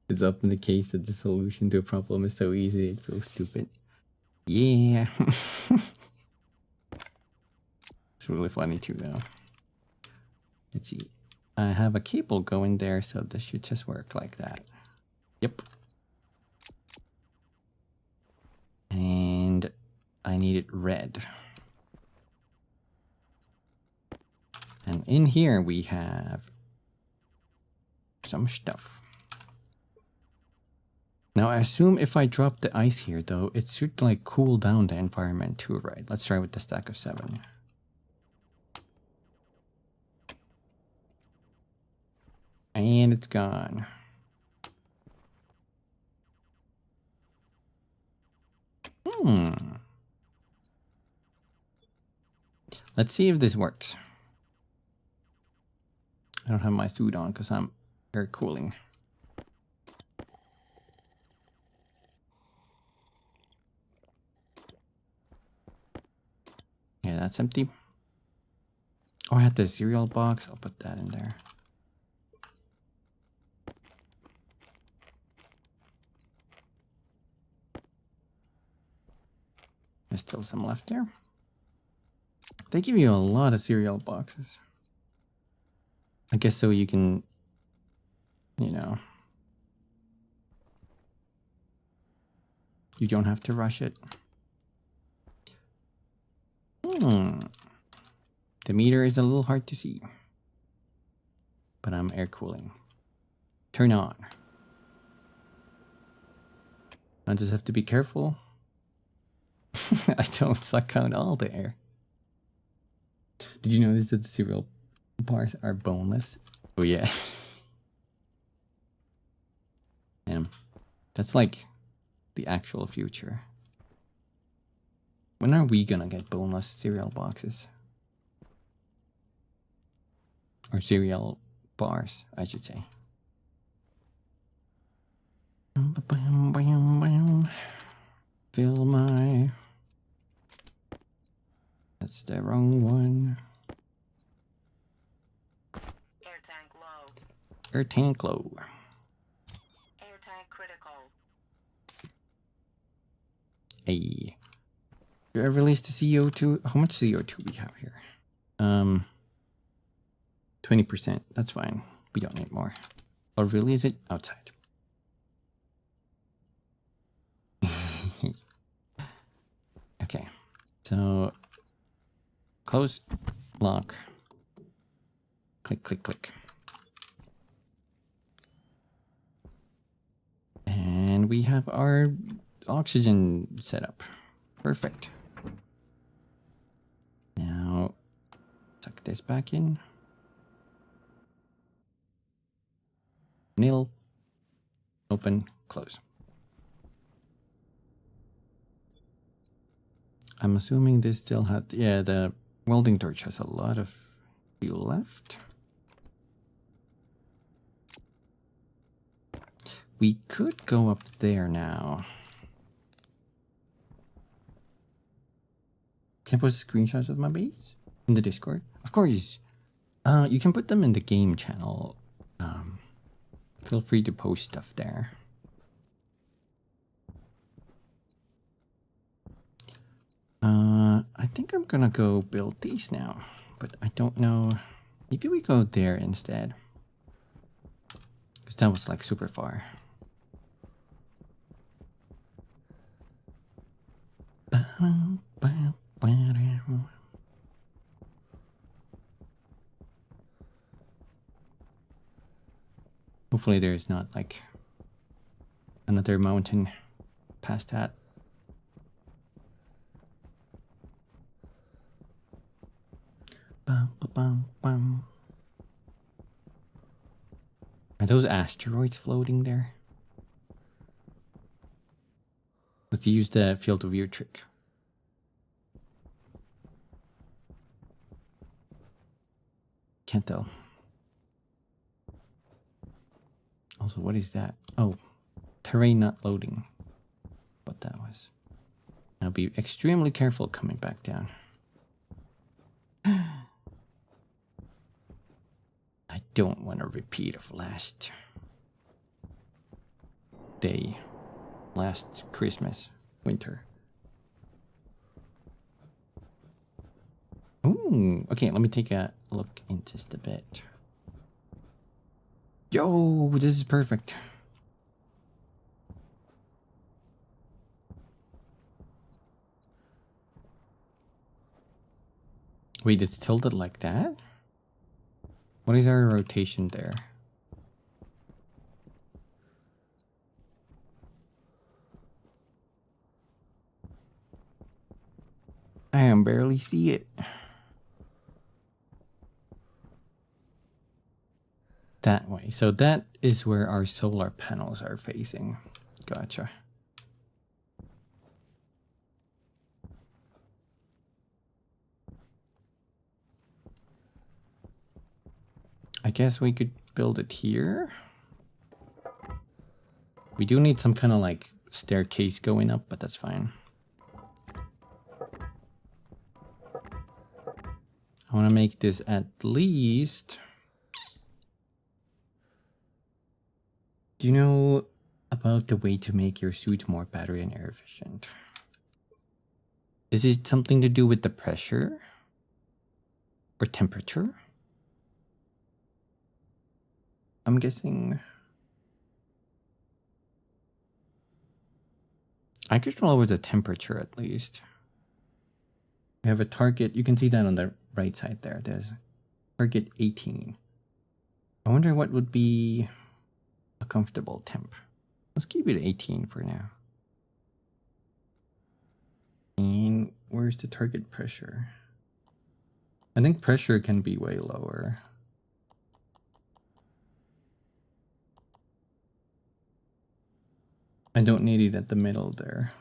Speaker 1: It's often the case that the solution to a problem is so easy it feels stupid. Yeah. It's really funny too, though. Let's see. I have a cable going there, so this should just work like that. Yep. And I need it red. And in here we have some stuff. Now I assume if I drop the ice here, though, it should like cool down the environment too, right? Let's try with the stack of 7. And it's gone. Let's see if this works. I don't have my suit on because I'm air cooling. Yeah, that's empty. Oh, I had the cereal box. I'll put that in there. There's still some left there. They give you a lot of cereal boxes. I guess so you can, you know, you don't have to rush it. The meter is a little hard to see, but I'm air cooling. Turn on. I just have to be careful. I don't suck out all the air. Did you notice that the cereal bars are boneless? Oh yeah. That's like the actual future. When are we gonna get boneless cereal boxes? Or cereal bars, I should say. Fill my... That's the wrong one. Air tank low.
Speaker 3: Airtime critical.
Speaker 1: Hey. Do I release the CO2? How much CO2 we have here? 20%. That's fine. We don't need more. Or release it outside. Okay. So close, lock, click, click, click. And we have our oxygen set up. Perfect. Now, tuck this back in. Nil. Open, close. I'm assuming this still had... Yeah, the welding torch has a lot of fuel left. We could go up there now. Can I post screenshots of my base in the Discord? Of course. You can put them in the game channel. Feel free to post stuff there. I think I'm gonna go build these now, but I don't know. Maybe we go there instead. Because that was like super far. Hopefully there's not like another mountain past that. Bum, bum, bum. Are those asteroids floating there? Let's use the field of view trick. Can't tell. Also, what is that? Oh, terrain not loading. What that was. I'll be extremely careful coming back down. I don't want to repeat of last day, last Christmas, winter. Ooh, okay, let me take a look in just a bit. Yo, this is perfect. Wait, it's tilted like that? What is our rotation there? I can barely see it. That way. So that is where our solar panels are facing. Gotcha. I guess we could build it here. We do need some kind of like staircase going up, but that's fine. I want to make this at least... Do you know about the way to make your suit more battery and air efficient? Is it something to do with the pressure? Or temperature? I'm guessing... I could lower the temperature at least. We have a target, you can see that on the right side there. There's target 18. I wonder what would be a comfortable temp. Let's keep it 18 for now. And where's the target pressure? I think pressure can be way lower. I don't need it at the middle there.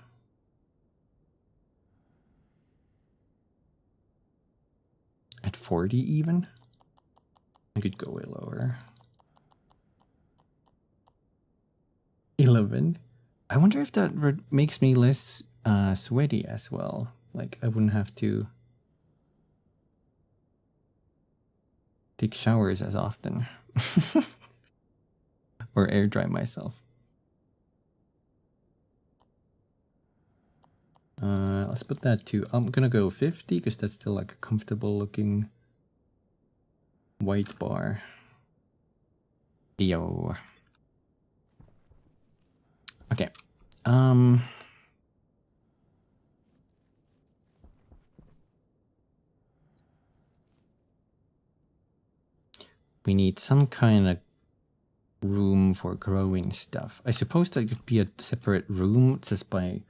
Speaker 1: At 40 even? I could go way lower. 11? I wonder if that makes me less sweaty as well. Like I wouldn't have to take showers as often. or air dry myself. Let's put that to, I'm gonna go 50 because that's still like a comfortable looking white bar. Yo. Okay. We need some kind of room for growing stuff. I suppose that could be a separate room just by,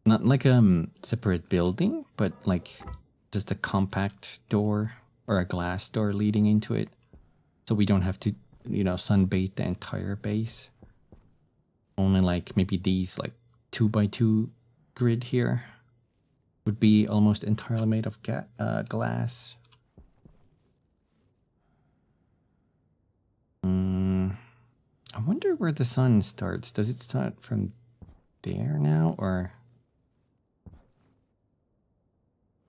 Speaker 1: not like a separate building, but like just a compact door or a glass door leading into it. So we don't have to, you know, sunbathe the entire base. Only like maybe these like 2x2 grid here would be almost entirely made of glass. I wonder where the sun starts. Does it start from there now, or?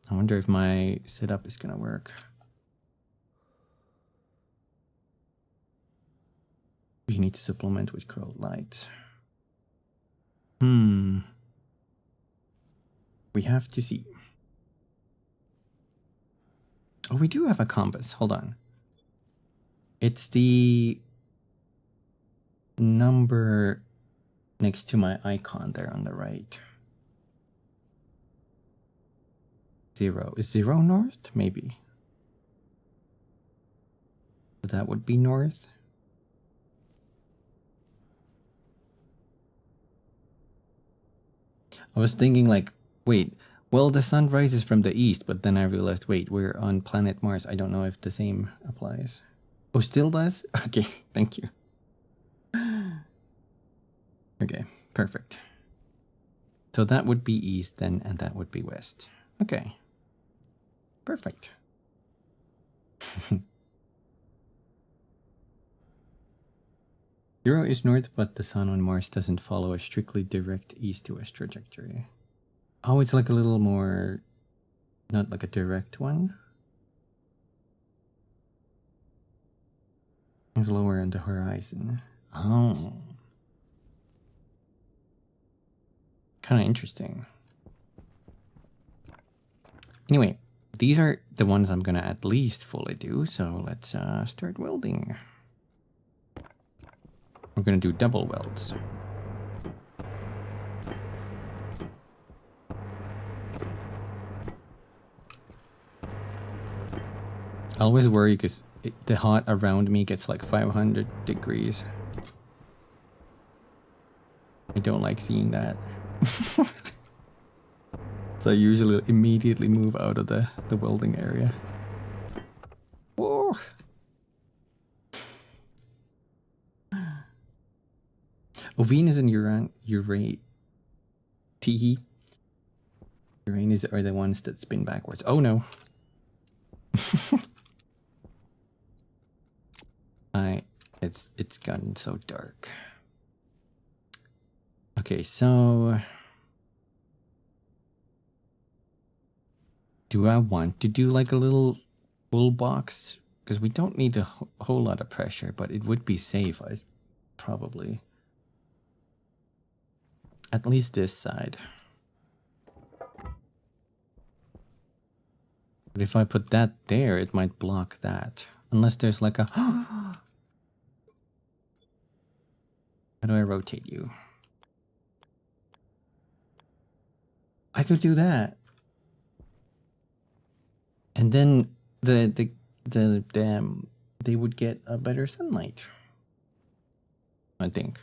Speaker 1: I wonder if my setup is gonna work. We need to supplement with crow lights. We have to see. Oh, we do have a compass. Hold on. It's the number next to my icon there on the right. 0. Is 0 north? Maybe. That would be north. I was thinking like, wait, well, the sun rises from the east, but then I realized, wait, we're on planet Mars. I don't know if the same applies. Oh, still does? Okay, thank you. Okay, perfect. So that would be east then, and that would be west. Okay. Perfect. 0 is north, but the sun on Mars doesn't follow a strictly direct east to west trajectory. Oh, it's like a little more, not like a direct one. It's lower on the horizon. Oh. Kind of interesting. Anyway, these are the ones I'm gonna at least fully do, so let's start welding. We're gonna do double welds. I always worry because the hot around me gets like 500 degrees. I don't like seeing that. So I usually immediately move out of the welding area. Whoa. Oh, Venus and Uranus are the ones that spin backwards. Oh no. It's gotten so dark. Okay, so do I want to do like a little full box? Because we don't need a whole lot of pressure, but it would be safe, I probably. At least this side. But if I put that there, it might block that. Unless there's like a... How do I rotate you? I could do that. And then they would get a better sunlight. I think.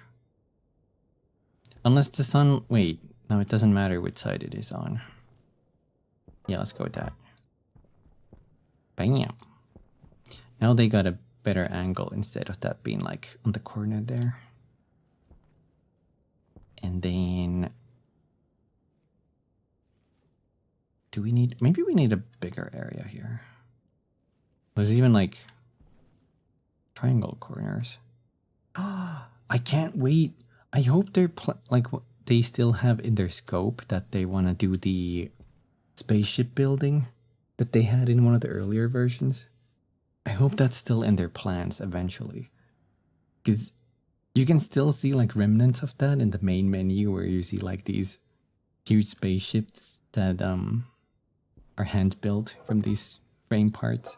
Speaker 1: Unless the sun... Wait. No, it doesn't matter which side it is on. Yeah, let's go with that. Bam. Now they got a better angle instead of that being like on the corner there. And then... Do we need... Maybe we need a bigger area here. There's even like... triangle corners. I can't wait. I hope they're like they still have in their scope that they want to do the spaceship building that they had in one of the earlier versions. I hope that's still in their plans eventually. Because you can still see like remnants of that in the main menu, where you see like these huge spaceships that are hand built from these frame parts.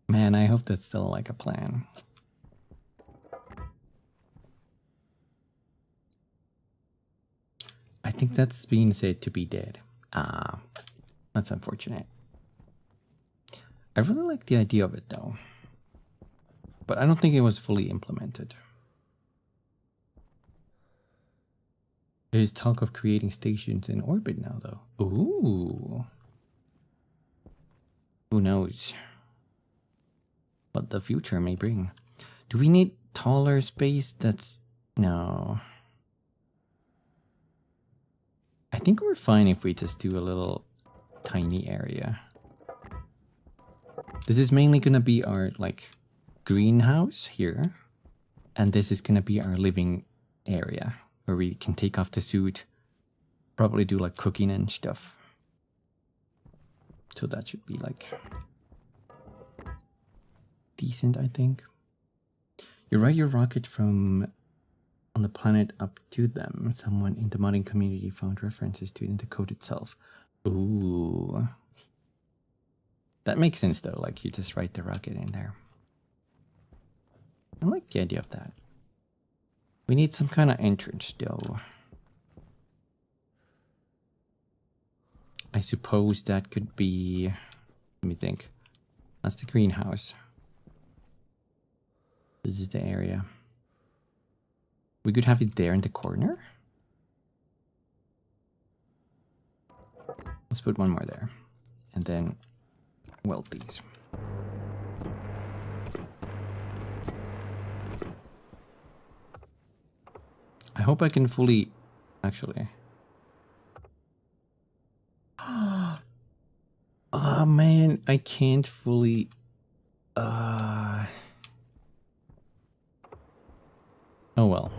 Speaker 1: Man, I hope that's still like a plan. I think that's being said to be dead. Ah, that's unfortunate. I really like the idea of it though, but I don't think it was fully implemented. There's talk of creating stations in orbit now though. Ooh. Who knows what the future may bring. Do we need taller space? That's... no. I think we're fine if we just do a little tiny area. This is mainly gonna be our like greenhouse here, and this is gonna be our living area where we can take off the suit, probably do like cooking and stuff. So that should be like decent, I think. You ride your rocket from on the planet up to them. Someone in the modding community found references to it in the code itself. Ooh. That makes sense though, like you just write the rocket in there. I like the idea of that. We need some kind of entrance though. I suppose that could be... let me think. That's the greenhouse. This is the area. We could have it there in the corner. Let's put one more there. And then weld these. I hope I can fully... actually... oh man, I can't fully... oh well.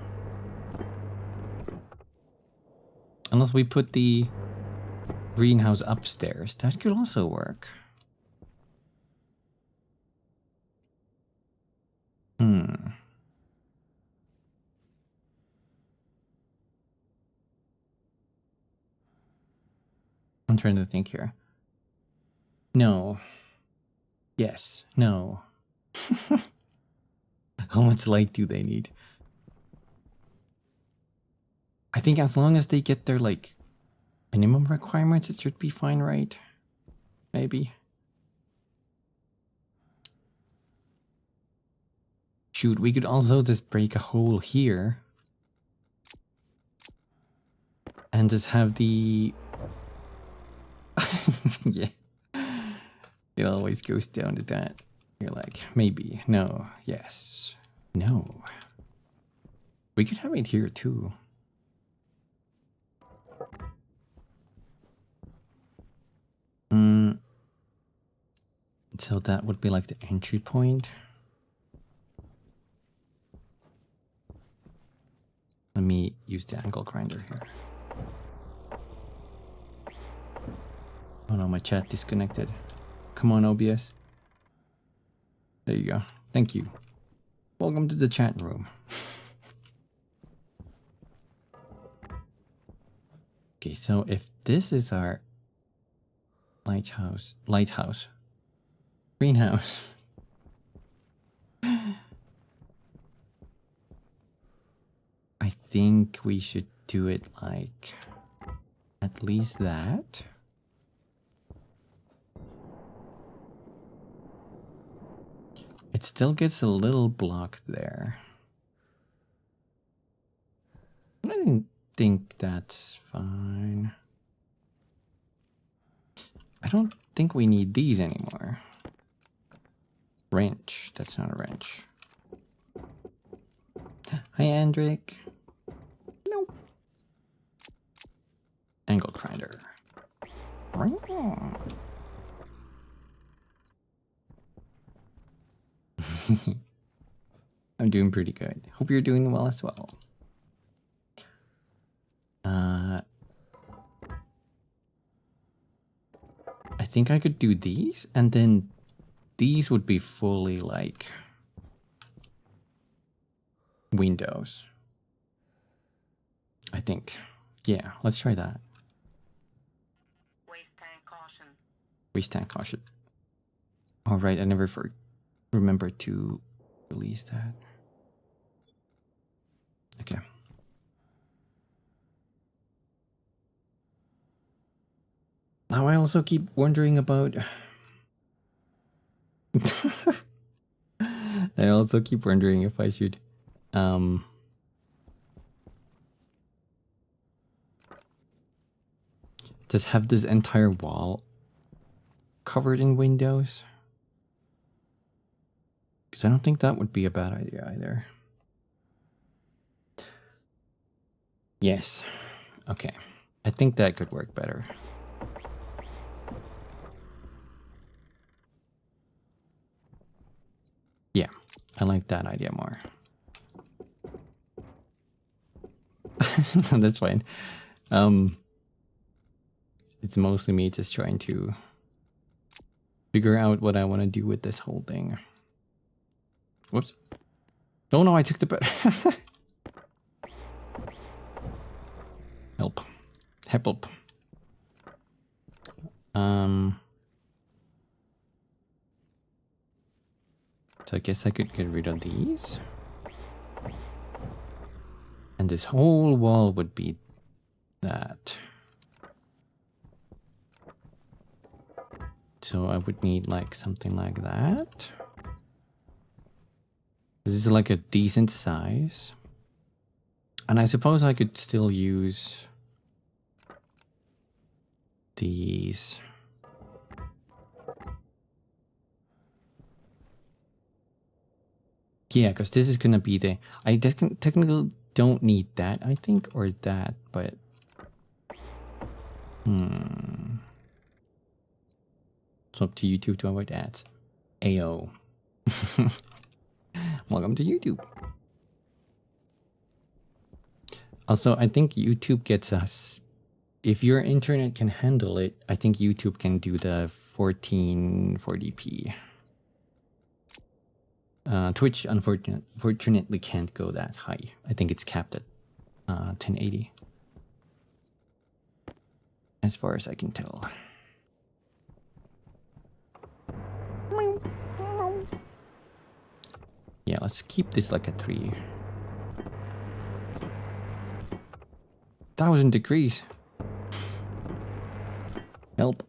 Speaker 1: Unless we put the greenhouse upstairs. That could also work. I'm trying to think here. No. Yes. No. How much light do they need? I think as long as they get their, like, minimum requirements, it should be fine, right? Maybe. Shoot, we could also just break a hole here. And just have the... yeah. It always goes down to that. You're like, maybe, no, yes, no. We could have it here too. So that would be like the entry point. Let me use the angle grinder here. Oh no, my chat disconnected. Come on, OBS. There you go. Thank you. Welcome to the chat room. Okay, so if this is our lighthouse, greenhouse. I think we should do it like at least that. It still gets a little blocked there. I think that's fine. I don't think we need these anymore. Wrench. That's not a wrench. Hi, Andric. Nope. Angle grinder. I'm doing pretty good. Hope you're doing well as well. I think I could do these, and then these would be fully like windows. I think. Yeah, let's try that.
Speaker 3: Waste tank caution.
Speaker 1: Waste tank caution. All right, I never remember to release that. Okay. Now I also keep wondering about. I also keep wondering if I should just have this entire wall covered in windows. Because I don't think that would be a bad idea either. Yes. Okay. I think that could work better. Yeah, I like that idea more. That's fine. It's mostly me just trying to figure out what I want to do with this whole thing. Whoops. Oh no, I took the bed. Help. Help. So I guess I could get rid of these. And this whole wall would be that. So I would need like something like that. This is like a decent size. And I suppose I could still use these. Yeah, because this is gonna be the. I technically don't need that, I think, or that, but. It's up to YouTube to avoid ads. Ayo. Welcome to YouTube. Also, I think YouTube gets us. If your internet can handle it, I think YouTube can do the 1440p. Twitch, unfortunately, can't go that high. I think it's capped at 1080. As far as I can tell. Yeah, let's keep this like a 3,000 degrees. Help.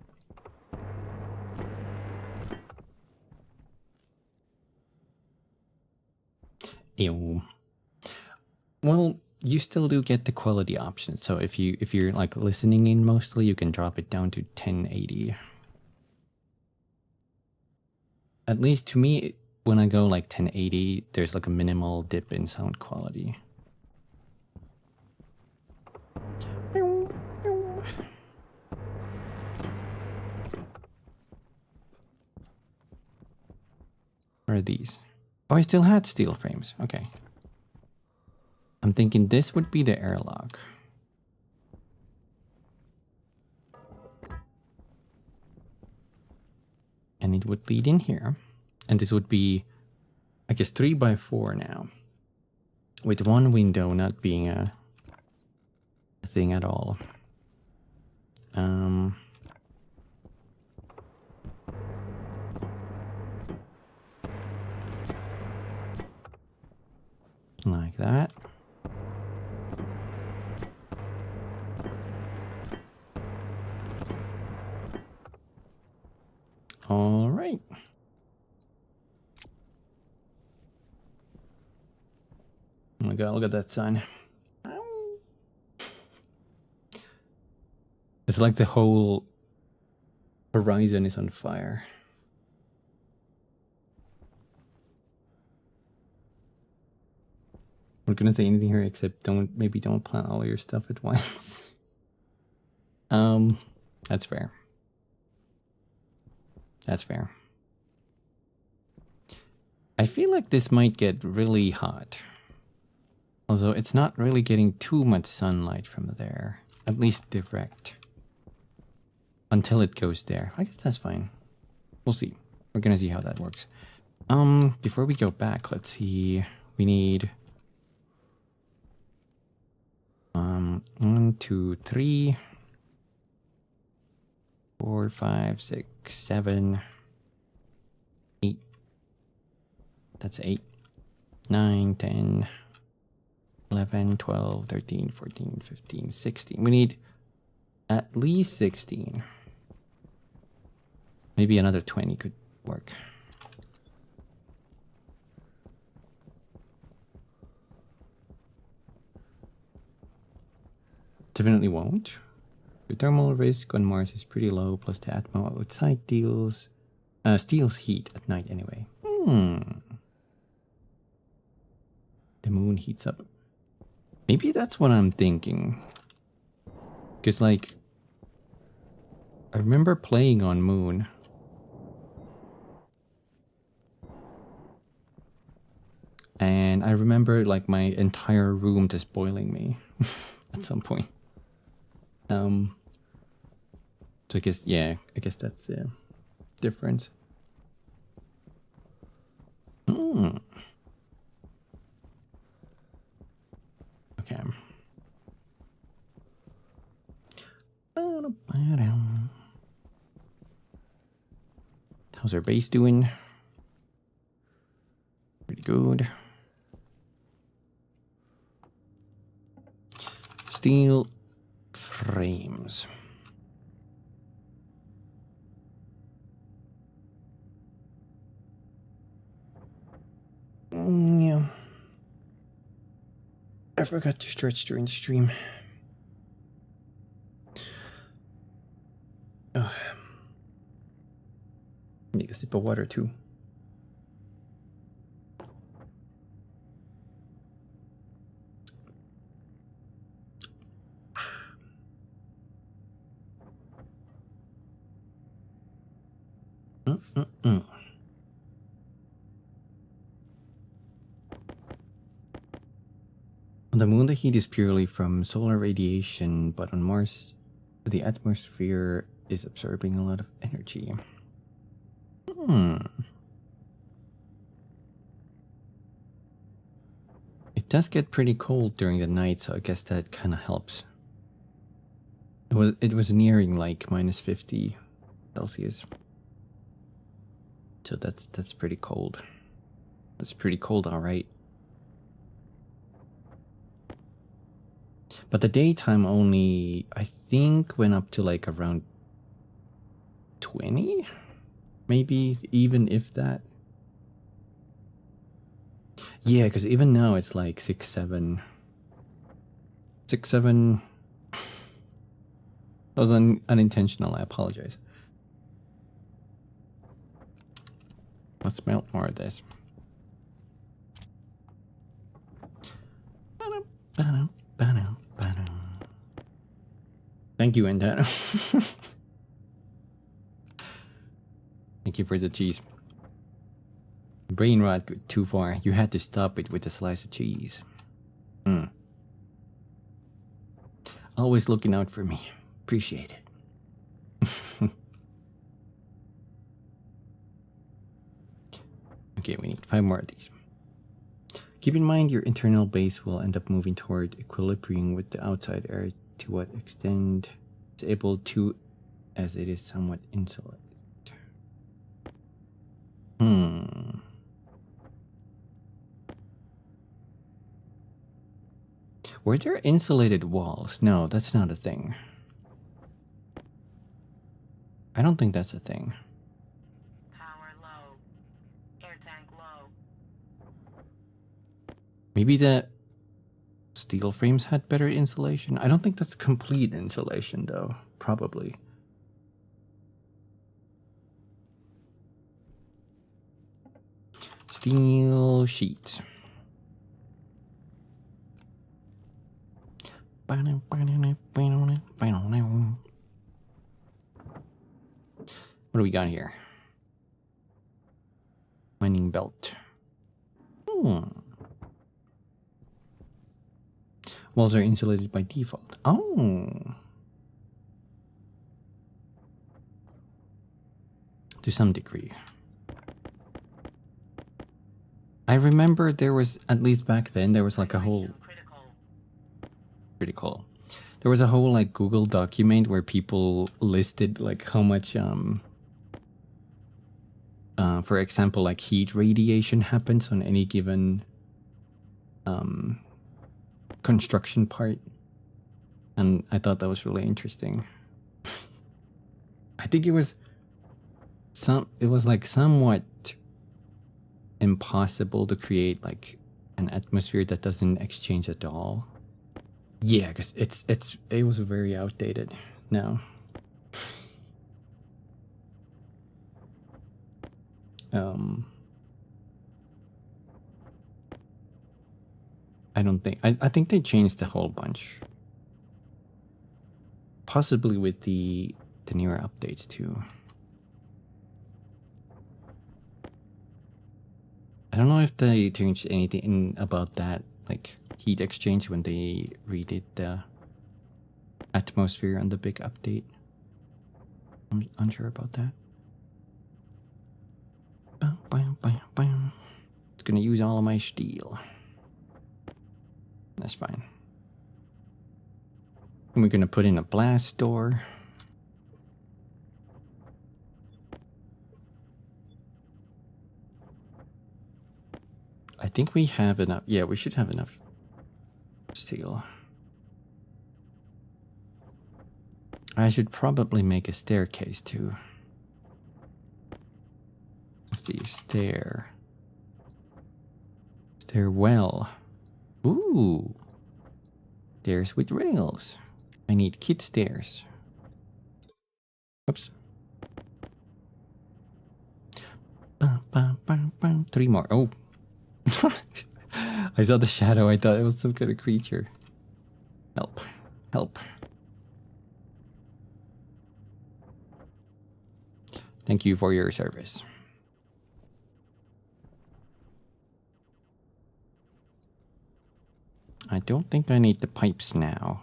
Speaker 1: Ew. Well, you still do get the quality option. So if you're like listening in mostly, you can drop it down to 1080. At least to me, when I go like 1080, there's like a minimal dip in sound quality. Where are these? Oh, I still had steel frames. Okay. I'm thinking this would be the airlock. And it would lead in here. And this would be, I guess, 3x4 now. With one window not being a thing at all. Like that. All right. Oh my god, look at that sign. It's like the whole horizon is on fire. I'm not gonna say anything here except maybe don't plant all your stuff at once. That's fair. That's fair. I feel like this might get really hot. Although it's not really getting too much sunlight from there. At least direct. Until it goes there. I guess that's fine. We'll see. We're gonna see how that works. Before we go back, let's see. We need 1, 2, 3, 4, 5, 6, 7, 8. That's 8. 9, 10, 11, 12, 13, 14, 15, 16. We need at least 16. Maybe another 20 could work. Definitely won't. The thermal risk on Mars is pretty low, plus the atmo outside steals heat at night anyway. The moon heats up. Maybe that's what I'm thinking. Because, like, I remember playing on Moon. And I remember, like, my entire room just boiling me at some point. So I guess, yeah, I guess that's the difference. Okay. How's our base doing? Pretty good. Steel frames. Yeah. I forgot to stretch during the stream. Oh. Need a sip of water too. On the moon, the heat is purely from solar radiation, but on Mars, the atmosphere is absorbing a lot of energy. It does get pretty cold during the night, so I guess that kind of helps. It was nearing like -50 Celsius. So that's pretty cold. That's pretty cold, all right. But the daytime only, I think, went up to like around 20? Maybe, even if that. Yeah, because even now it's like 6, 7. 6, 7. That was unintentional, I apologize. Let's melt more of this. Thank you, Endano. Thank you for the cheese. Brain rot got too far. You had to stop it with a slice of cheese. Always looking out for me. Appreciate it. Okay, we need 5 more of these. Keep in mind your internal base will end up moving toward equilibrium with the outside air. To what extent it's able to, as it is somewhat insulated. Were there insulated walls? No, that's not a thing. I don't think that's a thing.
Speaker 3: Power low. Air tank low.
Speaker 1: Maybe the steel frames had better insulation. I don't think that's complete insulation, though. Probably. Steel sheets. What do we got here? Mining belt. Walls are insulated by default. Oh. To some degree. I remember there was, at least back then, there was like a whole...
Speaker 3: Critical.
Speaker 1: Pretty cool. There was a whole like Google document where people listed like how much for example, like heat radiation happens on any given construction part, and I thought that was really interesting. I think it was like somewhat impossible to create like an atmosphere that doesn't exchange at all. Yeah, because it was very outdated now. I don't think I think they changed a whole bunch. Possibly with the newer updates too. I don't know if they changed anything about that, like heat exchange, when they redid the atmosphere on the big update. I'm unsure about that. It's gonna use all of my steel. That's fine. And we're gonna put in a blast door. I think we have enough. Yeah, we should have enough steel. I should probably make a staircase too. Let's see, stairwell. Ooh, stairs with rails. I need kid stairs. Oops. 3 more. Oh. I saw the shadow. I thought it was some kind of creature. Help. Help. Thank you for your service. I don't think I need the pipes now.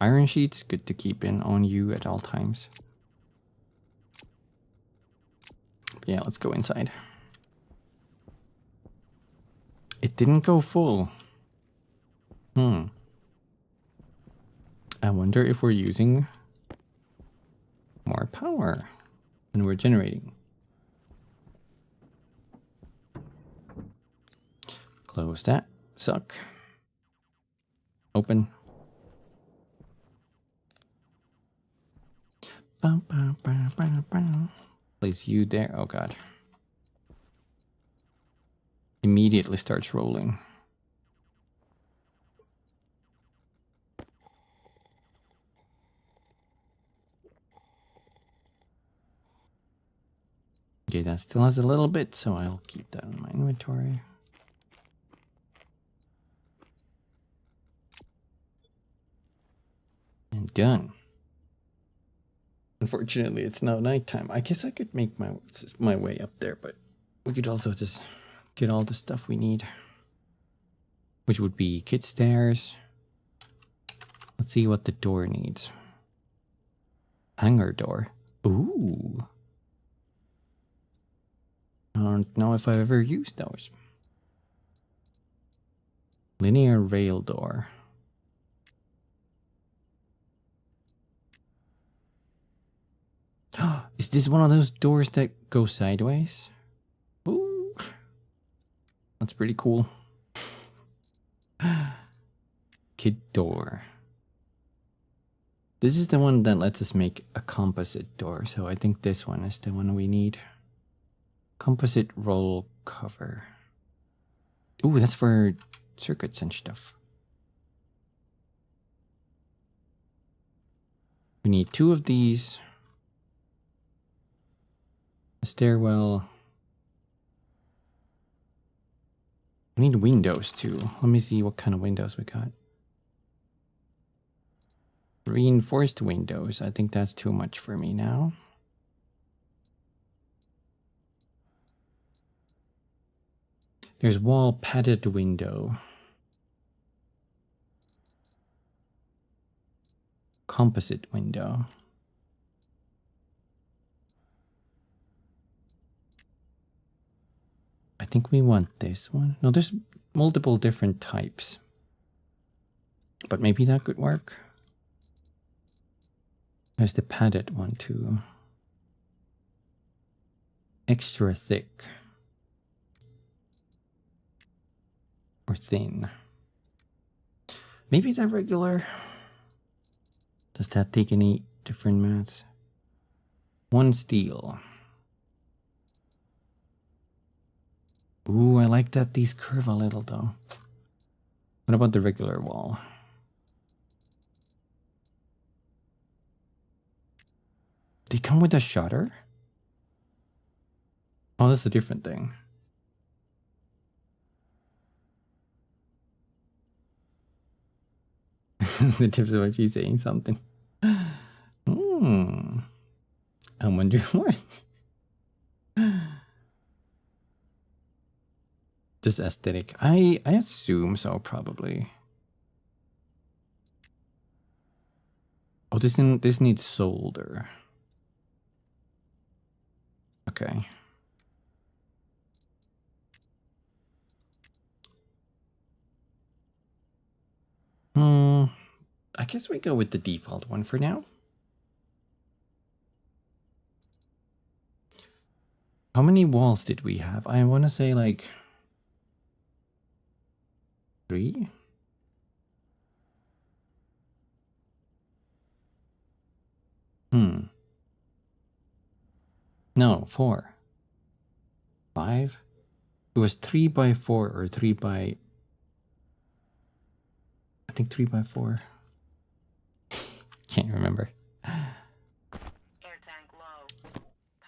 Speaker 1: Iron sheets, good to keep in on you at all times. Yeah, let's go inside. It didn't go full. I wonder if we're using more power than we're generating. Close that. Suck. Open. Place you there. Oh god. Immediately starts rolling. Okay, that still has a little bit, so I'll keep that in my inventory. And done. Unfortunately, it's now nighttime. I guess I could make my way up there, but we could also just get all the stuff we need, which would be kit stairs. Let's see what the door needs. Hangar door. Ooh. I don't know if I've ever used those. Linear rail door. Is this one of those doors that go sideways? Ooh. That's pretty cool. Kid door. This is the one that lets us make a composite door, so I think this one is the one we need. Composite roll cover. Ooh, that's for circuits and stuff. We need 2 of these. A stairwell. We need windows too. Let me see what kind of windows we got. Reinforced windows. I think that's too much for me now. There's wall padded window. Composite window. I think we want this one. No, there's multiple different types. But maybe that could work. There's the padded one too. Extra thick. Or thin. Maybe it's a regular. Does that take any different mats? One steel. Ooh, I like that these curve a little though. What about the regular wall? They come with a shutter? Oh, that's a different thing. The tips of what she's saying something. Hmm. I wonder what. Just aesthetic. I assume so, probably. Oh, this needs solder. Okay. I guess we go with the default one for now. How many walls did we have? I want to say like 3? No, 4. 5? It was 3 by 4 or 3 by... I think 3 by 4. Can't remember.
Speaker 3: Air tank low.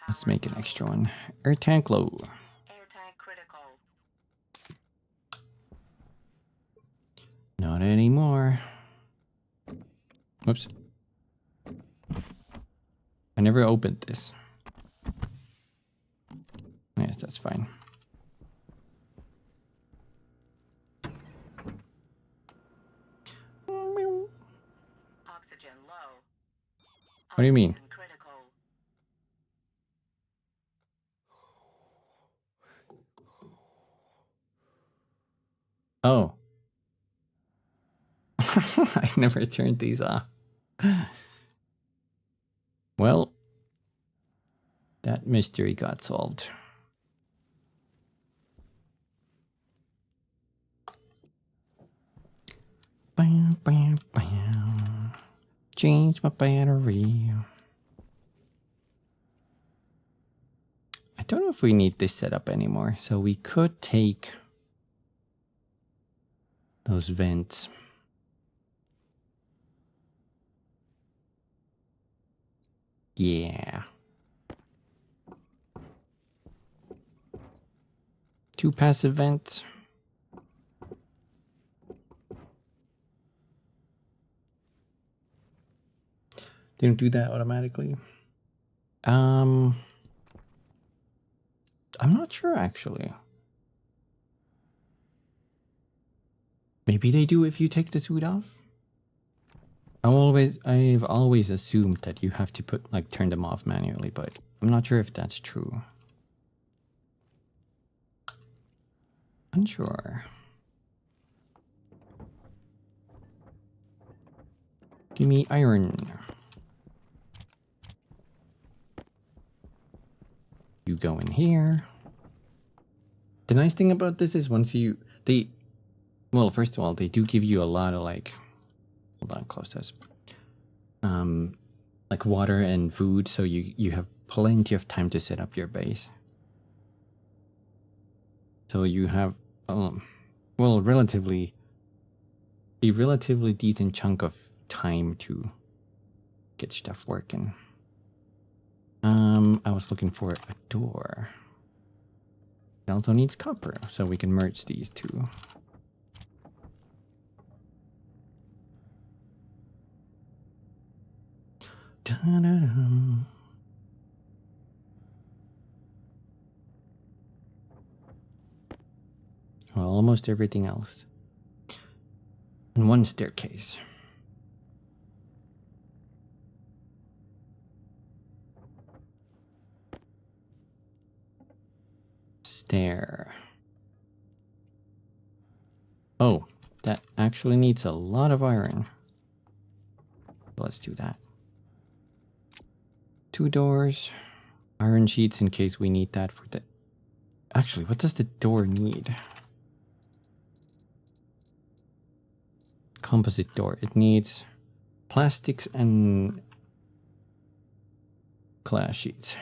Speaker 1: Let's make an extra one. Air tank low.
Speaker 3: Air tank critical.
Speaker 1: Not anymore. Whoops. I never opened this. Yes, that's fine.
Speaker 3: Oxygen low.
Speaker 1: What do you mean?
Speaker 3: Oxygen critical.
Speaker 1: Oh. I never turned these off. Well, that mystery got solved. Bam, bam, bam. Change my battery. I don't know if we need this setup anymore, so we could take those vents. Yeah. 2 passive vents. They don't do that automatically. I'm not sure actually. Maybe they do if you take the suit off. I've always assumed that you have to turn them off manually, but I'm not sure if that's true. Unsure. Give me iron. You go in here. The nice thing about this is well, first of all, they do give you a lot of hold on, close this. Water and food, so you have plenty of time to set up your base. So you have a relatively decent chunk of time to get stuff working. I was looking for a door. It also needs copper, so we can merge these two. Ta-da-dum. Well, almost everything else. And one staircase. Stair. Oh, that actually needs a lot of iron. Let's do that. 2 doors. Iron sheets in case we need that for the... Actually, what does the door need? Composite door. It needs plastics and glass sheets.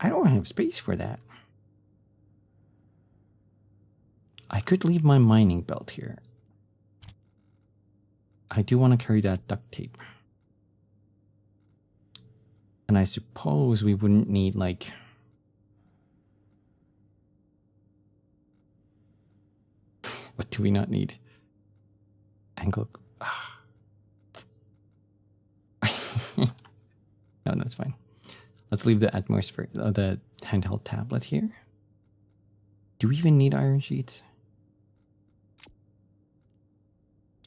Speaker 1: I don't have space for that. I could leave my mining belt here. I do want to carry that duct tape. And I suppose we wouldn't need, like... What do we not need? Angle... No, that's fine. Let's leave the atmosphere, the handheld tablet here. Do we even need iron sheets?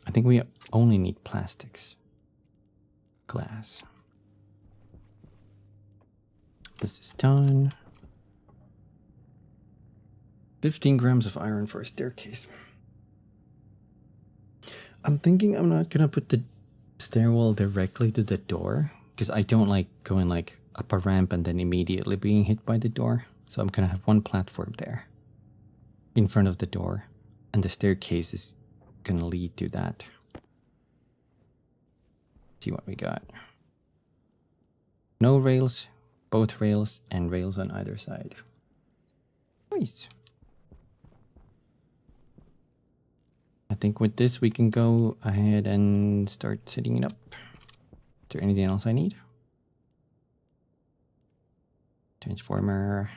Speaker 1: I think we only need plastics. Glass. This is done. 15 grams of iron for a staircase. I'm thinking I'm not gonna put the stairwell directly to the door, because I don't like going like up a ramp and then immediately being hit by the door. So I'm gonna have one platform there in front of the door, and the staircase is gonna lead to that. See what we got. No rails, both rails, and rails on either side. Nice. I think with this we can go ahead and start setting it up. Is there anything else I need? Transformer.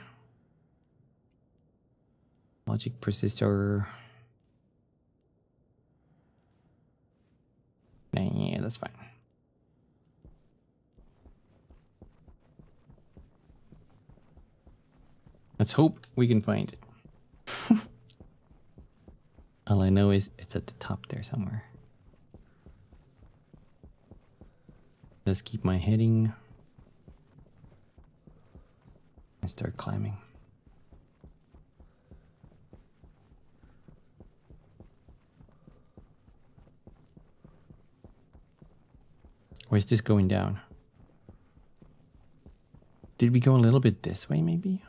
Speaker 1: Logic processor. Yeah, that's fine. Let's hope we can find it. All I know is it's at the top there somewhere. Just keep my heading and start climbing. Where's this going down? Did we go a little bit this way, maybe?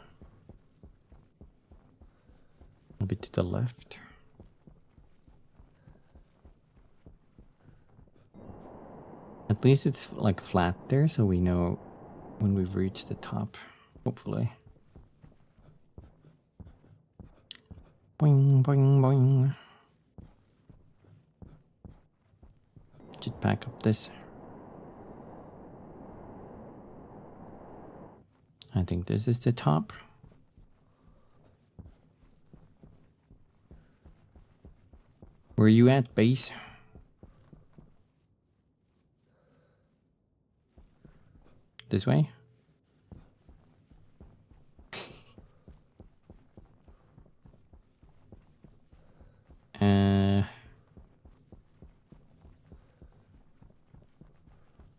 Speaker 1: A bit to the left. At least it's like flat there, so we know when we've reached the top, hopefully. Boing, boing, boing. Should back up this. I think this is the top. Where you at, base? This way?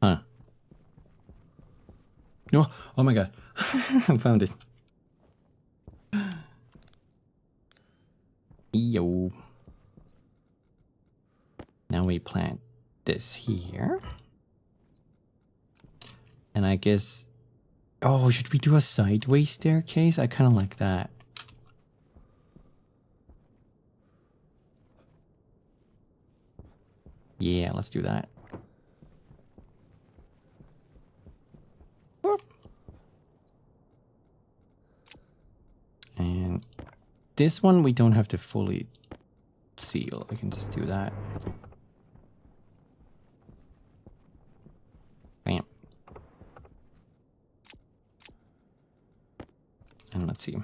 Speaker 1: Huh. No, oh my god. I found it. Yo. Now we plant this here. And I guess... Oh, should we do a sideways staircase? I kind of like that. Yeah, let's do that. Whoop. And this one we don't have to fully seal. I can just do that. Bam. And let's see.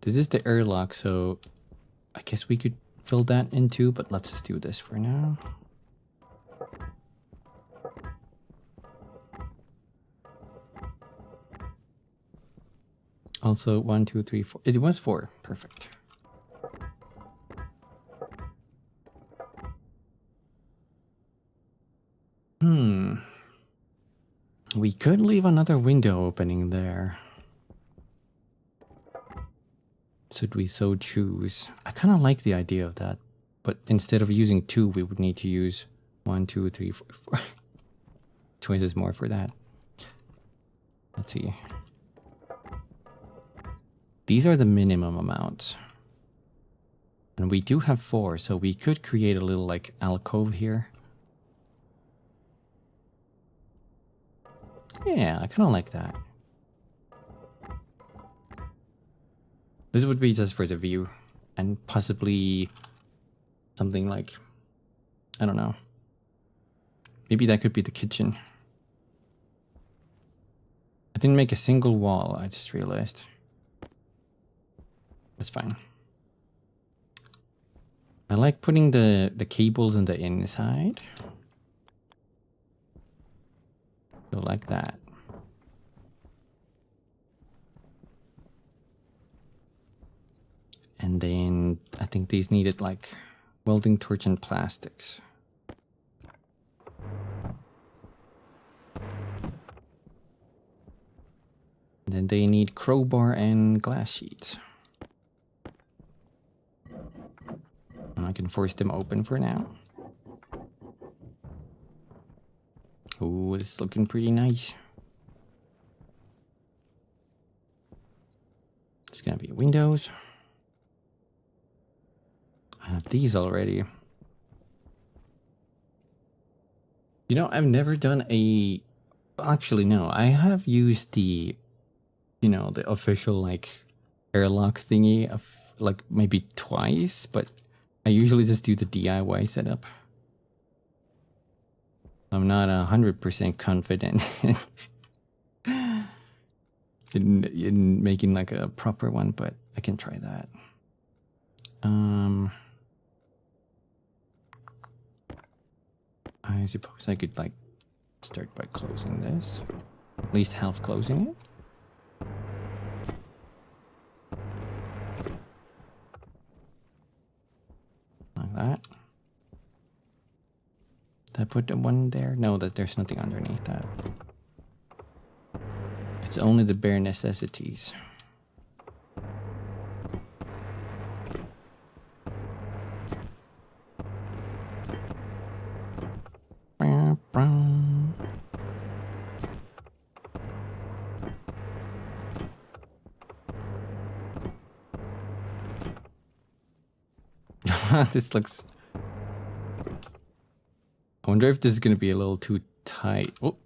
Speaker 1: This is the airlock, so I guess we could fill that in too, but let's just do this for now. Also, 1, 2, 3, 4. It was 4. Perfect. We could leave another window opening there. Should we so choose? I kind of like the idea of that. But instead of using 2, we would need to use 1, 2, 3, 4, 4. choices more for that. Let's see. These are the minimum amounts. And we do have 4, so we could create a little like alcove here. Yeah, I kind of like that. This would be just for the view. And possibly something like, I don't know. Maybe that could be the kitchen. I didn't make a single wall, I just realized. That's fine. I like putting the cables on the inside. So like that. And then I think these needed like welding torch and plastics. And then they need crowbar and glass sheets. I can force them open for now. Oh, it's looking pretty nice. It's gonna be windows. I have these already. You know, I've never done a... Actually, no. I have used the, you know, the official, like, airlock thingy of, like, maybe twice, but I usually just do the DIY setup. I'm not 100% confident in making, like, a proper one, but I can try that. I suppose I could like start by closing this. At least half closing it. Like that. Did I put the one there? No, that there's nothing underneath that. It's only the bare necessities. This looks... I wonder if this is going to be a little too tight. Oh,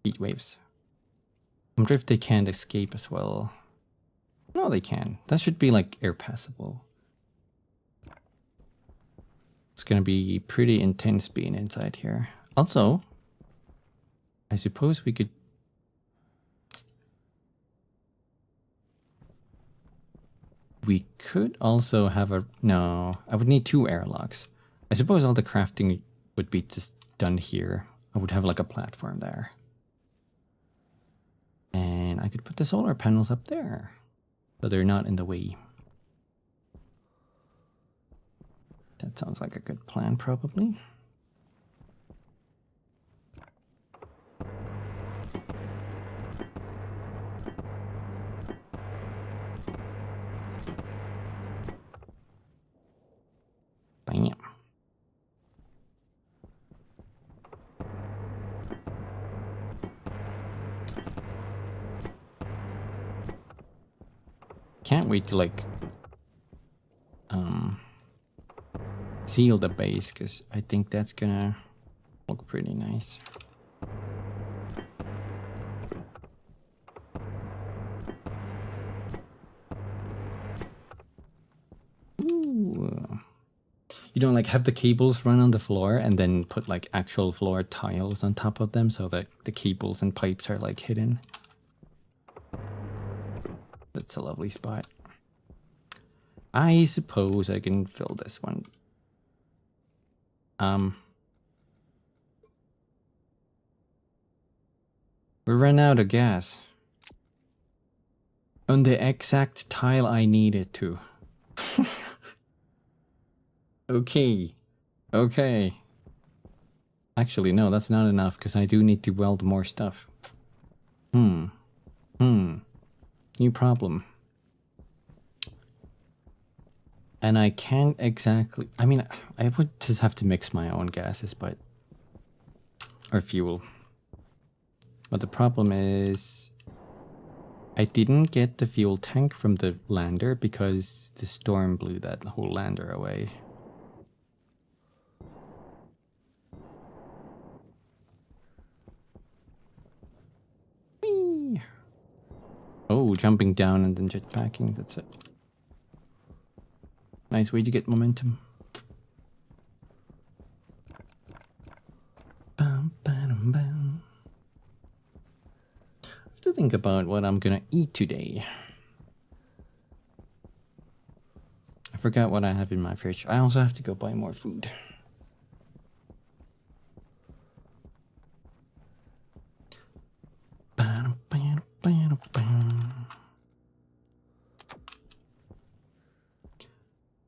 Speaker 1: heat waves. I wonder if they can't escape as well. No, they can. That should be like air passable. It's going to be pretty intense being inside here. Also, I suppose we could... We could also have a... No, I would need 2 airlocks. I suppose all the crafting would be just done here. I would have like a platform there. And I could put the solar panels up there, so they're not in the way. That sounds like a good plan, probably. Bam. Can't wait to like seal the base, because I think that's gonna look pretty nice. Ooh. You don't like have the cables run on the floor and then put like actual floor tiles on top of them so that the cables and pipes are like hidden. That's a lovely spot. I suppose I can fill this one. We ran out of gas. On the exact tile I needed to. Okay. Okay. Actually, no, that's not enough, because I do need to weld more stuff. New problem. And I can't exactly... I mean, I would just have to mix my own gases, but... Or fuel. But the problem is I didn't get the fuel tank from the lander because the storm blew that whole lander away. Whee! Oh, jumping down and then jetpacking, that's it. Nice way to get momentum. Bam, bam, bam. I have to think about what I'm gonna eat today. I forgot what I have in my fridge. I also have to go buy more food. Bam, bam, bam, bam.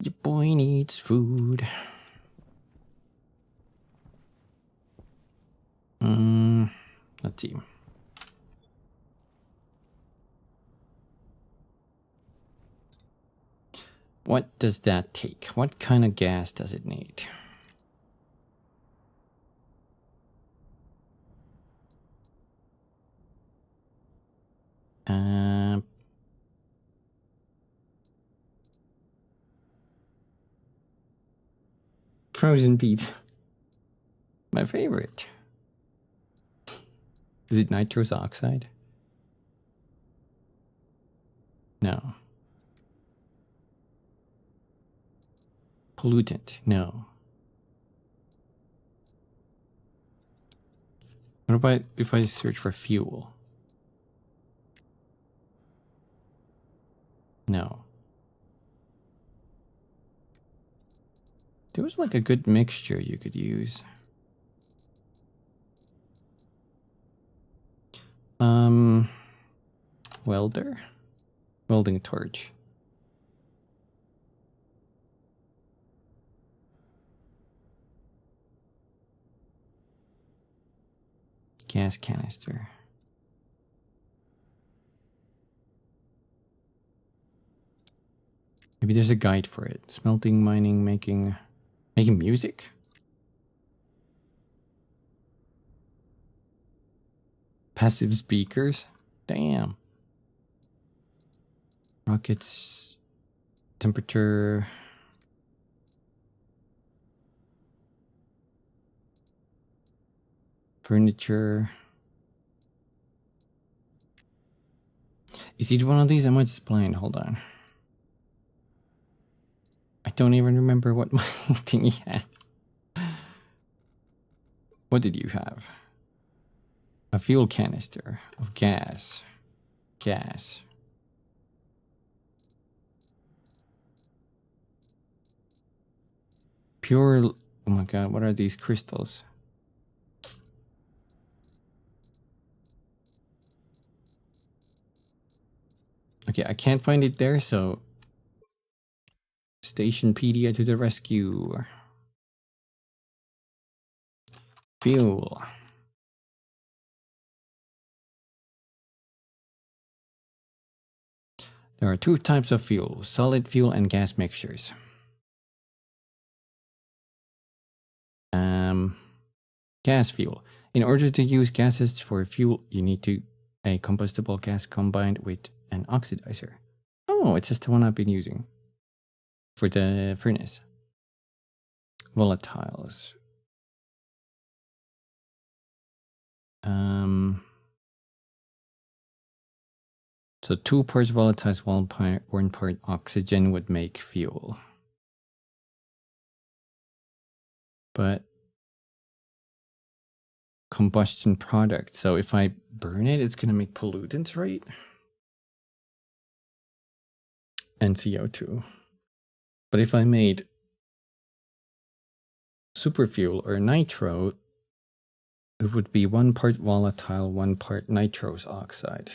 Speaker 1: Your boy needs food. Let's see. What does that take? What kind of gas does it need? Frozen pizza. My favorite. Is it nitrous oxide? No. Pollutant? No. What about if I search for fuel? No. There was like a good mixture you could use. Welder? Welding torch. Gas canister. Maybe there's a guide for it. Smelting, mining, making music? Passive speakers? Damn. Rockets. Temperature. Furniture. Is it one of these? I might just blind. Hold on. I don't even remember what my thingy had. What did you have? A fuel canister of gas. Gas. Pure. Oh my god, what are these crystals? Okay, I can't find it there, so Stationpedia to the rescue. Fuel. There are two types of fuel, solid fuel and gas mixtures. Gas fuel. In order to use gases for fuel, you need a combustible gas combined with an oxidizer. Oh, it's just the one I've been using for the furnace. Volatiles. So 2 parts volatiles, 1 part oxygen would make fuel. But combustion product. So if I burn it, it's going to make pollutants, right? And CO2. But if I made superfuel or nitro, it would be 1 part volatile, 1 part nitrous oxide.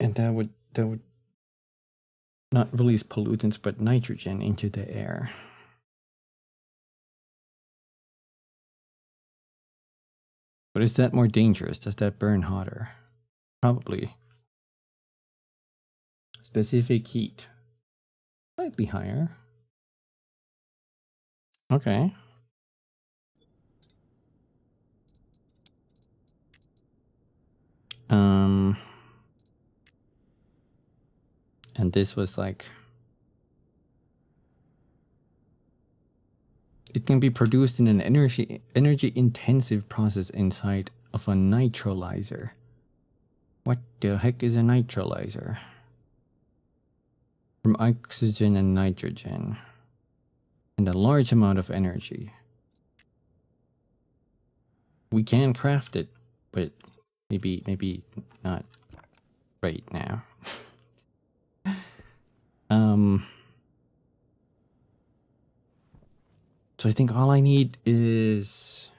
Speaker 1: And that would not release pollutants but nitrogen into the air. But is that more dangerous? Does that burn hotter? Probably. Specific heat. Slightly higher. Okay. And this was like, it can be produced in an energy intensive process inside of a nitrolyzer. What the heck is a nitrolyzer? From oxygen and nitrogen. And a large amount of energy. We can craft it, but maybe not right now. So I think all I need is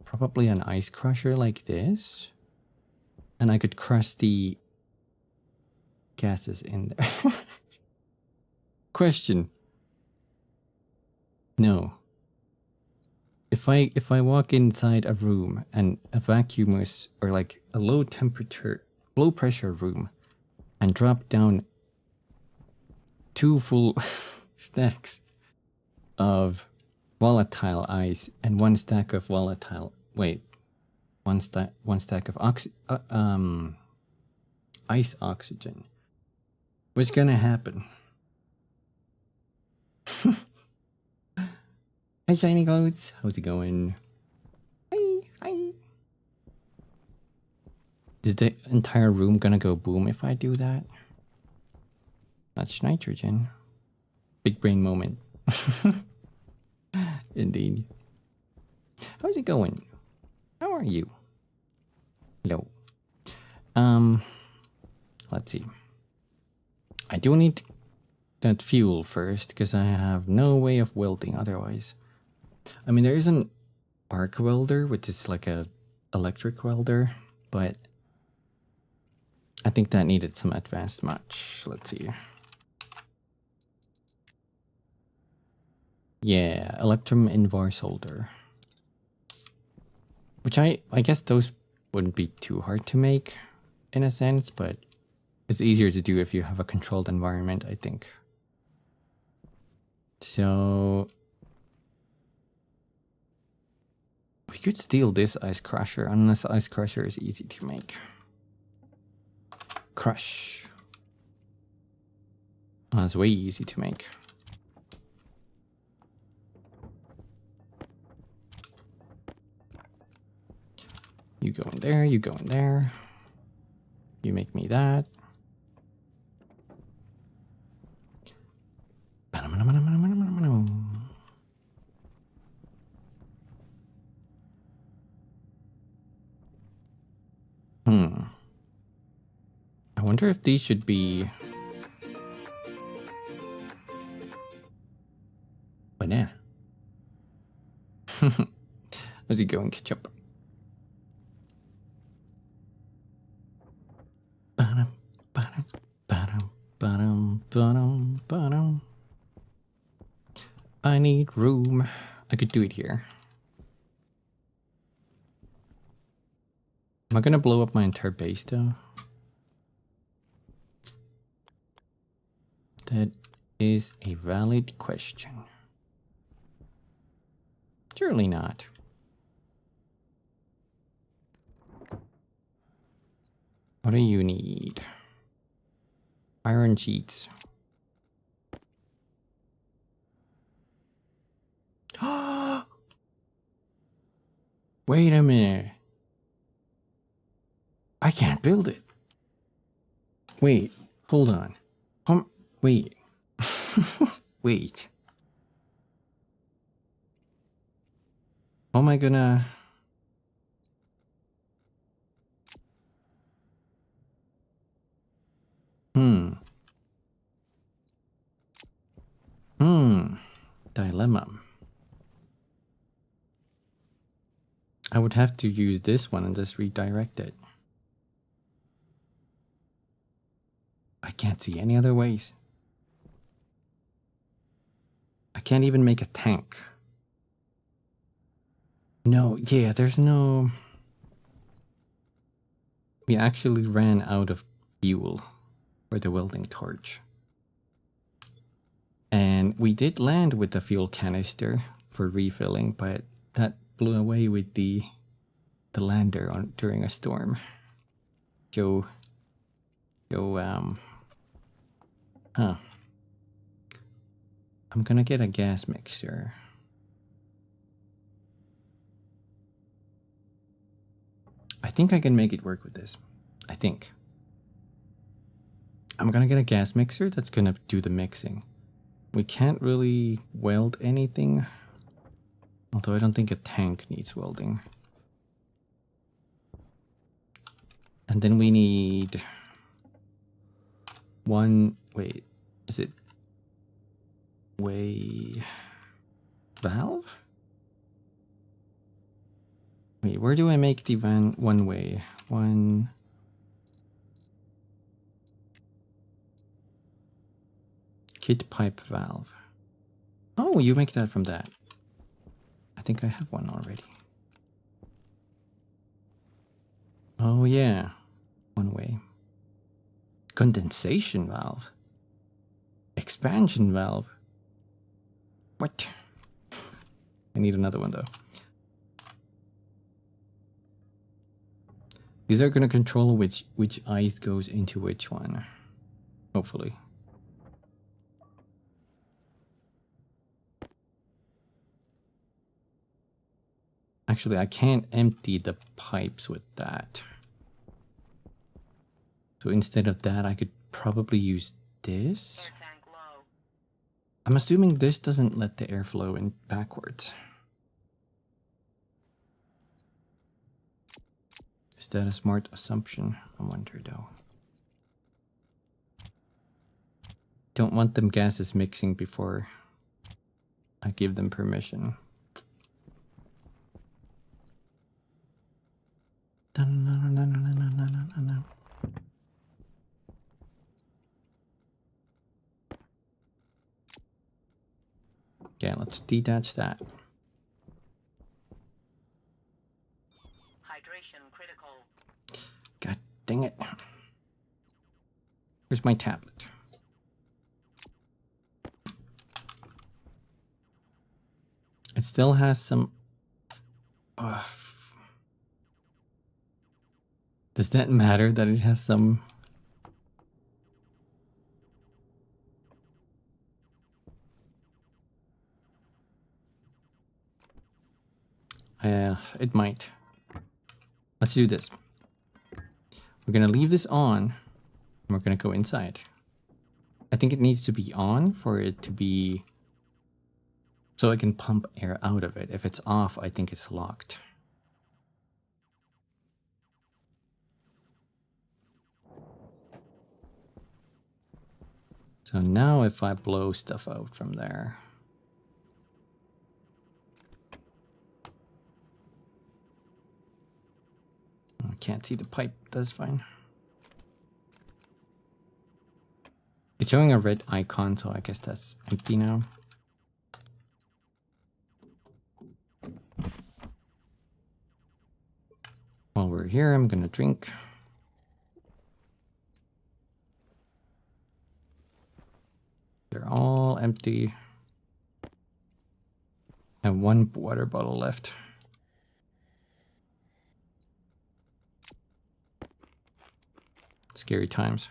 Speaker 1: probably an ice crusher like this, and I could crush the gases in there. Question. No. If I walk inside a room and a vacuum is, or like a low pressure room, and drop down 2 full stacks of volatile ice and 1 stack of volatile, one stack of ice oxygen, what's gonna happen? Hi, shiny goats. How's it going? Hi. Is the entire room gonna go boom if I do that? That's nitrogen. Big brain moment. Indeed. How's it going? How are you? Hello. Let's see. I do need that fuel first, because I have no way of welding otherwise. I mean, there is an arc welder, which is like a electric welder, but I think that needed some advanced match. Let's see. Yeah, electrum invar solder. Which I guess those wouldn't be too hard to make in a sense, but it's easier to do if you have a controlled environment, I think. So we could steal this ice crusher, unless ice crusher is easy to make. Crush. Oh, it's way easy to make. You go in there, you go in there. You make me that. I wonder if these should be banana. How's it going, ketchup? I need room. I could do it here. Am I gonna blow up my entire base though? That is a valid question. Surely not. What do you need? Iron sheets. Wait a minute. I can't build it. Wait, hold on. Wait. Wait. How am I gonna... Dilemma. I would have to use this one and just redirect it. I can't see any other ways. I can't even make a tank. No, yeah, there's no... We actually ran out of fuel for the welding torch. And we did land with the fuel canister for refilling, but that blew away with the the lander on during a storm. Huh. I'm gonna get a gas mixer. I think I can make it work with this. I think. I'm gonna get a gas mixer that's gonna do the mixing. We can't really weld anything. Although I don't think a tank needs welding. And then we need one, wait, is it way valve? Wait, where do I make the one way? One. Kit pipe valve. Oh, you make that from that. I think I have one already. Oh yeah, one way. Condensation valve. Expansion valve. What? I need another one though. These are gonna control which ice goes into which one. Hopefully. Actually, I can't empty the pipes with that. So instead of that, I could probably use this.
Speaker 3: Air tank low.
Speaker 1: I'm assuming this doesn't let the air flow in backwards. Is that a smart assumption? I wonder though. Don't want them gases mixing before I give them permission. Okay, let's detach that.
Speaker 3: Hydration critical.
Speaker 1: God dang it. Where's my tablet? It still has some... Does that matter that it has some... it might. Let's do this. We're gonna leave this on, and we're gonna go inside. I think it needs to be on for it to be... so I can pump air out of it. If it's off, I think it's locked. So now if I blow stuff out from there... I can't see the pipe, that's fine. It's showing a red icon, so I guess that's empty now. While we're here, I'm gonna drink. They're all empty. And one water bottle left. Scary times.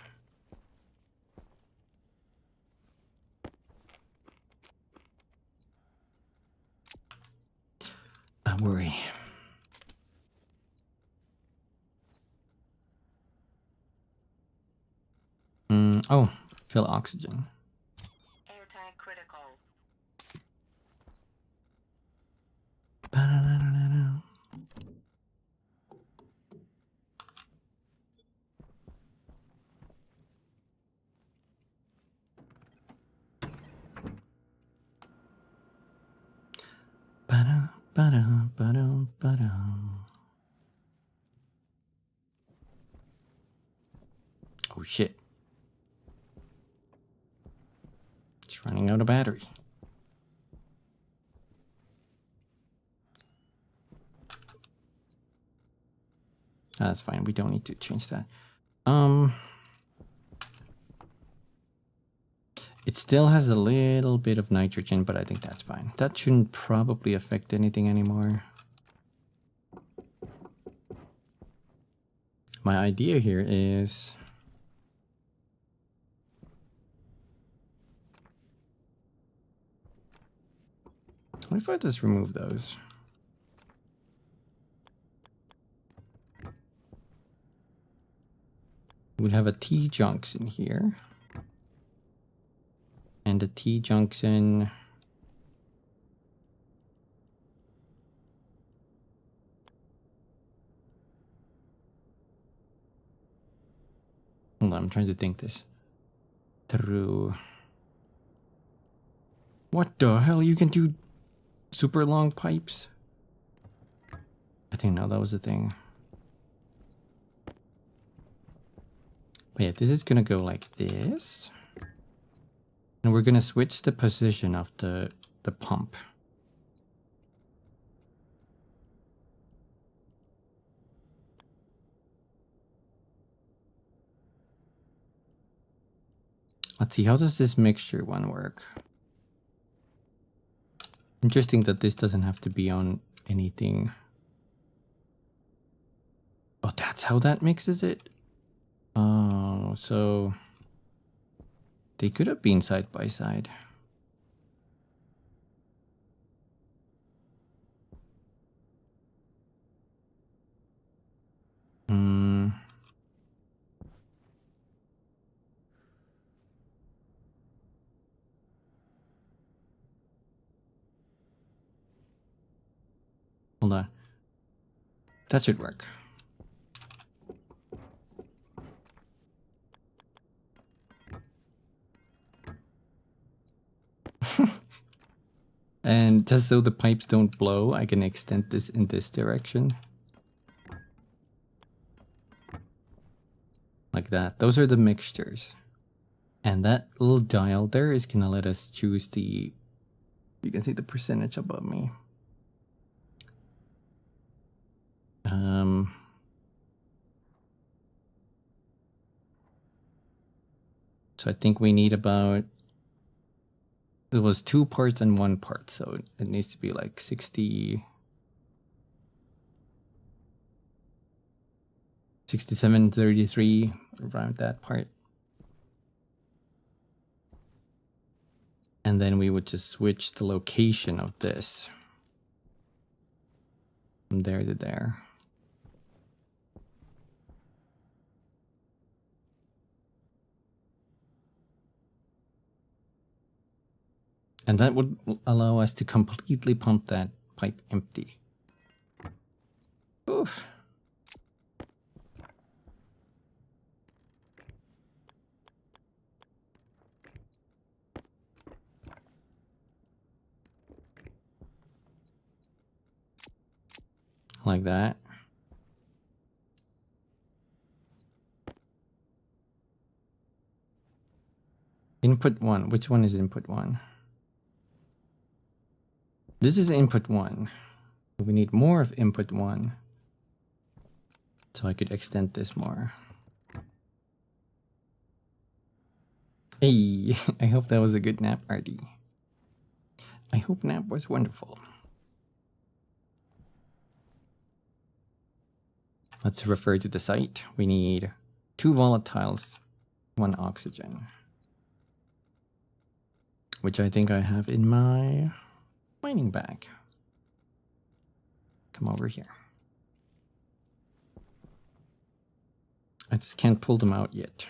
Speaker 1: Don't worry. Oh, fill oxygen.
Speaker 3: Air tank critical.
Speaker 1: Ba-da-da-da-da-da. Ba-da, ba-da, ba-da, ba-da. Oh shit. It's running out of battery. That's fine. We don't need to change that. It still has a little bit of nitrogen, but I think that's fine. That shouldn't probably affect anything anymore. idea here is what if I just remove those? We'd have a T junction here. And a T junction. Hold on, I'm trying to think this through. What the hell? You can do super long pipes? I think no, that was the thing. But yeah, this is gonna go like this. And we're gonna switch the position of the pump. Let's see, how does this mixture one work? Interesting that this doesn't have to be on anything. Oh, that's how that mixes it? Oh, so they could have been side by side. Hold on. That should work. And just so the pipes don't blow, I can extend this in this direction. Like that. Those are the mixtures. And that little dial there is gonna let us choose the... You can see the percentage above me. So I think we need about... It was 2 parts and 1 part, so it needs to be like 60... 67-33, around that part. And then we would just switch the location of this. From there to there. And that would allow us to completely pump that pipe empty. Oof. Like that. Input 1. Which one is input 1? This is input 1. We need more of input 1. So I could extend this more. Hey, I hope that was a good nap, Artie. I hope nap was wonderful. Let's refer to the site. We need 2 volatiles, 1 oxygen. Which I think I have in my mining bag. Come over here. I just can't pull them out yet.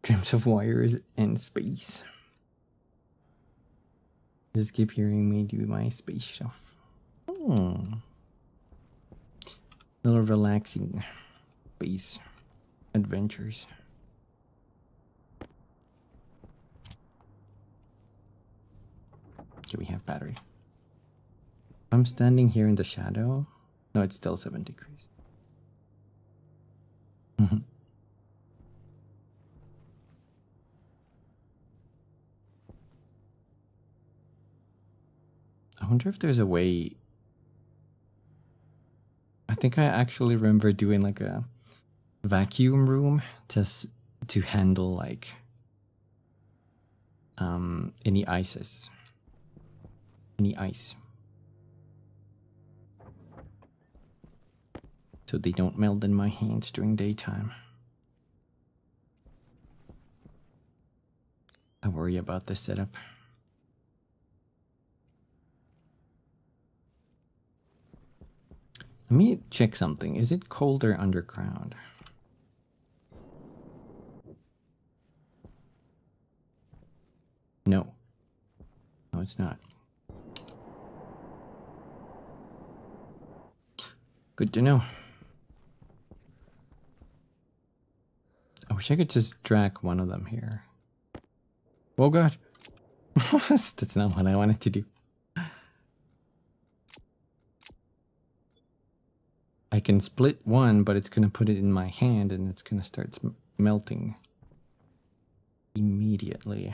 Speaker 1: Dreams of wires and space. Just keep hearing me do my space stuff. Little relaxing space adventures. Okay, we have battery. I'm standing here in the shadow. No, it's still 7 degrees. I wonder if there's a way. I think I actually remember doing like a vacuum room just to handle like any ices. Any ice. so they don't melt in my hands during daytime. I worry about this setup. Let me check something. Is it colder underground? No. No, it's not. Good to know. I wish I could just drag one of them here. Oh god. That's not what I wanted to do. I can split one, but it's going to put it in my hand and it's going to start melting immediately.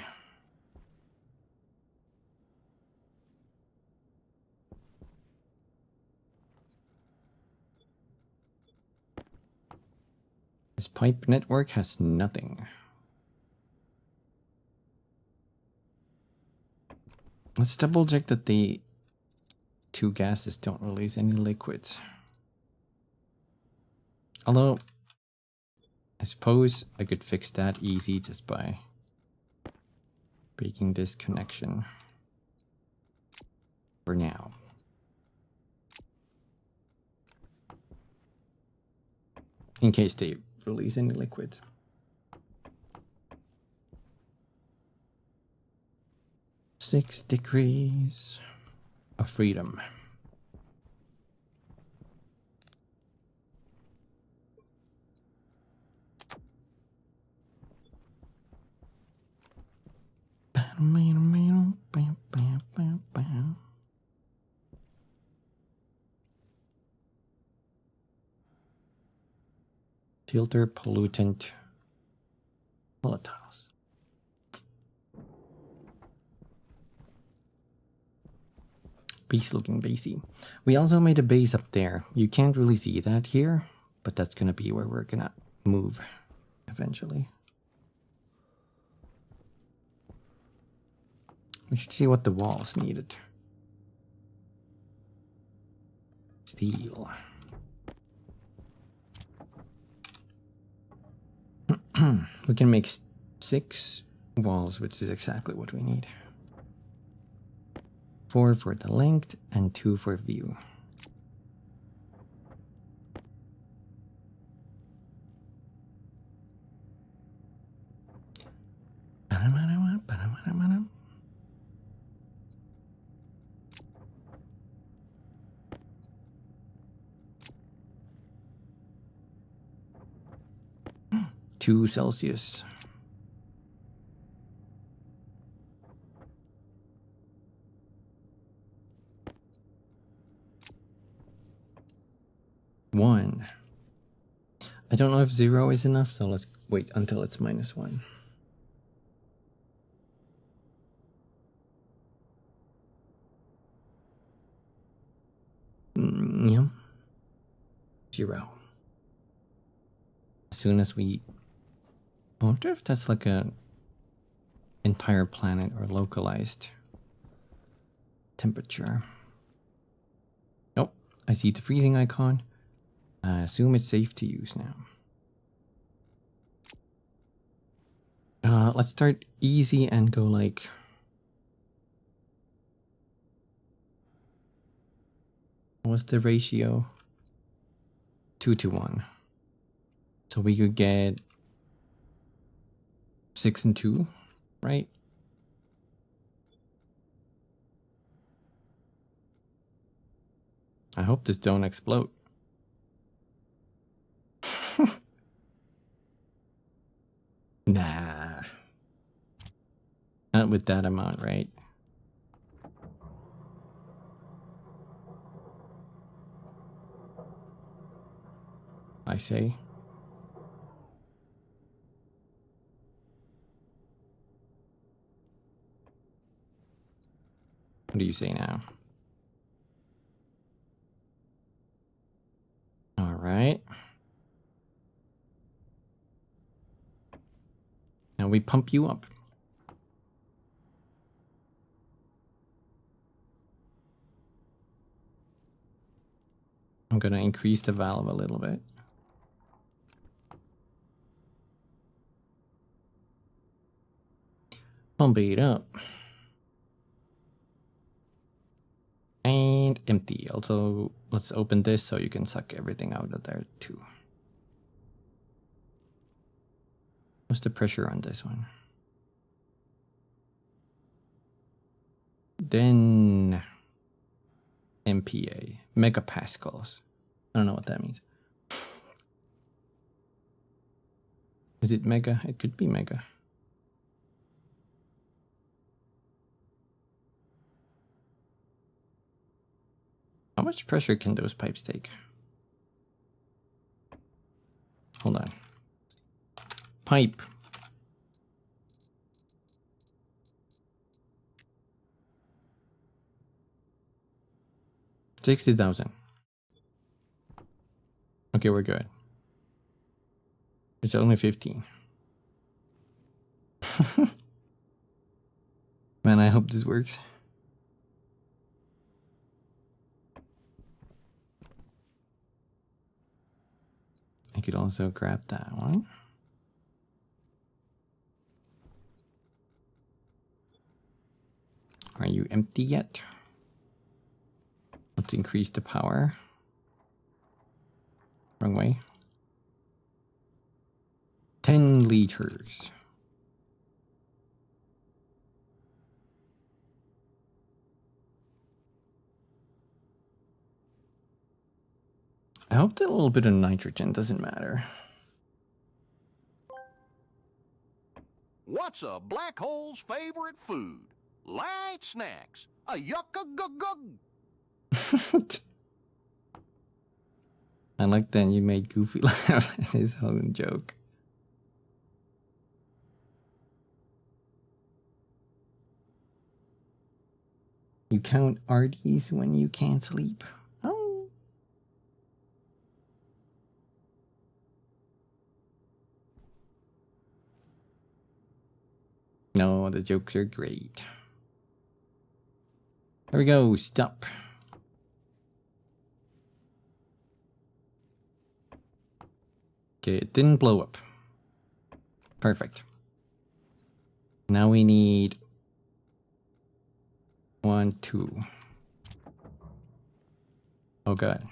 Speaker 1: This pipe network has nothing. Let's double check that the two gases don't release any liquids. Although, I suppose I could fix that easy just by breaking this connection for now. In case they release any liquid. Six degrees of freedom. Filter pollutant volatiles. Base looking basey. We also made a base up there. You can't really see that here, but that's gonna be where we're gonna move eventually. We should see what the walls needed. Steel. We can make 6 walls, which is exactly what we need. 4 for the length and 2 for view. Celsius. One. I don't know if 0 is enough, so let's wait until it's -1. Yeah. 0. As soon as we... I wonder if that's like a entire planet or localized temperature. Nope. I see the freezing icon. I assume it's safe to use now. Let's start easy and go like... What's the ratio? 2-to-1. So we could get 6 and 2, right? I hope this don't explode. Nah. Not with that amount, right? I say. What do you say now? All right. Now we pump you up. I'm gonna increase the valve a little bit. Pump it up. And empty. Also, let's open this so you can suck everything out of there too. What's the pressure on this one? Then MPa, megapascals. I don't know what that means. Is it mega? It could be mega. How much pressure can those pipes take? Hold on. Pipe. $60,000. Okay, we're good. It's only 15. Man, I hope this works. I could also grab that one. Are you empty yet? Let's increase the power. Wrong way. 10 liters. I hope that a little bit of nitrogen doesn't matter.
Speaker 4: What's a black hole's favorite food? Light snacks. A yucca-gug-gug.
Speaker 1: I like that you made Goofy laugh at his own joke. You count RDs when you can't sleep. Oh. No, the jokes are great. There we go, stop. Okay, it didn't blow up. Perfect. Now we need 1, 2. Oh god.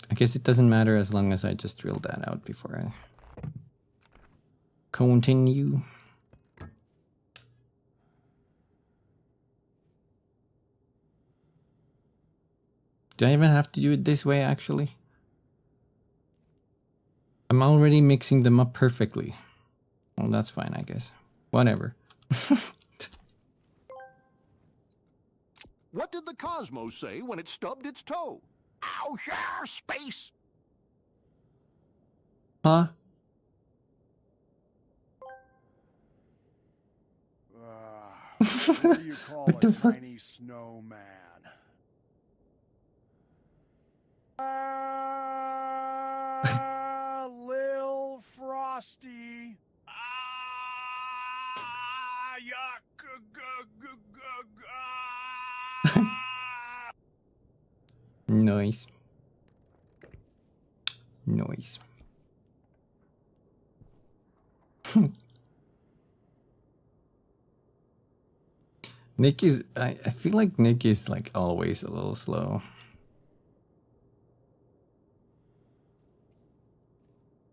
Speaker 1: I guess it doesn't matter as long as I just drilled that out before I continue. Do I even have to do it this way actually? I'm already mixing them up perfectly. Well, that's fine, I guess. Whatever.
Speaker 4: What did the Cosmos say when it stubbed its toe? Ow, share space.
Speaker 1: Huh?
Speaker 5: What do you call
Speaker 1: What
Speaker 5: a
Speaker 1: the fuck?
Speaker 5: tiny snowman? Lil Frosty. Yuck.
Speaker 1: Noise. Noise. Nick is, I feel like Nick is like always a little slow.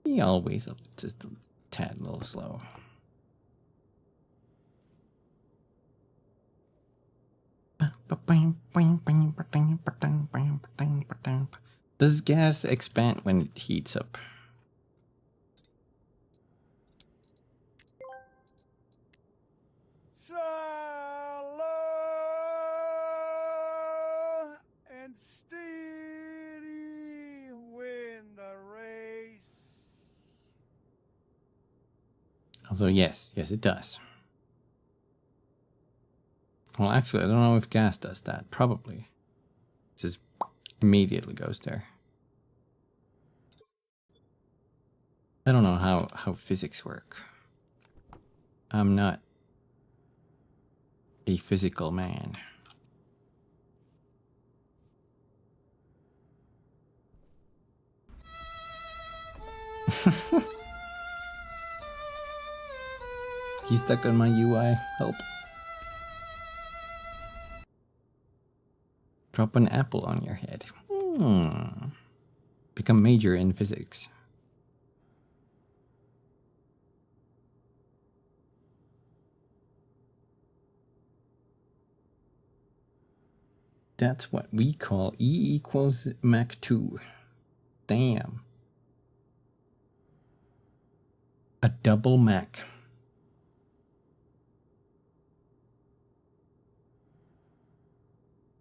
Speaker 1: He always just a tad little slow. Does gas expand when it heats up?
Speaker 5: Slow and steady win the race.
Speaker 1: Also, yes, it does. Well, actually, I don't know if gas does that. Probably. It just immediately goes there. I don't know how physics work. I'm not a physical man. He's stuck on my UI. Help. Drop an apple on your head. Become major in physics. That's what we call E equals Mach 2. Damn. A double Mach.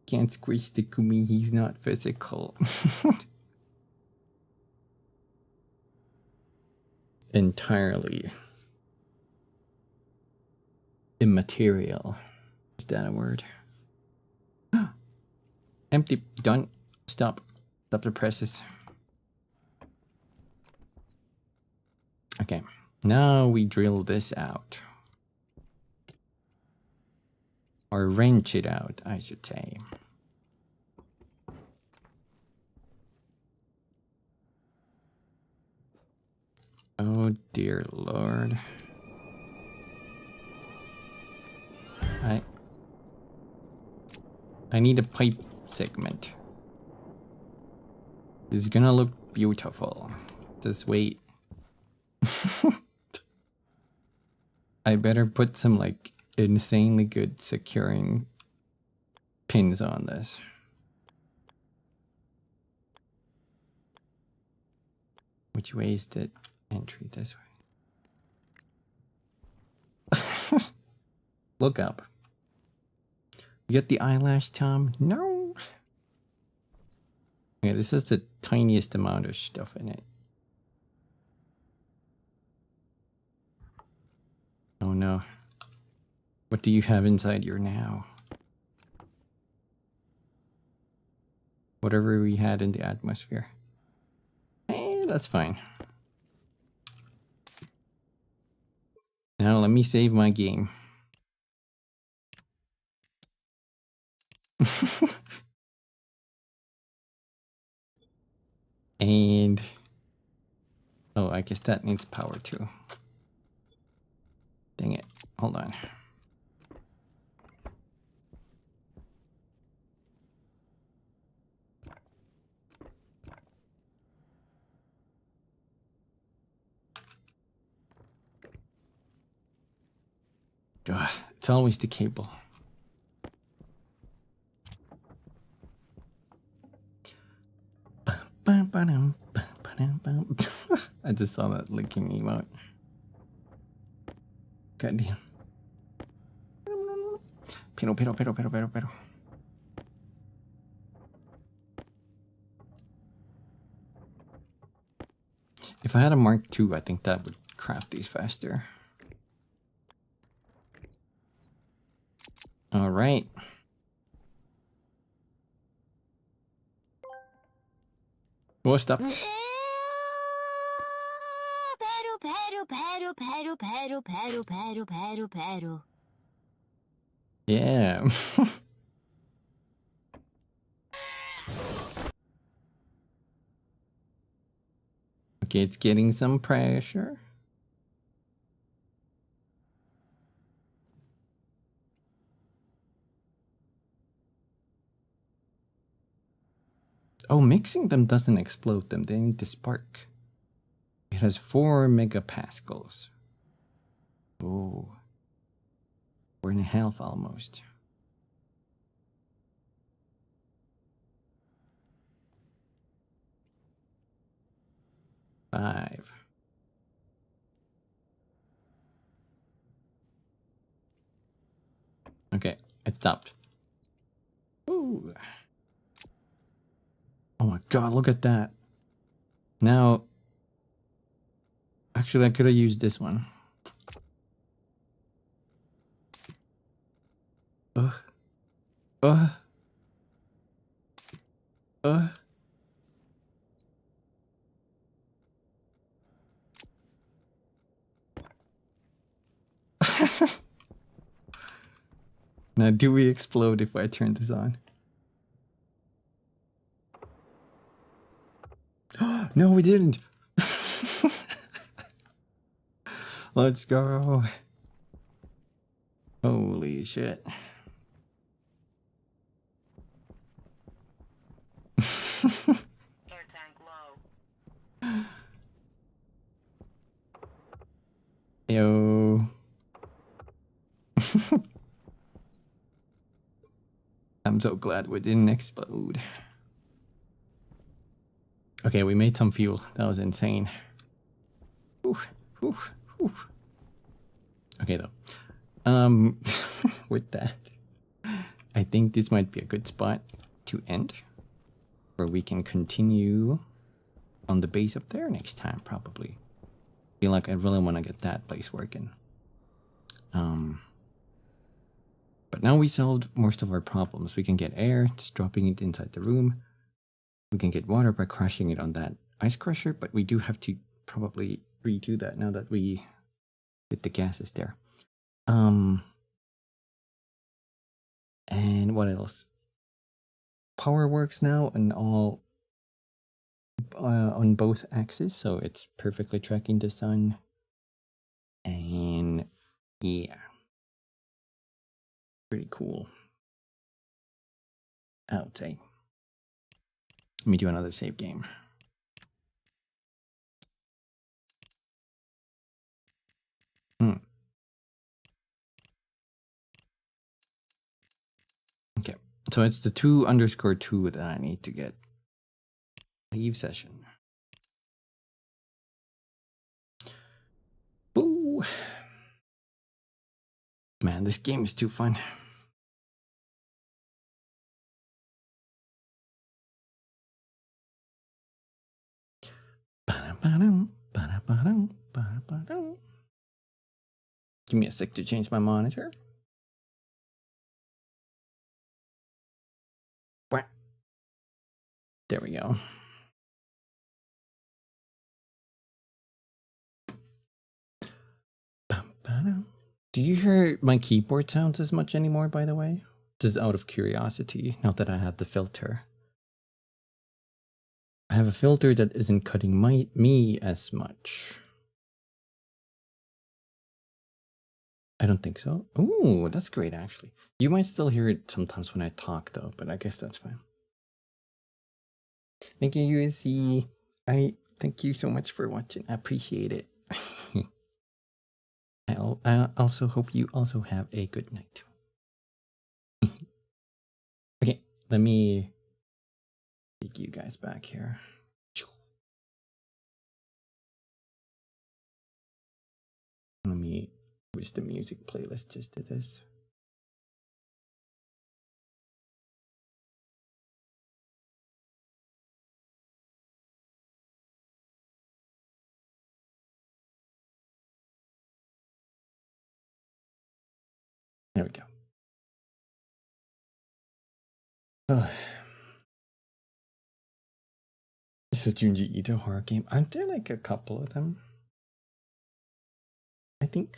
Speaker 1: Can't squish the Kumi, he's not physical. Entirely immaterial. Is that a word? Empty. Done. Stop. Stop the presses. Okay. Now we drill this out. Or wrench it out, I should say. Oh dear Lord. I need a pipe segment. This is gonna look beautiful. Just wait. I better put some like insanely good securing pins on this. Which way is the entry? This way. Look up. You get the eyelash, Tom? No. Okay, this is the tiniest amount of stuff in it. Oh no. What do you have inside your now? Whatever we had in the atmosphere. That's fine. Now let me save my game. And oh, I guess that needs power too. Dang it. Hold on. Ugh, it's always the cable. I just saw that linking emote. God damn. Pero. If I had a Mark II, I think that would craft these faster. All right. What's up?
Speaker 2: Pero.
Speaker 1: Yeah. Okay, it's getting some pressure. Oh, mixing them doesn't explode them. They need to spark. It has 4 megapascals. Oh. 4.5 almost. 5. Okay, it stopped. Ooh. Oh my god, look at that. Now, actually I could have used this one. Now, do we explode if I turn this on? No, we didn't. Let's go. Holy shit.
Speaker 3: Air tank low.
Speaker 1: Yo. I'm so glad we didn't explode. Okay, we made some fuel. That was insane. Oof, oof, oof. Okay, though. With that, I think this might be a good spot to end, where we can continue on the base up there next time, probably. Feel like I really want to get that place working. But now we solved most of our problems. We can get air, just dropping it inside the room. We can get water by crushing it on that ice crusher, but we do have to probably redo that now that we get the gases there. And what else? Power works now and all on both axes, so it's perfectly tracking the sun. And yeah, pretty cool. I would say. Let me do another save game. Okay, so it's the 2_2 that I need to get. Leave session. Ooh. Man, this game is too fun. Give me a sec to change my monitor. There we go. Do you hear my keyboard sounds as much anymore, by the way? Just out of curiosity, now that I have the filter. I have a filter that isn't cutting me as much. I don't think so. Ooh, that's great, actually. You might still hear it sometimes when I talk, though, but I guess that's fine. Thank you, USC. I thank you so much for watching. I appreciate it. I also hope you also have a good night. Okay, let me take you guys back here. Let me switch the music playlist just to this. There we go. Oh. It's a Junji Ito horror game. Aren't there like a couple of them? I think.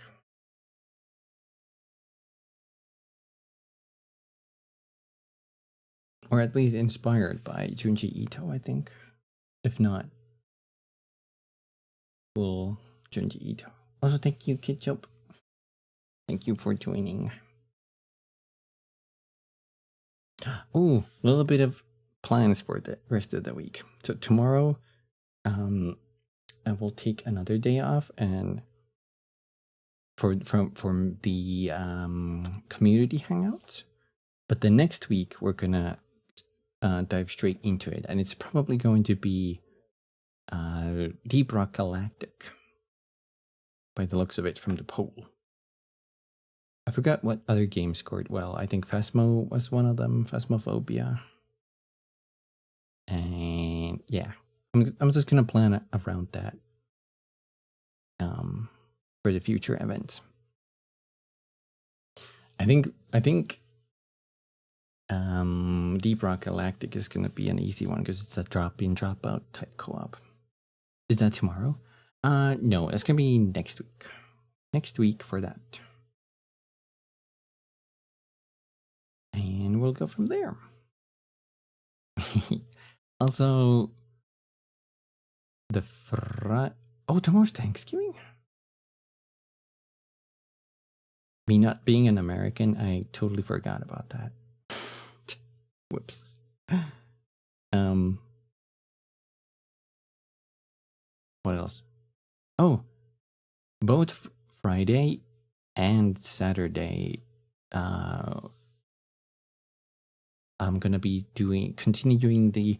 Speaker 1: Or at least inspired by Junji Ito, I think. If not, well, Junji Ito. Also, thank you, Ketchup. Thank you for joining. Ooh, a little bit of plans for the rest of the week. So tomorrow, I will take another day off and from the community hangouts. But the next week we're gonna dive straight into it, and it's probably going to be Deep Rock Galactic by the looks of it from the poll. I forgot what other games scored well. I think Phasmo was one of them, Phasmophobia. And yeah, I'm just gonna plan around that for the future events. I think Deep Rock Galactic is gonna be an easy one because it's a drop-in, drop-out type co-op. Is that tomorrow? No, it's gonna be next week. Next week for that. And we'll go from there. Also, oh, tomorrow's Thanksgiving? Me not being an American, I totally forgot about that. Whoops. What else? Oh, both Friday and Saturday, I'm gonna be continuing the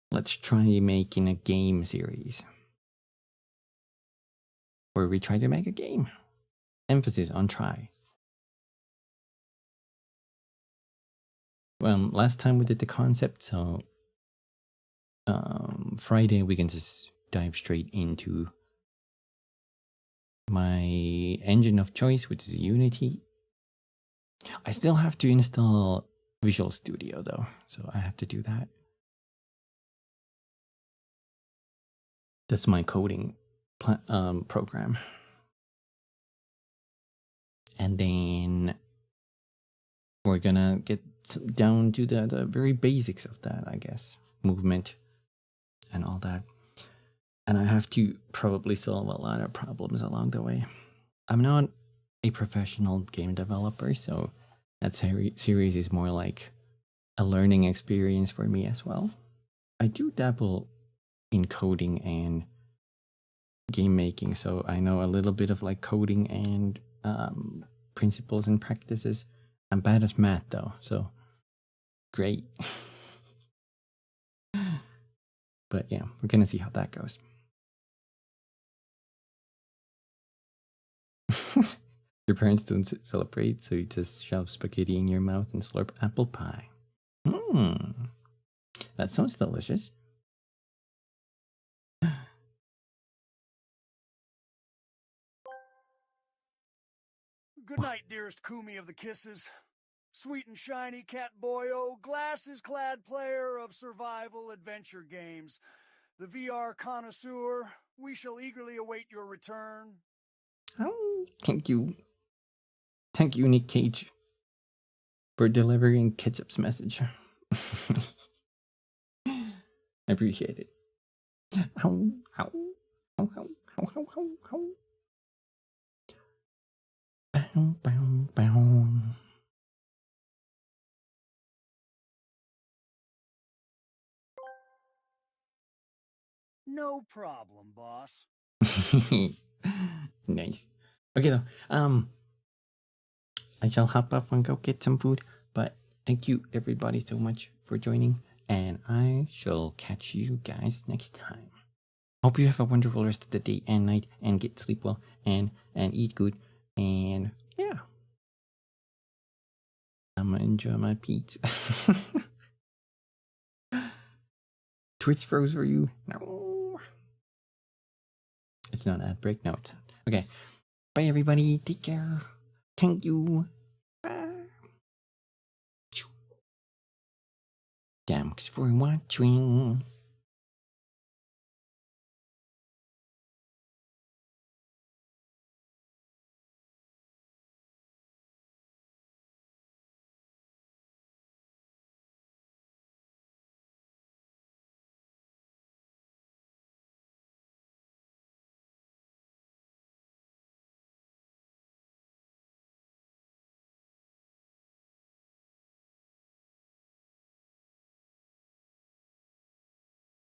Speaker 1: Let's Try Making a Game series, where we try to make a game. Emphasis on try. Well, last time we did the concept, so Friday we can just dive straight into my engine of choice, which is Unity. I still have to install Visual Studio though, so I have to do that. That's my coding program. And then we're gonna get down to the very basics of that, I guess. Movement and all that. And I have to probably solve a lot of problems along the way. I'm not a professional game developer, so that series is more like a learning experience for me as well. I do dabble in coding and game making, so I know a little bit of like coding and principles and practices. I'm bad at math though, so great. But yeah, we're gonna see how that goes. Your parents don't celebrate, so you just shove spaghetti in your mouth and slurp apple pie. That sounds delicious.
Speaker 5: Good night, dearest Kumi of the Kisses. Sweet and shiny cat boyo, glasses-clad player of survival adventure games. The VR connoisseur, we shall eagerly await your return.
Speaker 1: Oh, thank you. Thank you, Nick Cage, for delivering Ketchup's message. I appreciate it. Ow, ow, ow, ow, ow, ow, ow, ow. Bow, bow, bow.
Speaker 5: No problem, boss.
Speaker 1: Nice. Okay though, I shall hop off and go get some food, but thank you everybody so much for joining, and I shall catch you guys next time. Hope you have a wonderful rest of the day and night, and get sleep well, and eat good, and yeah. I'm gonna enjoy my pizza. Twitch froze for you? No. It's not ad break? No, it's not. Okay. Bye everybody. Take care. Thank you. Bye. Thanks for watching.